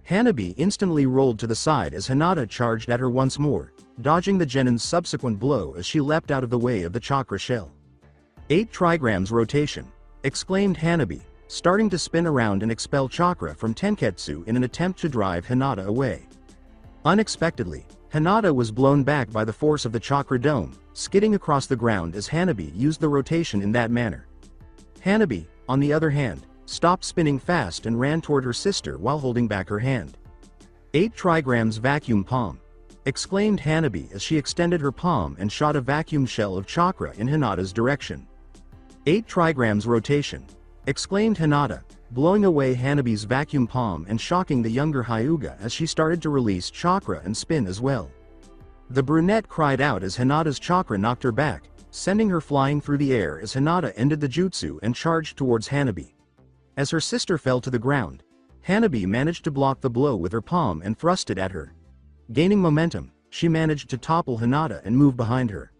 Hanabi instantly rolled to the side as Hinata charged at her once more, dodging the genin's subsequent blow as she leapt out of the way of the chakra shell. 8 trigrams rotation, exclaimed Hanabi, starting to spin around and expel chakra from Tenketsu in an attempt to drive Hinata away. Unexpectedly, Hinata was blown back by the force of the chakra dome, skidding across the ground as Hanabi used the rotation in that manner. Hanabi, on the other hand, stopped spinning fast and ran toward her sister while holding back her hand. 8 trigrams vacuum palm, exclaimed Hanabi as she extended her palm and shot a vacuum shell of chakra in Hinata's direction. 8 trigrams rotation, exclaimed Hinata, blowing away Hanabi's vacuum palm and shocking the younger Hyuga as she started to release chakra and spin as well. The brunette cried out as Hinata's chakra knocked her back, sending her flying through the air as Hinata ended the jutsu and charged towards Hanabi. As her sister fell to the ground, Hanabi managed to block the blow with her palm and thrust it at her. Gaining momentum, she managed to topple Hinata and move behind her.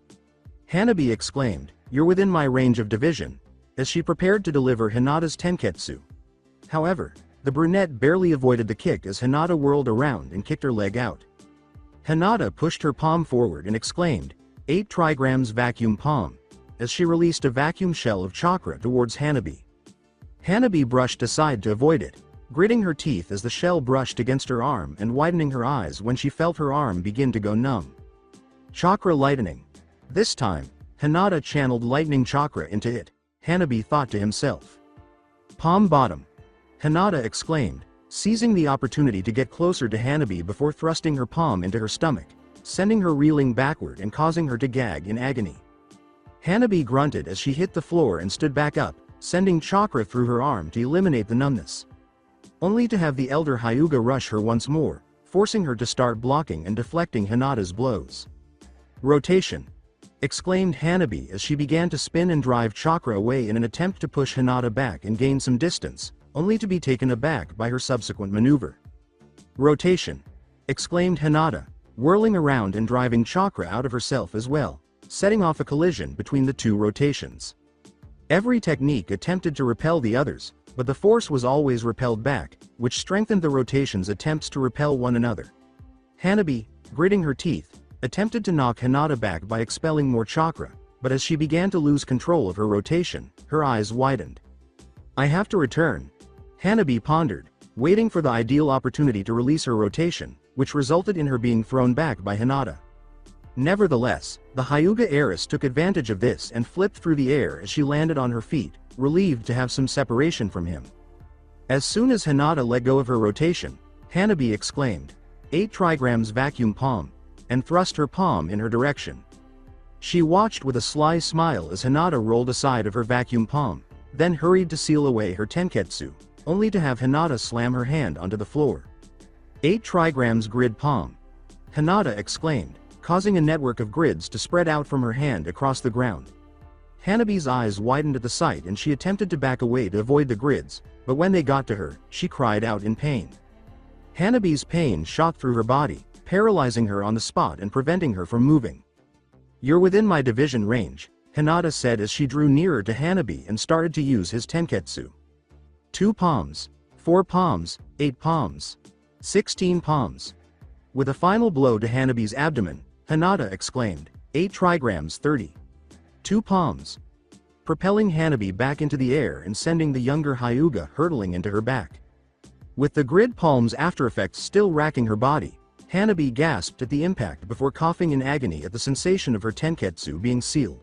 Hanabi exclaimed, "You're within my range of division," as she prepared to deliver Hinata's tenketsu. However, the brunette barely avoided the kick as Hinata whirled around and kicked her leg out. Hinata pushed her palm forward and exclaimed, 8 trigrams vacuum palm, as she released a vacuum shell of chakra towards Hanabi. Hanabi brushed aside to avoid it, gritting her teeth as the shell brushed against her arm and widening her eyes when she felt her arm begin to go numb. Chakra lightening. This time, Hinata channeled lightning chakra into it, Hanabi thought to himself. Palm bottom. Hinata exclaimed, seizing the opportunity to get closer to Hanabi before thrusting her palm into her stomach, sending her reeling backward and causing her to gag in agony. Hanabi grunted as she hit the floor and stood back up, sending chakra through her arm to eliminate the numbness. Only to have the elder Hyuga rush her once more, forcing her to start blocking and deflecting Hinata's blows. Rotation. Exclaimed Hanabi as she began to spin and drive chakra away in an attempt to push Hinata back and gain some distance, only to be taken aback by her subsequent maneuver. Rotation. Exclaimed Hinata, whirling around and driving chakra out of herself as well, setting off a collision between the two rotations. Every technique attempted to repel the others, but the force was always repelled back, which strengthened the rotation's attempts to repel one another. Hanabi, gritting her teeth, attempted to knock Hinata back by expelling more chakra, but as she began to lose control of her rotation, her eyes widened. "I have to return," Hanabi pondered, waiting for the ideal opportunity to release her rotation, which resulted in her being thrown back by Hinata. Nevertheless, the Hyuga heiress took advantage of this and flipped through the air as she landed on her feet, relieved to have some separation from him. As soon as Hinata let go of her rotation, Hanabi exclaimed, 8 trigrams vacuum palm, and thrust her palm in her direction. She watched with a sly smile as Hinata rolled aside of her vacuum palm, then hurried to seal away her tenketsu, only to have Hinata slam her hand onto the floor. 8 trigrams grid palm, Hinata exclaimed, causing a network of grids to spread out from her hand across the ground. Hanabi's eyes widened at the sight and she attempted to back away to avoid the grids, but when they got to her, she cried out in pain. Hanabi's pain shot through her body, paralyzing her on the spot and preventing her from moving. "You're within my division range," Hinata said as she drew nearer to Hanabi and started to use his tenketsu. 2 palms, 4 palms, 8 palms, 16 palms. With a final blow to Hanabi's abdomen, Hinata exclaimed, 8 trigrams 30. 2 palms. Propelling Hanabi back into the air and sending the younger Hyuga hurtling into her back. With the grid palm's aftereffects still racking her body, Hanabi gasped at the impact before coughing in agony at the sensation of her tenketsu being sealed.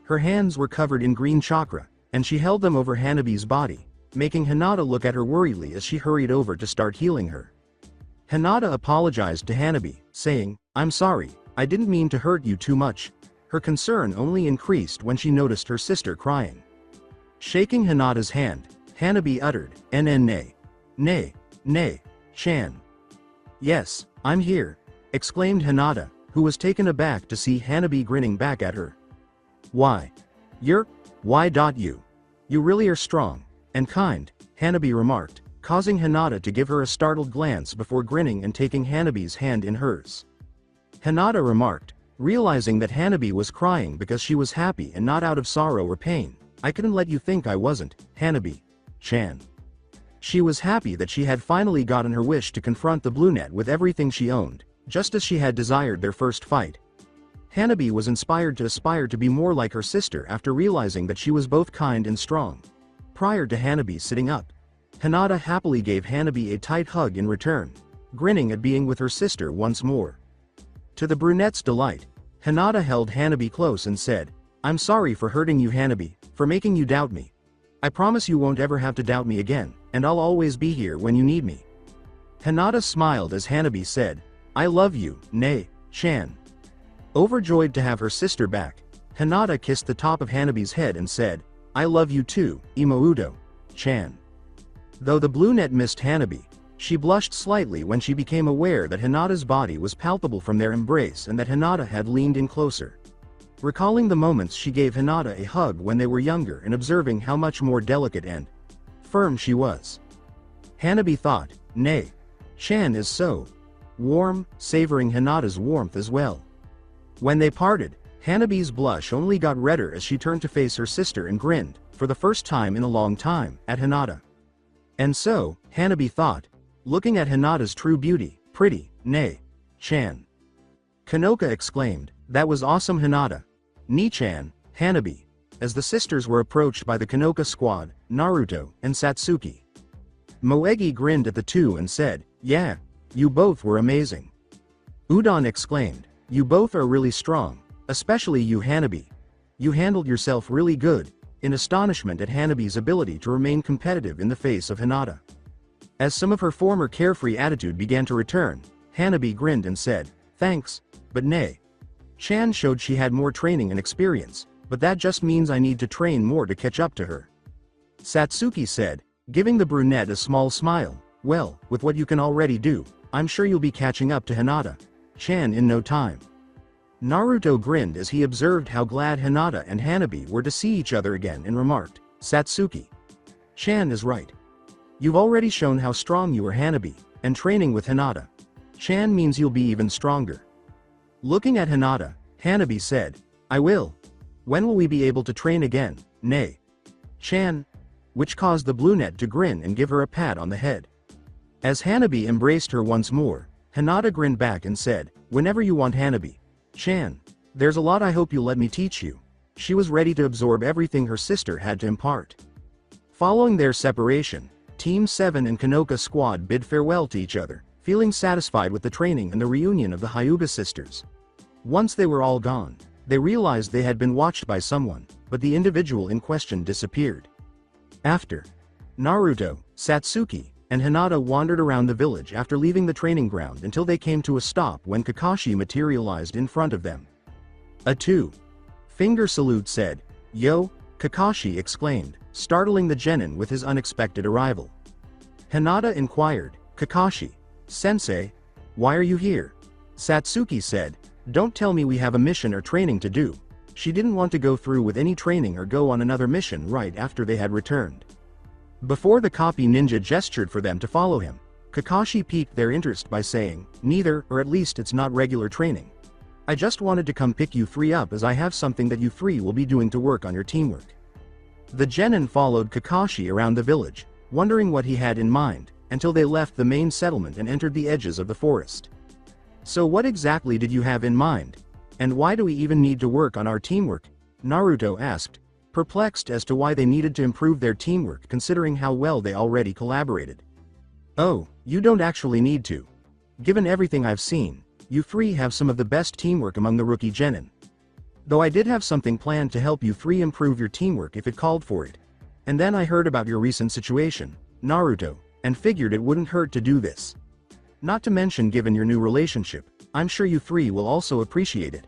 Her hands were covered in green chakra, and she held them over Hanabi's body, making Hinata look at her worriedly as she hurried over to start healing her. Hinata apologized to Hanabi, saying, "I'm sorry, I didn't mean to hurt you too much." Her concern only increased when she noticed her sister crying. Shaking Hinata's hand, Hanabi uttered, "Nay. Nay, nay, Chan." "Yes, I'm here," exclaimed Hinata, who was taken aback to see Hanabi grinning back at her. Why you? You really are strong and kind," Hanabi remarked, causing Hinata to give her a startled glance before grinning and taking Hanabi's hand in hers. Hinata remarked, realizing that Hanabi was crying because she was happy and not out of sorrow or pain, "I couldn't let you think I wasn't, Hanabi-chan." She was happy that she had finally gotten her wish to confront the brunette with everything she owned, just as she had desired their first fight. Hanabi was inspired to aspire to be more like her sister after realizing that she was both kind and strong. Prior to Hanabi sitting up, Hinata happily gave Hanabi a tight hug in return, grinning at being with her sister once more. To the brunette's delight, Hinata held Hanabi close and said, "I'm sorry for hurting you, Hanabi, for making you doubt me. I promise you won't ever have to doubt me again, and I'll always be here when you need me. Hinata smiled as Hanabi said, I love you, Chan. Overjoyed to have her sister back, Hinata kissed the top of Hanabi's head and said, I love you too, Chan. Though the blue net missed Hanabi, she blushed slightly when she became aware that Hinata's body was palpable from their embrace and that Hinata had leaned in closer. Recalling the moments she gave Hinata a hug when they were younger and observing how much more delicate and firm she was. Hanabi thought, Chan is so warm, savoring Hinata's warmth as well. When they parted, Hanabi's blush only got redder as she turned to face her sister and grinned, for the first time in a long time, at Hinata. And so, Hanabi thought, looking at Hinata's true beauty, pretty, Chan. Kanoka exclaimed, that was awesome Hinata. Chan, Hanabi, as the sisters were approached by the Kanoka squad, Naruto, and Satsuki. Moegi grinned at the two and said, yeah, you both were amazing. Udon exclaimed, you both are really strong, especially you Hanabi. You handled yourself really good, in astonishment at Hanabi's ability to remain competitive in the face of Hinata. As some of her former carefree attitude began to return, Hanabi grinned and said, thanks, but Chan showed she had more training and experience, but that just means I need to train more to catch up to her. Satsuki said, giving the brunette a small smile, well, with what you can already do, I'm sure you'll be catching up to Hinata-chan in no time. Naruto grinned as he observed how glad Hinata and Hanabi were to see each other again and remarked, Satsuki-chan is right. You've already shown how strong you are Hanabi, and training with Hinata-chan means you'll be even stronger. Looking at Hinata, Hanabi said, I will. When will we be able to train again, Chan? Which caused the brunette to grin and give her a pat on the head. As Hanabi embraced her once more, Hinata grinned back and said, whenever you want Hanabi-chan. There's a lot I hope you'll let me teach you. She was ready to absorb everything her sister had to impart. Following their separation, Team 7 and Kanoka squad bid farewell to each other, feeling satisfied with the training and the reunion of the Hyuga sisters. Once they were all gone, they realized they had been watched by someone, but the individual in question disappeared. After, Naruto, Satsuki, and Hinata wandered around the village after leaving the training ground until they came to a stop when Kakashi materialized in front of them. A two-finger salute said, Yo, Kakashi exclaimed, startling the genin with his unexpected arrival. Hinata inquired, Kakashi, Sensei, why are you here? Satsuki said, don't tell me we have a mission or training to do. She didn't want to go through with any training or go on another mission right after they had returned. Before the copy ninja gestured for them to follow him, Kakashi piqued their interest by saying, neither, or at least it's not regular training. I just wanted to come pick you three up as I have something that you three will be doing to work on your teamwork. The genin followed Kakashi around the village, wondering what he had in mind, until they left the main settlement and entered the edges of the forest. So what exactly did you have in mind? And why do we even need to work on our teamwork? Naruto asked, perplexed as to why they needed to improve their teamwork considering how well they already collaborated. Oh, you don't actually need to. Given everything I've seen, you three have some of the best teamwork among the rookie genin. Though I did have something planned to help you three improve your teamwork if it called for it. And then I heard about your recent situation, Naruto, and figured it wouldn't hurt to do this. Not to mention given your new relationship, I'm sure you three will also appreciate it.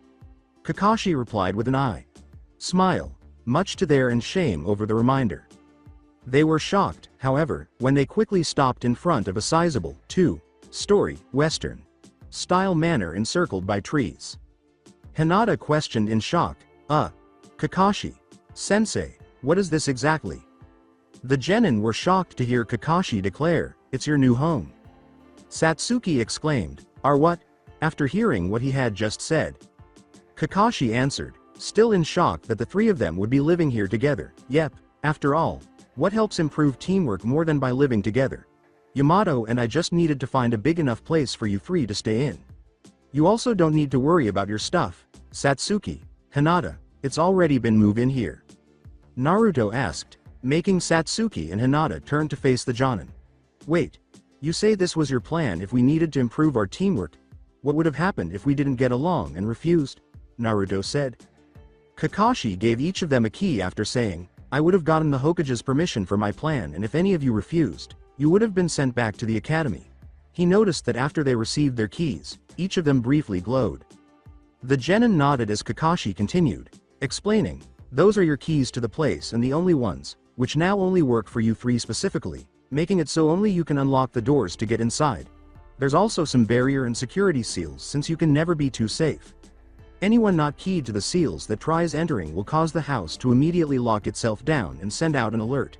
Kakashi replied with an smile, much to their and shame over the reminder. They were shocked, however, when they quickly stopped in front of a sizable, two-story, Western-style manor encircled by trees. Hinata questioned in shock, Kakashi, Sensei, what is this exactly? The genin were shocked to hear Kakashi declare, it's your new home. Satsuki exclaimed, our what? After hearing what he had just said. Kakashi answered, still in shock that the three of them would be living here together. Yep, after all, what helps improve teamwork more than by living together? Yamato and I just needed to find a big enough place for you three to stay in. You also don't need to worry about your stuff, Satsuki, Hinata, it's already been moved in here. Naruto asked, making Satsuki and Hinata turn to face the genin. Wait, you say this was your plan if we needed to improve our teamwork? What would have happened if we didn't get along and refused? Naruto said. Kakashi gave each of them a key after saying, I would have gotten the Hokage's permission for my plan, and if any of you refused, you would have been sent back to the academy. He noticed that after they received their keys, each of them briefly glowed. The genin nodded as Kakashi continued, explaining, those are your keys to the place and the only ones, which now only work for you three specifically, making it so only you can unlock the doors to get inside. There's also some barrier and security seals since you can never be too safe. Anyone not keyed to the seals that tries entering will cause the house to immediately lock itself down and send out an alert.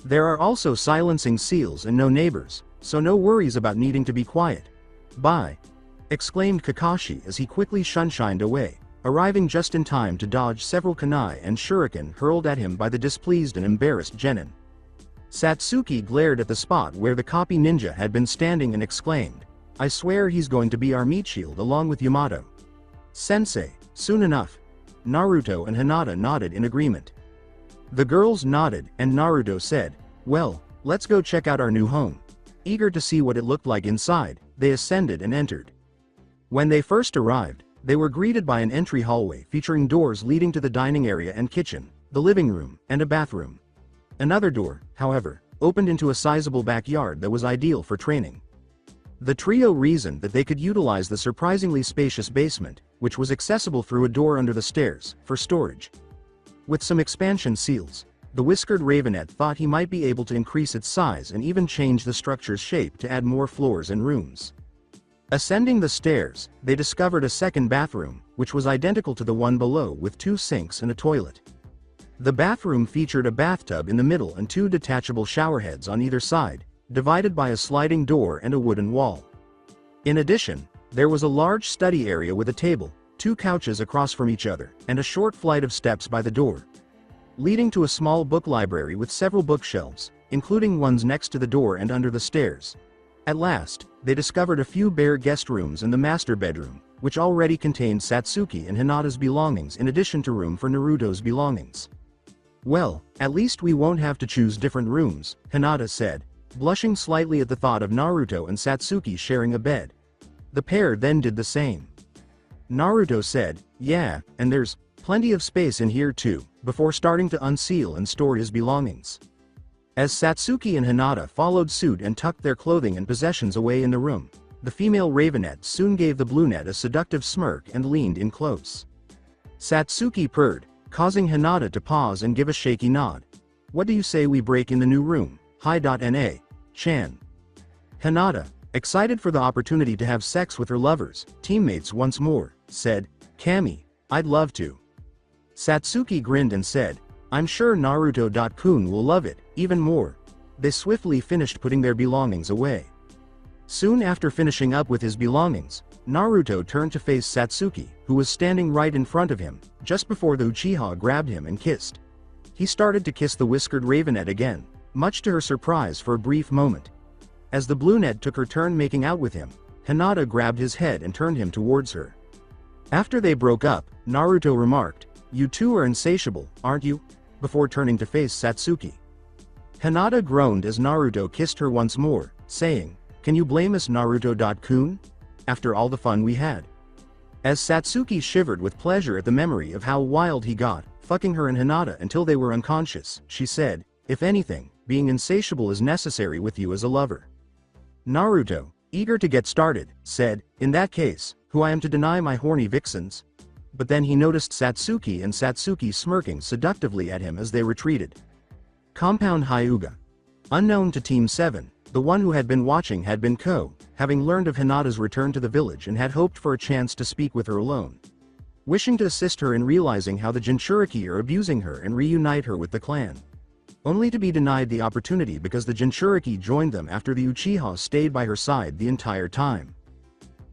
There are also silencing seals and no neighbors, so no worries about needing to be quiet. Bye! Exclaimed Kakashi as he quickly shunshined away, arriving just in time to dodge several kunai and shuriken hurled at him by the displeased and embarrassed genin. Satsuki glared at the spot where the copy ninja had been standing and exclaimed, I swear he's going to be our meat shield along with Yamato. Sensei, soon enough. Naruto and Hinata nodded in agreement. The girls nodded and Naruto said, well, let's go check out our new home. Eager to see what it looked like inside, they ascended and entered. When they first arrived, they were greeted by an entry hallway featuring doors leading to the dining area and kitchen, the living room, and a bathroom. Another door, however, opened into a sizable backyard that was ideal for training. The trio reasoned that they could utilize the surprisingly spacious basement, which was accessible through a door under the stairs, for storage. With some expansion seals, the whiskered ravenet thought he might be able to increase its size and even change the structure's shape to add more floors and rooms. Ascending the stairs, they discovered a second bathroom, which was identical to the one below with 2 sinks and a toilet. The bathroom featured a bathtub in the middle and 2 detachable showerheads on either side, divided by a sliding door and a wooden wall. In addition, there was a large study area with a table, 2 couches across from each other, and a short flight of steps by the door, leading to a small book library with several bookshelves, including ones next to the door and under the stairs. At last, they discovered a few bare guest rooms and the master bedroom, which already contained Satsuki and Hinata's belongings in addition to room for Naruto's belongings. Well, at least we won't have to choose different rooms, Hinata said, blushing slightly at the thought of Naruto and Satsuki sharing a bed. The pair then did the same. Naruto said, yeah, and there's plenty of space in here too, before starting to unseal and store his belongings. As Satsuki and Hinata followed suit and tucked their clothing and possessions away in the room, the female ravenet soon gave the bluenet a seductive smirk and leaned in close. Satsuki purred, causing Hinata to pause and give a shaky nod. What do you say we break in the new room? Hi.na. Chan. Hinata, excited for the opportunity to have sex with her lovers, teammates once more, said, Kami, I'd love to. Satsuki grinned and said, I'm sure Naruto.kun will love it, even more. They swiftly finished putting their belongings away. Soon after finishing up with his belongings, Naruto turned to face Satsuki, who was standing right in front of him, just before the Uchiha grabbed him and kissed. He started to kiss the whiskered ravenet again, much to her surprise for a brief moment. As the bluenet took her turn making out with him, Hinata grabbed his head and turned him towards her. After they broke up, Naruto remarked, you two are insatiable, aren't you? Before turning to face Satsuki. Hinata groaned as Naruto kissed her once more, saying, can you blame us Naruto.kun? After all the fun we had. As Satsuki shivered with pleasure at the memory of how wild he got, fucking her and Hinata until they were unconscious, she said, if anything, being insatiable is necessary with you as a lover. Naruto, eager to get started, said, in that case, who I am to deny my horny vixens? But then he noticed Satsuki and Satsuki smirking seductively at him as they retreated. Compound Hyuga. Unknown to Team 7, the one who had been watching had been Ko, having learned of Hinata's return to the village and had hoped for a chance to speak with her alone. Wishing to assist her in realizing how the Jinchuriki are abusing her and reunite her with the clan. Only to be denied the opportunity because the Jinchuriki joined them after the Uchiha stayed by her side the entire time.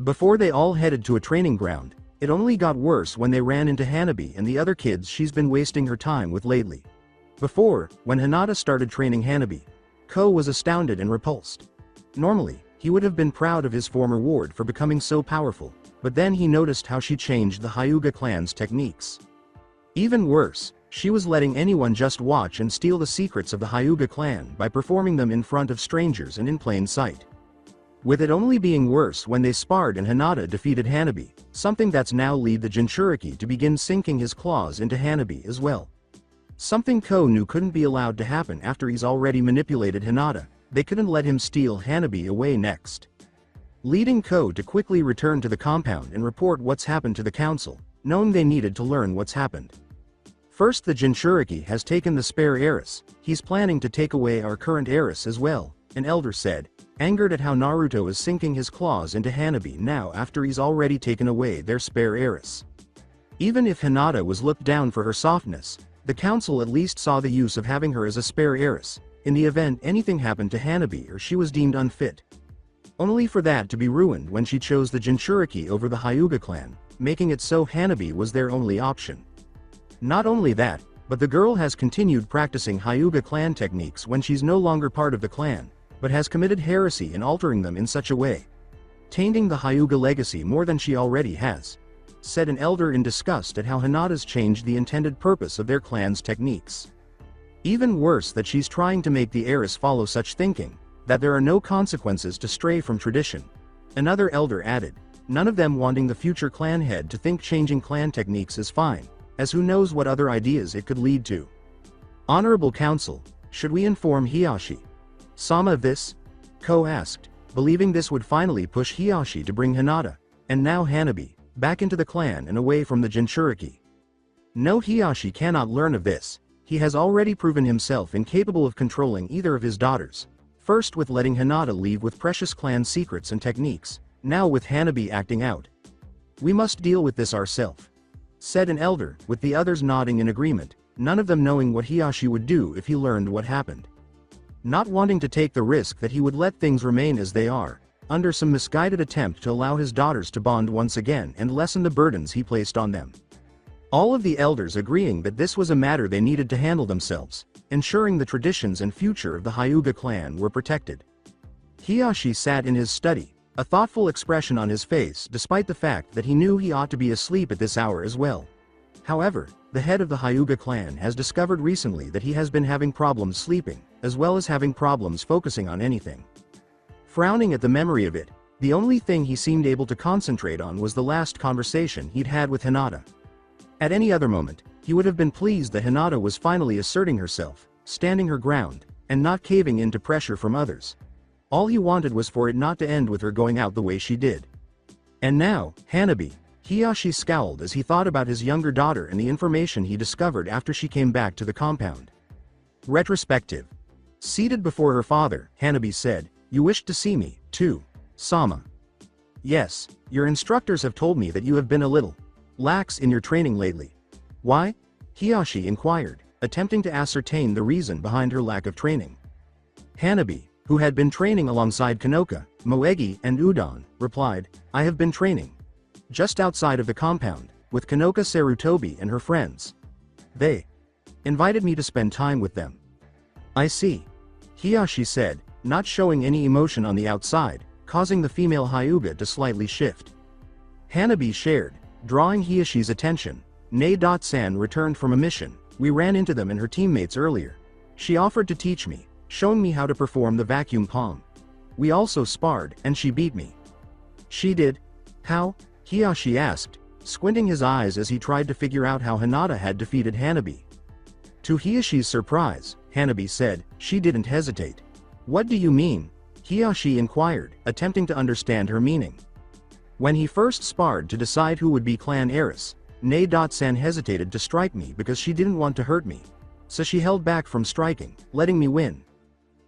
Before they all headed to a training ground, it only got worse when they ran into Hanabi and the other kids she's been wasting her time with lately. Before, when Hinata started training Hanabi, Ko was astounded and repulsed. Normally, he would have been proud of his former ward for becoming so powerful, but then he noticed how she changed the Hyuga clan's techniques. Even worse, she was letting anyone just watch and steal the secrets of the Hyuga clan by performing them in front of strangers and in plain sight. With it only being worse when they sparred and Hinata defeated Hanabi, something that's now led the Jinchuriki to begin sinking his claws into Hanabi as well. Something Ko knew couldn't be allowed to happen after he's already manipulated Hinata. They couldn't let him steal Hanabi away next. Leading Ko to quickly return to the compound and report what's happened to the council, knowing they needed to learn what's happened. First, the Jinchuriki has taken the spare heiress. He's planning to take away our current heiress as well, an elder said, angered at how Naruto is sinking his claws into Hanabi now after he's already taken away their spare heiress. Even if Hinata was looked down for her softness, the council at least saw the use of having her as a spare heiress, in the event anything happened to Hanabi or she was deemed unfit. Only for that to be ruined when she chose the Jinchuriki over the Hyuga clan, making it so Hanabi was their only option. Not only that, but the girl has continued practicing Hyuga clan techniques when she's no longer part of the clan, but has committed heresy in altering them in such a way, tainting the Hyuga legacy more than she already has, said an elder in disgust at how Hinata's changed the intended purpose of their clan's techniques. Even worse that she's trying to make the heiress follow such thinking, that there are no consequences to stray from tradition. Another elder added, none of them wanting the future clan head to think changing clan techniques is fine, as who knows what other ideas it could lead to. Honorable Council, should we inform Hiyashi Sama of this? Ko asked, believing this would finally push Hiyashi to bring Hinata, and now Hanabi, back into the clan and away from the Jinchuriki. No, Hiyashi cannot learn of this. He has already proven himself incapable of controlling either of his daughters, first with letting Hinata leave with precious clan secrets and techniques, now with Hanabi acting out. We must deal with this ourselves, said an elder, with the others nodding in agreement, none of them knowing what Hiyashi would do if he learned what happened. Not wanting to take the risk that he would let things remain as they are, under some misguided attempt to allow his daughters to bond once again and lessen the burdens he placed on them. All of the elders agreeing that this was a matter they needed to handle themselves, ensuring the traditions and future of the Hyuga clan were protected. Hiyashi sat in his study, a thoughtful expression on his face despite the fact that he knew he ought to be asleep at this hour as well. However, the head of the Hyuga clan has discovered recently that he has been having problems sleeping, as well as having problems focusing on anything. Frowning at the memory of it, the only thing he seemed able to concentrate on was the last conversation he'd had with Hinata. At any other moment, he would have been pleased that Hinata was finally asserting herself, standing her ground, and not caving in to pressure from others. All he wanted was for it not to end with her going out the way she did. And now, Hanabi. Hiyashi scowled as he thought about his younger daughter and the information he discovered after she came back to the compound. Retrospective. Seated before her father, Hanabi said, "You wished to see me, too, Sama." "Yes, your instructors have told me that you have been a little lax in your training lately." "Why?" Hiyashi inquired, attempting to ascertain the reason behind her lack of training. Hanabi, who had been training alongside Kanoka, Moegi, and Udon, replied, "I have been training just outside of the compound, with Kanoka Sarutobi and her friends. They invited me to spend time with them." "I see," Hiyashi said, not showing any emotion on the outside, causing the female Hyuga to slightly shift. Hanabi shared, drawing Hiyashi's attention. "Nei-san returned from a mission. We ran into them and her teammates earlier. She offered to teach me, showing me how to perform the vacuum palm. We also sparred, and she beat me." "She did? How?" Hiyashi asked, squinting his eyes as he tried to figure out how Hinata had defeated Hanabi. To Hiyashi's surprise, Hanabi said, "She didn't hesitate." "What do you mean?" Hiyashi inquired, attempting to understand her meaning. "When he first sparred to decide who would be clan heiress, Nei-san hesitated to strike me because she didn't want to hurt me. So she held back from striking, letting me win.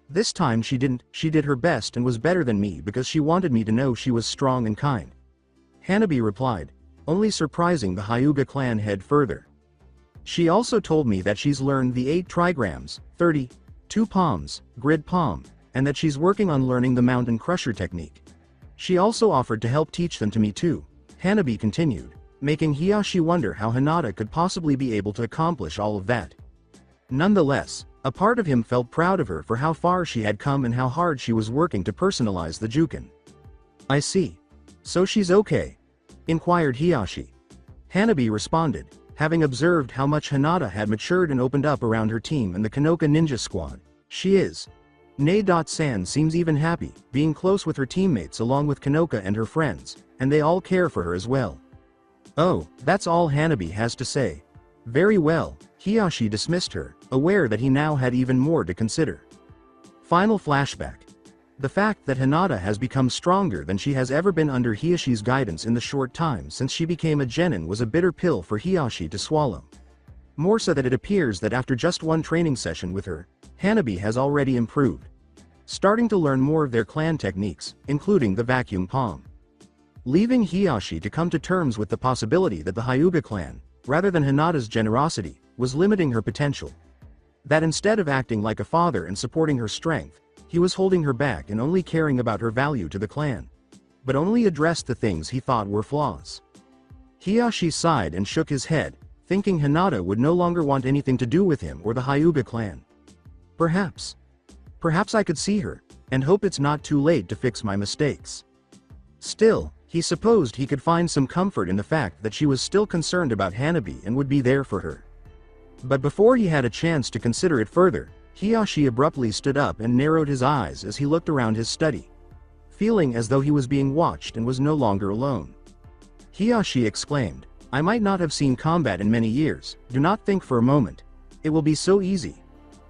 This time she didn't. She did her best and was better than me because she wanted me to know she was strong and kind." Hanabi replied, only surprising the Hyuga clan head further. "She also told me that she's learned the 8 trigrams, 30, 2 palms, grid palm, and that she's working on learning the mountain crusher technique. She also offered to help teach them to me too," Hanabi continued, making Hiyashi wonder how Hinata could possibly be able to accomplish all of that. Nonetheless, a part of him felt proud of her for how far she had come and how hard she was working to personalize the Juken. "I see. So she's okay?" inquired Hiyashi. Hanabi responded, having observed how much Hinata had matured and opened up around her team and the Kanoka Ninja Squad. "She is. Nei-san seems even happy, being close with her teammates along with Kanoka and her friends, and they all care for her as well." "Oh, that's all Hanabi has to say." "Very well," Hiyashi dismissed her, aware that he now had even more to consider. Final flashback. The fact that Hinata has become stronger than she has ever been under Hiyashi's guidance in the short time since she became a genin was a bitter pill for Hiyashi to swallow. More so that it appears that after just one training session with her, Hanabi has already improved, starting to learn more of their clan techniques, including the vacuum palm. Leaving Hiyashi to come to terms with the possibility that the Hyuga clan, rather than Hinata's generosity, was limiting her potential. That instead of acting like a father and supporting her strength, he was holding her back and only caring about her value to the clan. But only addressed the things he thought were flaws. Hiyashi sighed and shook his head, thinking Hinata would no longer want anything to do with him or the Hyuga clan. Perhaps I could see her, and hope it's not too late to fix my mistakes. Still, he supposed he could find some comfort in the fact that she was still concerned about Hanabi and would be there for her. But before he had a chance to consider it further, Hiyashi abruptly stood up and narrowed his eyes as he looked around his study, feeling as though he was being watched and was no longer alone. Hiyashi exclaimed, "I might not have seen combat in many years, do not think for a moment. It will be so easy,"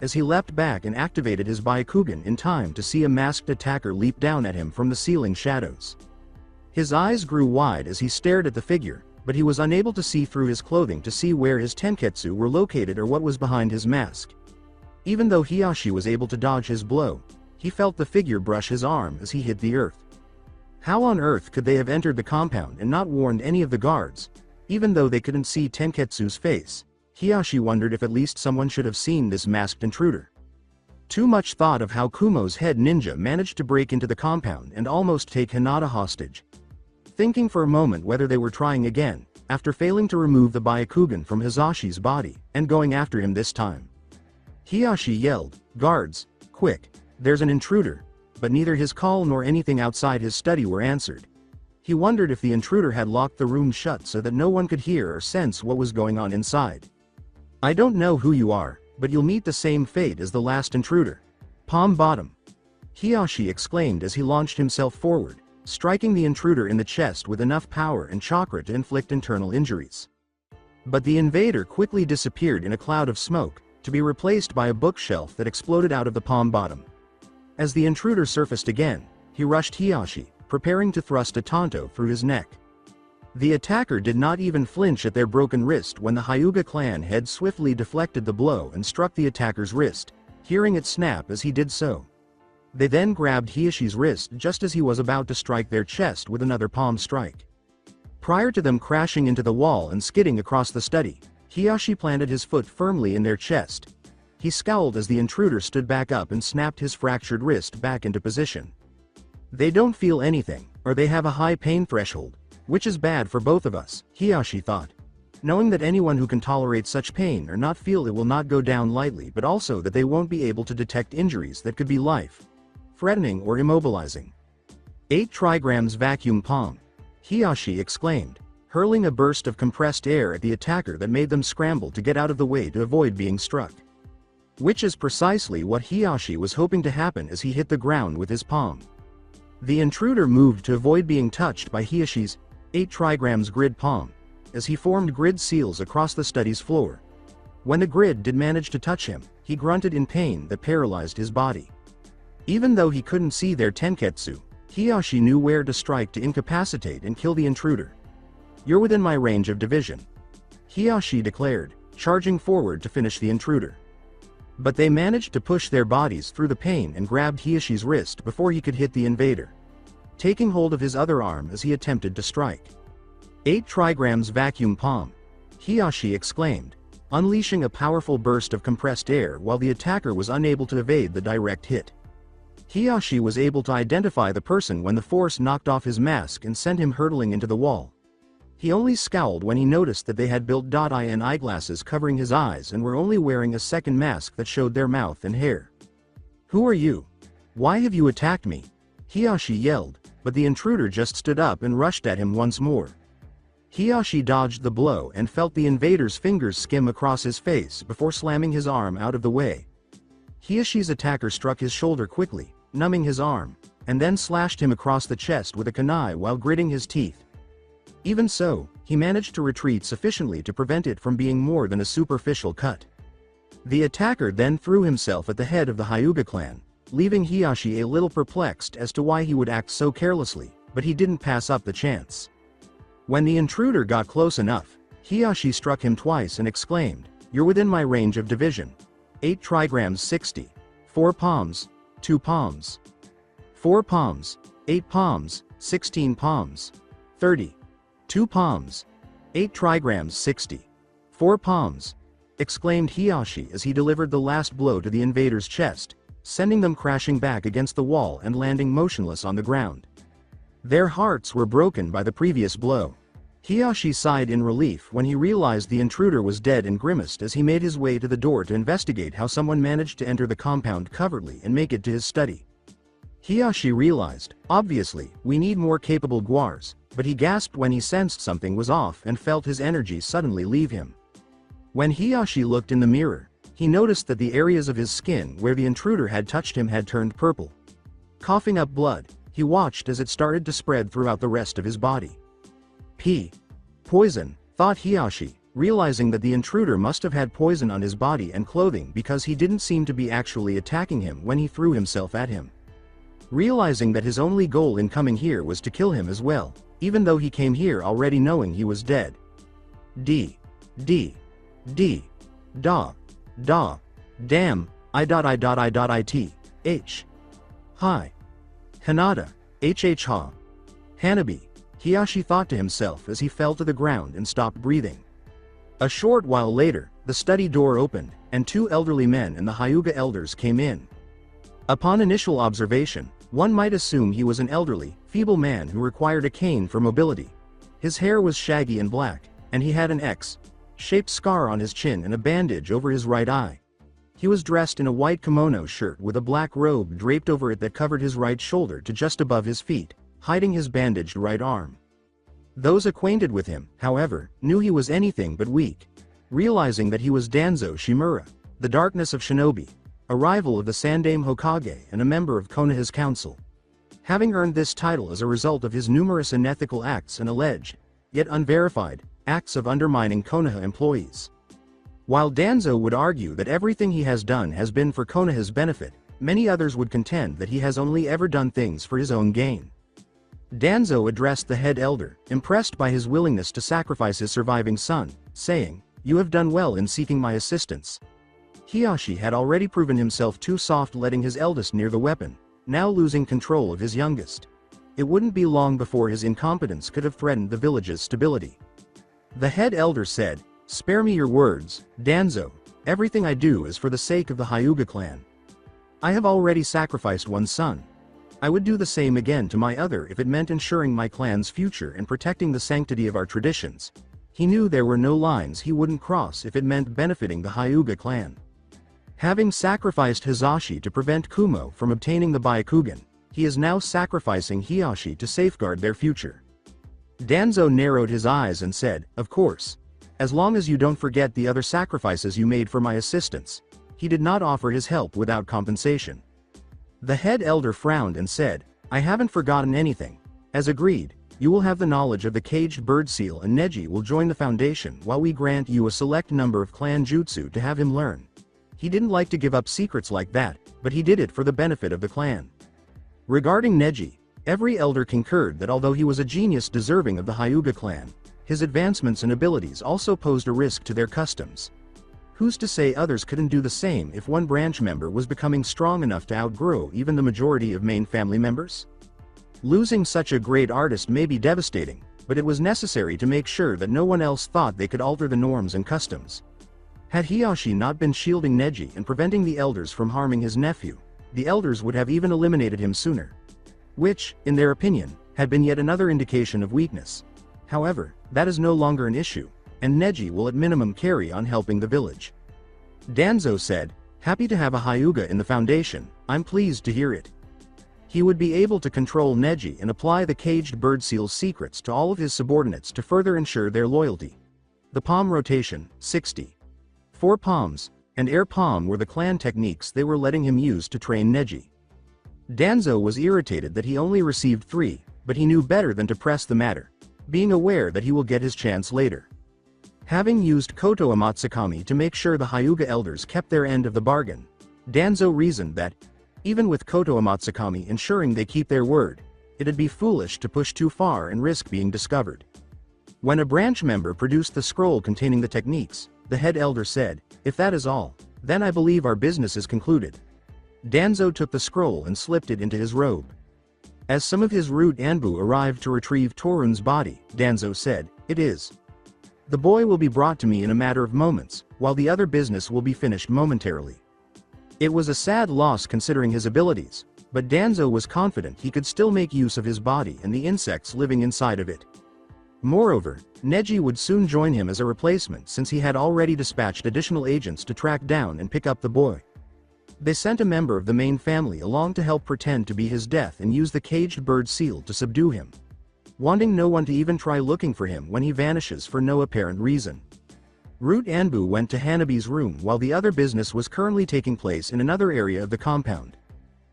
as he leapt back and activated his Byakugan in time to see a masked attacker leap down at him from the ceiling shadows. His eyes grew wide as he stared at the figure, but he was unable to see through his clothing to see where his tenketsu were located or what was behind his mask. Even though Hiyashi was able to dodge his blow, he felt the figure brush his arm as he hit the earth. How on earth could they have entered the compound and not warned any of the guards? Even though they couldn't see Tenketsu's face, Hiyashi wondered if at least someone should have seen this masked intruder. Too much thought of how Kumo's head ninja managed to break into the compound and almost take Hinata hostage. Thinking for a moment whether they were trying again, after failing to remove the Byakugan from Hizashi's body, and going after him this time. Hiyashi yelled, "Guards, quick, there's an intruder," but neither his call nor anything outside his study were answered. He wondered if the intruder had locked the room shut so that no one could hear or sense what was going on inside. "I don't know who you are, but you'll meet the same fate as the last intruder. Palm bottom," Hiyashi exclaimed as he launched himself forward, striking the intruder in the chest with enough power and chakra to inflict internal injuries. But the invader quickly disappeared in a cloud of smoke, to be replaced by a bookshelf that exploded out of the palm bottom. As the intruder surfaced again, he rushed Hiyashi, preparing to thrust a tanto through his neck. The attacker did not even flinch at their broken wrist when the Hyuga clan head swiftly deflected the blow and struck the attacker's wrist, hearing it snap as he did so. They then grabbed Hiyashi's wrist just as he was about to strike their chest with another palm strike. Prior to them crashing into the wall and skidding across the study, Hiyashi planted his foot firmly in their chest. He scowled as the intruder stood back up and snapped his fractured wrist back into position. "They don't feel anything, or they have a high pain threshold, which is bad for both of us," Hiyashi thought, knowing that anyone who can tolerate such pain or not feel it will not go down lightly, but also that they won't be able to detect injuries that could be life-threatening or immobilizing. 8 trigrams vacuum palm, Hiyashi exclaimed, hurling a burst of compressed air at the attacker that made them scramble to get out of the way to avoid being struck. Which is precisely what Hiyashi was hoping to happen as he hit the ground with his palm. The intruder moved to avoid being touched by Hiyashi's 8 trigrams grid palm, as he formed grid seals across the study's floor. When the grid did manage to touch him, he grunted in pain that paralyzed his body. Even though he couldn't see their tenketsu, Hiyashi knew where to strike to incapacitate and kill the intruder. "You're within my range of division," Hiyashi declared, charging forward to finish the intruder. But they managed to push their bodies through the pain and grabbed Hiyashi's wrist before he could hit the invader, taking hold of his other arm as he attempted to strike. 8 trigrams vacuum palm, Hiyashi exclaimed, unleashing a powerful burst of compressed air while the attacker was unable to evade the direct hit. Hiyashi was able to identify the person when the force knocked off his mask and sent him hurtling into the wall. He only scowled when he noticed that they had built eye and eyeglasses covering his eyes and were only wearing a second mask that showed their mouth and hair. "Who are you? Why have you attacked me?" Hiyashi yelled, but the intruder just stood up and rushed at him once more. Hiyashi dodged the blow and felt the invader's fingers skim across his face before slamming his arm out of the way. Hiyashi's attacker struck his shoulder quickly, numbing his arm, and then slashed him across the chest with a kunai while gritting his teeth. Even so, he managed to retreat sufficiently to prevent it from being more than a superficial cut. The attacker then threw himself at the head of the Hyuga clan, leaving Hiashi a little perplexed as to why he would act so carelessly, but he didn't pass up the chance. When the intruder got close enough, Hiashi struck him twice and exclaimed, "You're within my range of division. 8 trigrams 60. 4 palms, 2 palms. 4 palms, 8 palms, 16 palms. 30. 2 palms. 8 trigrams 60. 4 palms," exclaimed Hiashi as he delivered the last blow to the invader's chest, sending them crashing back against the wall and landing motionless on the ground. Their hearts were broken by the previous blow. Hiashi sighed in relief when he realized the intruder was dead and grimaced as he made his way to the door to investigate how someone managed to enter the compound covertly and make it to his study. Hiashi realized, obviously, we need more capable guars, but he gasped when he sensed something was off and felt his energy suddenly leave him. When Hiashi looked in the mirror, he noticed that the areas of his skin where the intruder had touched him had turned purple. Coughing up blood, he watched as it started to spread throughout the rest of his body. Poison, thought Hiashi, realizing that the intruder must have had poison on his body and clothing because he didn't seem to be actually attacking him when he threw himself at him. Realizing that his only goal in coming here was to kill him as well, even though he came here already knowing he was dead. Damn, H. Hi. Hinata, Ha. Hanabi, Hiashi thought to himself as he fell to the ground and stopped breathing. A short while later, the study door opened, and 2 elderly men and the Hyuga elders came in. Upon initial observation, one might assume he was an elderly, feeble man who required a cane for mobility. His hair was shaggy and black, and he had an X-shaped scar on his chin and a bandage over his right eye. He was dressed in a white kimono shirt with a black robe draped over it that covered his right shoulder to just above his feet, hiding his bandaged right arm. Those acquainted with him, however, knew he was anything but weak. Realizing that he was Danzo Shimura, the Darkness of Shinobi, a rival of the Sandaime Hokage and a member of Konoha's council. Having earned this title as a result of his numerous unethical acts and alleged, yet unverified, acts of undermining Konoha employees. While Danzo would argue that everything he has done has been for Konoha's benefit, many others would contend that he has only ever done things for his own gain. Danzo addressed the head elder, impressed by his willingness to sacrifice his surviving son, saying, "You have done well in seeking my assistance." Hiashi had already proven himself too soft letting his eldest near the weapon, now losing control of his youngest. It wouldn't be long before his incompetence could have threatened the village's stability. The head elder said, "Spare me your words, Danzo. Everything I do is for the sake of the Hyuga clan. I have already sacrificed one son. I would do the same again to my other if it meant ensuring my clan's future and protecting the sanctity of our traditions." He knew there were no lines he wouldn't cross if it meant benefiting the Hyuga clan. Having sacrificed Hisashi to prevent Kumo from obtaining the Byakugan, he is now sacrificing Hiashi to safeguard their future. Danzo narrowed his eyes and said, "Of course. As long as you don't forget the other sacrifices you made for my assistance." He did not offer his help without compensation. The head elder frowned and said, "I haven't forgotten anything. As agreed, you will have the knowledge of the caged bird seal and Neji will join the foundation while we grant you a select number of clan jutsu to have him learn." He didn't like to give up secrets like that, but he did it for the benefit of the clan. Regarding Neji, every elder concurred that although he was a genius deserving of the Hyuga clan, his advancements and abilities also posed a risk to their customs. Who's to say others couldn't do the same if one branch member was becoming strong enough to outgrow even the majority of main family members? Losing such a great artist may be devastating, but it was necessary to make sure that no one else thought they could alter the norms and customs. Had Hiashi not been shielding Neji and preventing the elders from harming his nephew, the elders would have even eliminated him sooner. Which, in their opinion, had been yet another indication of weakness. However, that is no longer an issue, and Neji will at minimum carry on helping the village. Danzo said, "Happy to have a Hyuga in the foundation, I'm pleased to hear it." He would be able to control Neji and apply the caged bird seal's secrets to all of his subordinates to further ensure their loyalty. The palm rotation, 60. 4 palms, and air palm were the clan techniques they were letting him use to train Neji. Danzo was irritated that he only received 3, but he knew better than to press the matter. being aware that he will get his chance later. Having used Koto Amatsukami to make sure the Hyuga elders kept their end of the bargain, Danzo reasoned that, even with Koto Amatsukami ensuring they keep their word, it'd be foolish to push too far and risk being discovered. When a branch member produced the scroll containing the techniques, the head elder said, "If that is all, then I believe our business is concluded." Danzo took the scroll and slipped it into his robe. As some of his root Anbu arrived to retrieve Torun's body, Danzo said, "It is. The boy will be brought to me in a matter of moments, while the other business will be finished momentarily." It was a sad loss considering his abilities, but Danzo was confident he could still make use of his body and the insects living inside of it. Moreover, Neji would soon join him as a replacement since he had already dispatched additional agents to track down and pick up the boy. They sent a member of the main family along to help pretend to be his death and use the caged bird seal to subdue him, wanting no one to even try looking for him when he vanishes for no apparent reason. Root Anbu went to Hanabi's room while the other business was currently taking place in another area of the compound,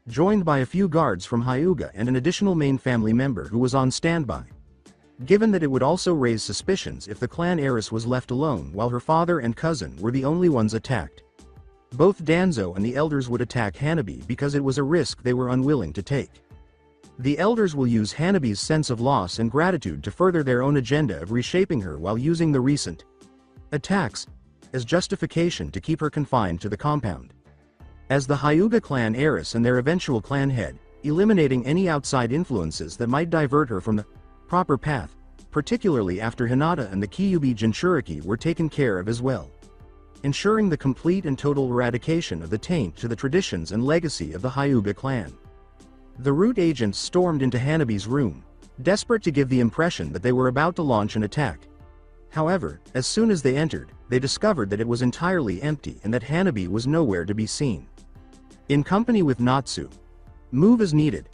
joined by a few guards from Hyuga and an additional main family member who was on standby, given that it would also raise suspicions if the clan heiress was left alone while her father and cousin were the only ones attacked. Both Danzo and the elders would attack Hanabi because it was a risk they were unwilling to take. The elders will use Hanabi's sense of loss and gratitude to further their own agenda of reshaping her while using the recent attacks as justification to keep her confined to the compound. As the Hyuga clan heiress and their eventual clan head, eliminating any outside influences that might divert her from the proper path, particularly after Hinata and the Kyuubi Jinchuriki were taken care of as well, ensuring the complete and total eradication of the taint to the traditions and legacy of the Hyuga clan. The root agents stormed into Hanabi's room, desperate to give the impression that they were about to launch an attack. However, as soon as they entered, they discovered that it was entirely empty and that Hanabi was nowhere to be seen. In company with Natsu, "Move as needed.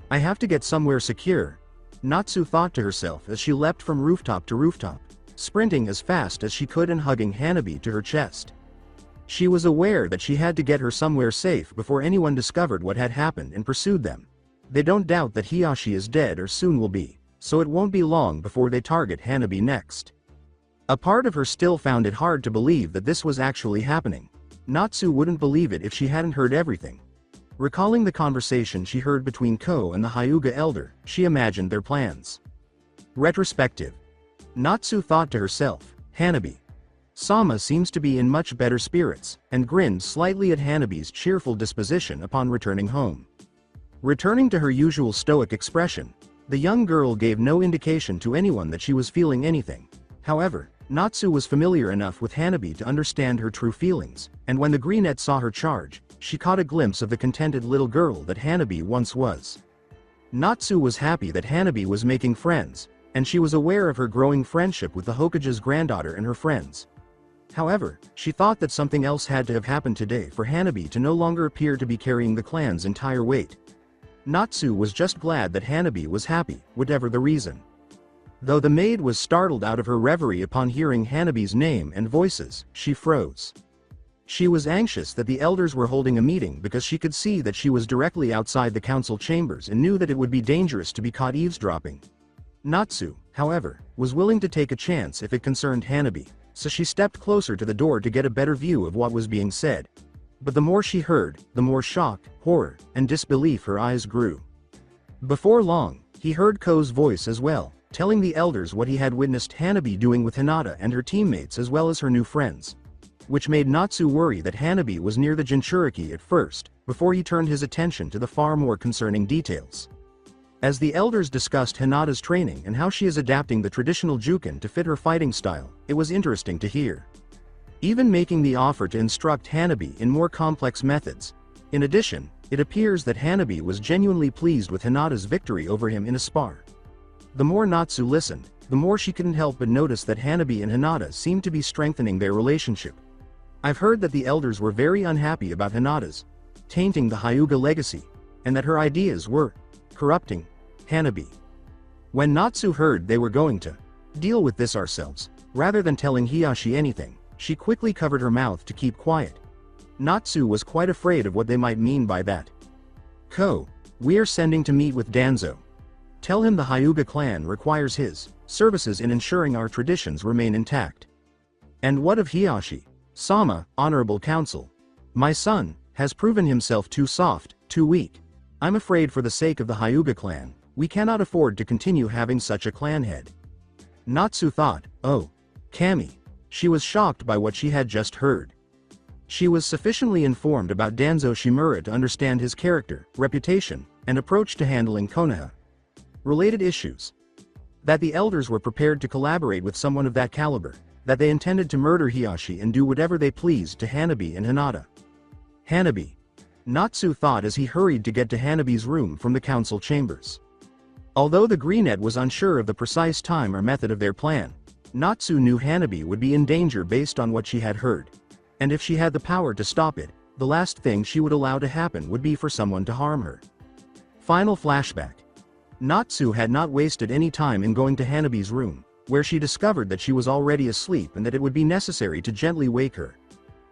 I have to get somewhere secure," Natsu thought to herself as she leapt from rooftop to rooftop, sprinting as fast as she could and hugging Hanabi to her chest. She was aware that she had to get her somewhere safe before anyone discovered what had happened and pursued them. They don't doubt that Hiyashi is dead or soon will be, so it won't be long before they target Hanabi next. A part of her still found it hard to believe that this was actually happening. Natsu wouldn't believe it if she hadn't heard everything. Recalling the conversation she heard between Ko and the Hyuga elder, she imagined their plans. Retrospective. Natsu thought to herself, "Hanabi Sama seems to be in much better spirits," and grinned slightly at Hanabi's cheerful disposition upon returning home. Returning to her usual stoic expression, the young girl gave no indication to anyone that she was feeling anything. However, Natsu was familiar enough with Hanabi to understand her true feelings, and when the greenette saw her charge, she caught a glimpse of the contented little girl that Hanabi once was. Natsu was happy that Hanabi was making friends, and she was aware of her growing friendship with the Hokage's granddaughter and her friends. However, she thought that something else had to have happened today for Hanabi to no longer appear to be carrying the clan's entire weight. Natsu was just glad that Hanabi was happy, whatever the reason. Though the maid was startled out of her reverie upon hearing Hanabi's name and voices, she froze. She was anxious that the elders were holding a meeting because she could see that she was directly outside the council chambers and knew that it would be dangerous to be caught eavesdropping. Natsu, however, was willing to take a chance if it concerned Hanabi, so she stepped closer to the door to get a better view of what was being said. But the more she heard, the more shock, horror, and disbelief her eyes grew. Before long, he heard Ko's voice as well, telling the elders what he had witnessed Hanabi doing with Hinata and her teammates as well as her new friends, which made Natsu worry that Hanabi was near the Jinchuriki at first, before he turned his attention to the far more concerning details. As the elders discussed Hinata's training and how she is adapting the traditional Juken to fit her fighting style, it was interesting to hear. Even making the offer to instruct Hanabi in more complex methods. In addition, it appears that Hanabi was genuinely pleased with Hinata's victory over him in a spar. The more Natsu listened, the more she couldn't help but notice that Hanabi and Hinata seemed to be strengthening their relationship. I've heard that the elders were very unhappy about Hinata's tainting the Hyuga legacy, and that her ideas were corrupting Hanabi. When Natsu heard they were going to deal with this ourselves, rather than telling Hiyashi anything, she quickly covered her mouth to keep quiet. Natsu was quite afraid of what they might mean by that. "Ko, we are sending to meet with Danzo." Tell him the Hyuga clan requires his services in ensuring our traditions remain intact. And what of Hiyashi? Sama, honorable counsel. My son has proven himself too soft, too weak. I'm afraid for the sake of the Hyuga clan, we cannot afford to continue having such a clan head. Natsu thought, oh, Kami. She was shocked by what she had just heard. She was sufficiently informed about Danzo Shimura to understand his character, reputation, and approach to handling Konoha related issues. That the elders were prepared to collaborate with someone of that caliber, that they intended to murder Hiyashi and do whatever they pleased to Hanabi and Hinata. Hanabi. Natsu thought as he hurried to get to Hanabi's room from the council chambers. Although the Greenette was unsure of the precise time or method of their plan, Natsu knew Hanabi would be in danger based on what she had heard. And if she had the power to stop it, the last thing she would allow to happen would be for someone to harm her. Final flashback. Natsu had not wasted any time in going to Hanabi's room, where she discovered that she was already asleep and that it would be necessary to gently wake her.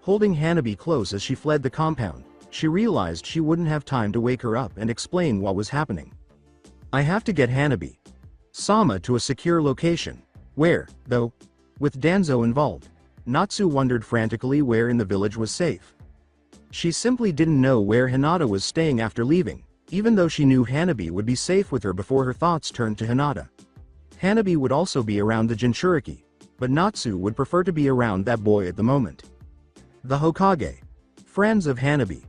Holding Hanabi close as she fled the compound, she realized she wouldn't have time to wake her up and explain what was happening. I have to get Hanabi Sama to a secure location. Where, though? With Danzo involved, Natsu wondered frantically where in the village was safe. She simply didn't know where Hinata was staying after leaving, even though she knew Hanabi would be safe with her before her thoughts turned to Hinata. Hanabi would also be around the Jinchuriki, but Natsu would prefer to be around that boy at the moment. The Hokage. Friends of Hanabi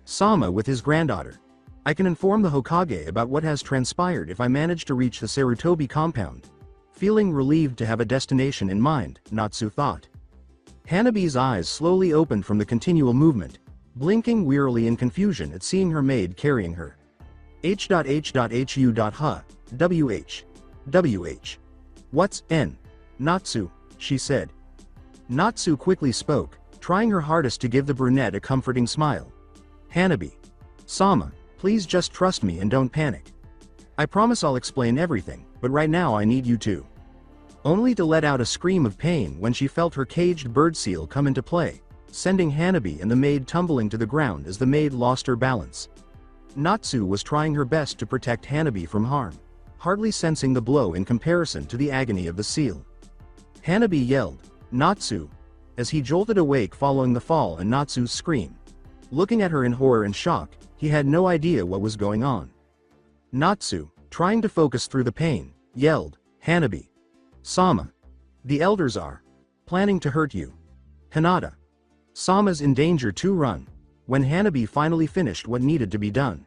Sama with his granddaughter. I can inform the Hokage about what has transpired if I manage to reach the Sarutobi compound. Feeling relieved to have a destination in mind, Natsu thought. Hanabi's eyes slowly opened from the continual movement, blinking wearily in confusion at seeing her maid carrying her. H.H.Hu. W.H. W.H. What's N? Natsu, she said. Natsu quickly spoke, trying her hardest to give the brunette a comforting smile. Hanabi. Sama, please just trust me and don't panic. I promise I'll explain everything, but right now I need you to. Only to let out a scream of pain when she felt her caged bird seal come into play, sending Hanabi and the maid tumbling to the ground as the maid lost her balance. Natsu was trying her best to protect Hanabi from harm, hardly sensing the blow in comparison to the agony of the seal. Hanabi yelled, Natsu, as he jolted awake following the fall and Natsu's scream. Looking at her in horror and shock, he had no idea what was going on. Natsu, trying to focus through the pain, yelled, Hanabi. Sama. The elders are planning to hurt you. Hinata. Sama's in danger to run. When Hanabi finally finished what needed to be done.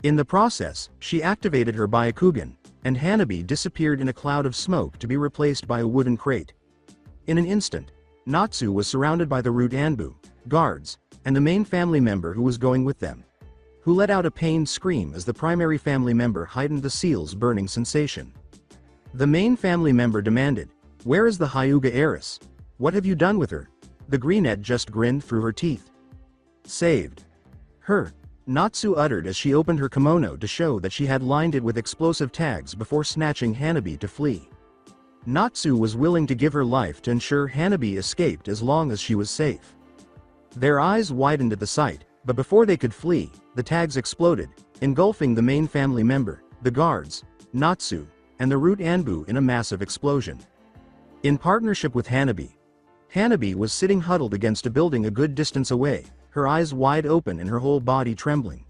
In the process, she activated her Byakugan, and Hanabi disappeared in a cloud of smoke to be replaced by a wooden crate. In an instant, Natsu was surrounded by the Root Anbu guards, and the main family member who was going with them, who let out a pained scream as the primary family member heightened the seal's burning sensation. The main family member demanded, where is the Hyuga heiress? What have you done with her? The Greenette just grinned through her teeth. Saved her, Natsu uttered as she opened her kimono to show that she had lined it with explosive tags before snatching Hanabi to flee. Natsu was willing to give her life to ensure Hanabi escaped as long as she was safe. Their eyes widened at the sight, but before they could flee, the tags exploded, engulfing the main family member, the guards, Natsu, and the Root Anbu in a massive explosion. In partnership with Hanabi, Hanabi was sitting huddled against a building a good distance away, her eyes wide open and her whole body trembling.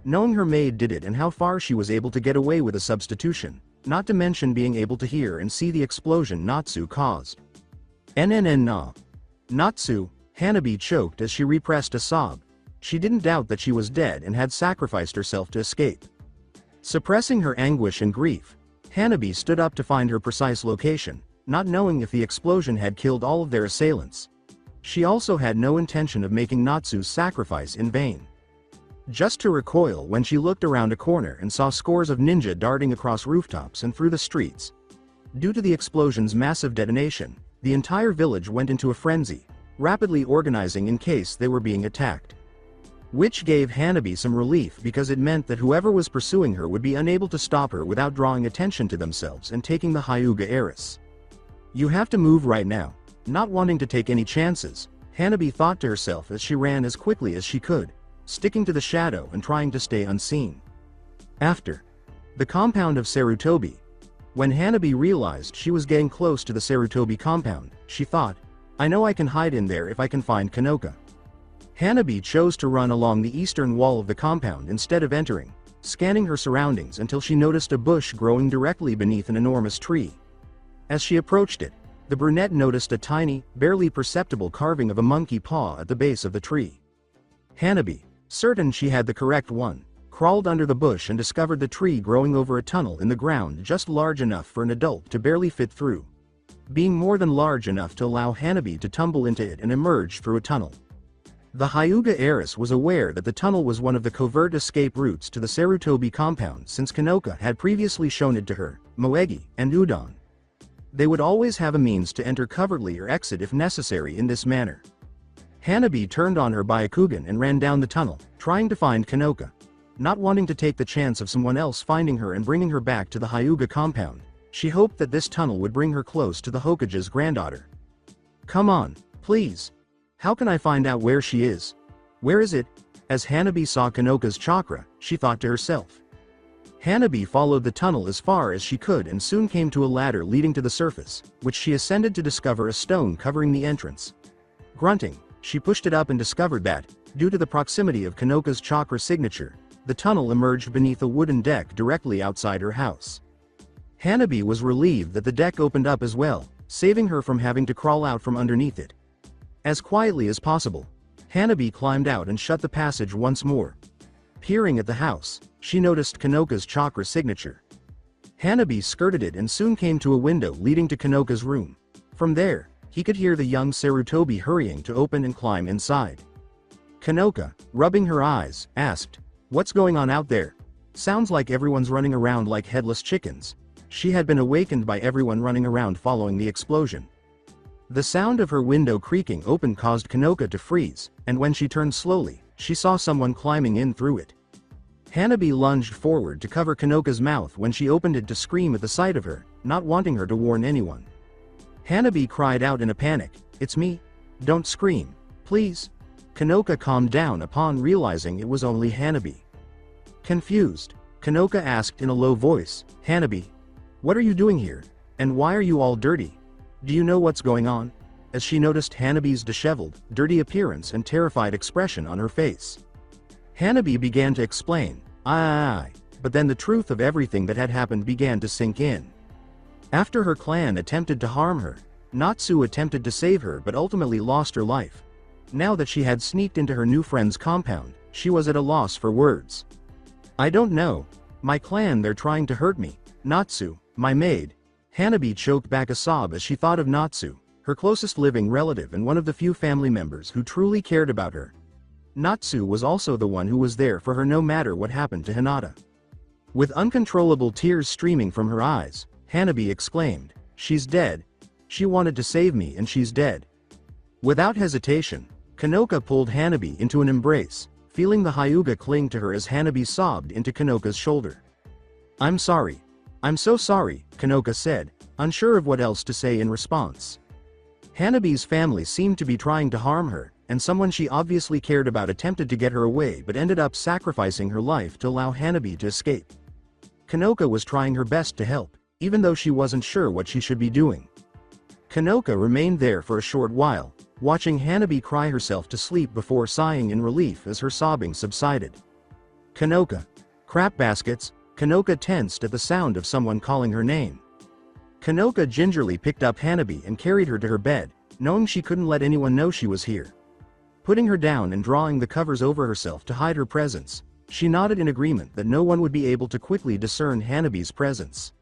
Knowing her maid did it and how far she was able to get away with a substitution, not to mention being able to hear and see the explosion Natsu caused. Na. Natsu, Hanabi choked as she repressed a sob. She didn't doubt that she was dead and had sacrificed herself to escape. Suppressing her anguish and grief, Hanabi stood up to find her precise location, not knowing if the explosion had killed all of their assailants. She also had no intention of making Natsu's sacrifice in vain. Just to recoil when she looked around a corner and saw scores of ninja darting across rooftops and through the streets. Due to the explosion's massive detonation, the entire village went into a frenzy, rapidly organizing in case they were being attacked. Which gave Hanabi some relief because it meant that whoever was pursuing her would be unable to stop her without drawing attention to themselves and taking the Hyuga heiress. You have to move right now. Not wanting to take any chances, Hanabi thought to herself as she ran as quickly as she could, sticking to the shadow and trying to stay unseen. After The compound of Sarutobi. When Hanabi realized she was getting close to the Sarutobi compound, she thought, I know I can hide in there if I can find Kanoka. Hanabi chose to run along the eastern wall of the compound instead of entering, scanning her surroundings until she noticed a bush growing directly beneath an enormous tree. As she approached it, the brunette noticed a tiny, barely perceptible carving of a monkey paw at the base of the tree. Hanabi, certain she had the correct one, crawled under the bush and discovered the tree growing over a tunnel in the ground just large enough for an adult to barely fit through, being more than large enough to allow Hanabi to tumble into it and emerge through a tunnel. The Hyuga heiress was aware that the tunnel was one of the covert escape routes to the Sarutobi compound since Kanoka had previously shown it to her, Moegi, and Udon. They would always have a means to enter covertly or exit if necessary in this manner. Hanabi turned on her Byakugan and ran down the tunnel, trying to find Kanoka. Not wanting to take the chance of someone else finding her and bringing her back to the Hyuga compound, she hoped that this tunnel would bring her close to the Hokage's granddaughter. Come on, please. How can I find out where she is? Where is it? As Hanabi saw Kanoka's chakra, she thought to herself. Hanabi followed the tunnel as far as she could and soon came to a ladder leading to the surface, which she ascended to discover a stone covering the entrance. Grunting, she pushed it up and discovered that, due to the proximity of Kanoka's chakra signature, the tunnel emerged beneath a wooden deck directly outside her house. Hanabi was relieved that the deck opened up as well, saving her from having to crawl out from underneath it. As quietly as possible, Hanabi climbed out and shut the passage once more. Peering at the house, she noticed Kanoka's chakra signature. Hanabi skirted it and soon came to a window leading to Kanoka's room. From there, he could hear the young Sarutobi hurrying to open and climb inside. Kanoka, rubbing her eyes, asked, "What's going on out there? Sounds like everyone's running around like headless chickens." She had been awakened by everyone running around following the explosion. The sound of her window creaking open caused Kanoka to freeze, and when she turned slowly, she saw someone climbing in through it. Hanabi lunged forward to cover Kanoka's mouth when she opened it to scream at the sight of her, not wanting her to warn anyone. Hanabi cried out in a panic, "It's me. Don't scream, please." Kanoka calmed down upon realizing it was only Hanabi. Confused, Kanoka asked in a low voice, "Hanabi, what are you doing here? And why are you all dirty? Do you know what's going on?" As she noticed Hanabi's disheveled, dirty appearance and terrified expression on her face. Hanabi began to explain, but then the truth of everything that had happened began to sink in. After her clan attempted to harm her, Natsu attempted to save her but ultimately lost her life. Now that she had sneaked into her new friend's compound, she was at a loss for words. "I don't know. My clan, they're trying to hurt me. Natsu, my maid." Hanabi choked back a sob as she thought of Natsu, her closest living relative and one of the few family members who truly cared about her. Natsu was also the one who was there for her no matter what happened to Hinata. With uncontrollable tears streaming from her eyes, Hanabi exclaimed, "She's dead. She wanted to save me and she's dead." Without hesitation, Kanoka pulled Hanabi into an embrace, feeling the Hyuga cling to her as Hanabi sobbed into Kanoka's shoulder. "I'm sorry. I'm so sorry," Kanoka said, unsure of what else to say in response. Hanabi's family seemed to be trying to harm her, and someone she obviously cared about attempted to get her away but ended up sacrificing her life to allow Hanabi to escape. Kanoka was trying her best to help, even though she wasn't sure what she should be doing. Kanoka remained there for a short while, watching Hanabi cry herself to sleep before sighing in relief as her sobbing subsided. "Kanoka. Crap baskets." Kanoka tensed at the sound of someone calling her name. Kanoka gingerly picked up Hanabi and carried her to her bed, knowing she couldn't let anyone know she was here. Putting her down and drawing the covers over herself to hide her presence, she nodded in agreement that no one would be able to quickly discern Hanabi's presence.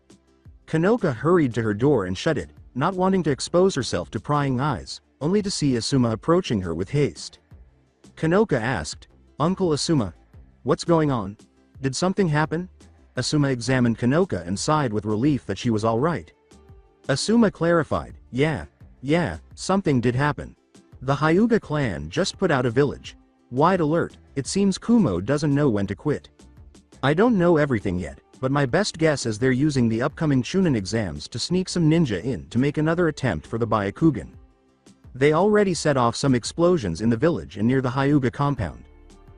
Kanoka hurried to her door and shut it, not wanting to expose herself to prying eyes, only to see Asuma approaching her with haste. Kanoka asked, "Uncle Asuma, what's going on? Did something happen?" Asuma examined Kanoka and sighed with relief that she was all right. Asuma clarified, Yeah, something did happen. The Hyuga clan just put out a village-wide alert. It seems Kumo doesn't know when to quit. I don't know everything yet, but my best guess is they're using the upcoming Chunin exams to sneak some ninja in to make another attempt for the Byakugan. They already set off some explosions in the village and near the Hyuga compound.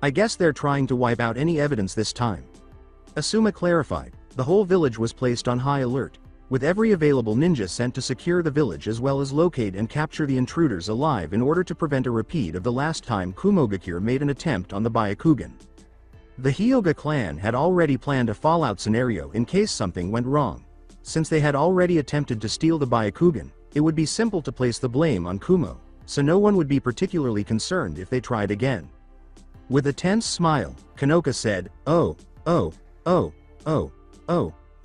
I guess they're trying to wipe out any evidence this time. Asuma clarified, The whole village was placed on high alert, with every available ninja sent to secure the village as well as locate and capture the intruders alive in order to prevent a repeat of the last time Kumogakure made an attempt on the Byakugan. The Hyuga clan had already planned a fallout scenario in case something went wrong. Since they had already attempted to steal the Byakugan, it would be simple to place the blame on Kumo, so no one would be particularly concerned if they tried again. With a tense smile, Kanoka said, oh,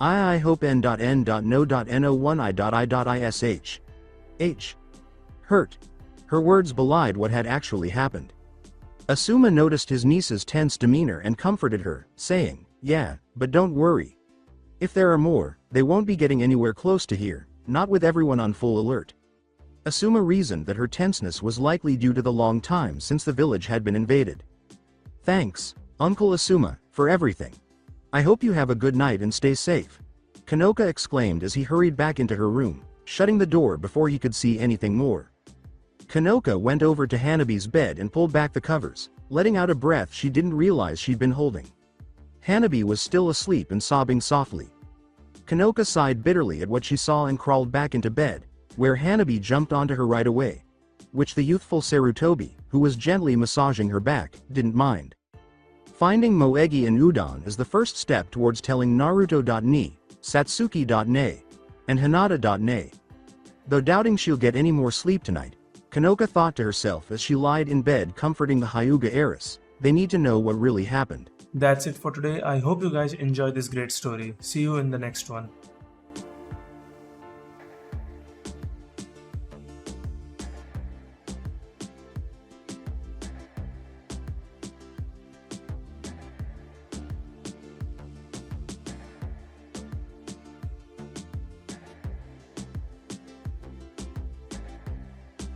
I hope n.no.no.ish. Hurt. Her words belied what had actually happened. Asuma noticed his niece's tense demeanor and comforted her, saying, yeah, but don't worry. If there are more, they won't be getting anywhere close to here, not with everyone on full alert. Asuma reasoned that her tenseness was likely due to the long time since the village had been invaded. Thanks, Uncle Asuma, for everything. I hope you have a good night and stay safe. Kanoka exclaimed as he hurried back into her room, shutting the door before he could see anything more. Kanoka went over to Hanabi's bed and pulled back the covers, letting out a breath she didn't realize she'd been holding. Hanabi was still asleep and sobbing softly. Kanoka sighed bitterly at what she saw and crawled back into bed, where Hanabi jumped onto her right away, which the youthful Sarutobi, who was gently massaging her back, didn't mind. Finding Moegi and Udon is the first step towards telling Naruto.ni, Satsuki.ne, and Hinata.ne. Though doubting she'll get any more sleep tonight, Kanoka thought to herself as she lied in bed comforting the Hyuga heiress, they need to know what really happened. That's it for today. I hope you guys enjoyed this great story. See you in the next one.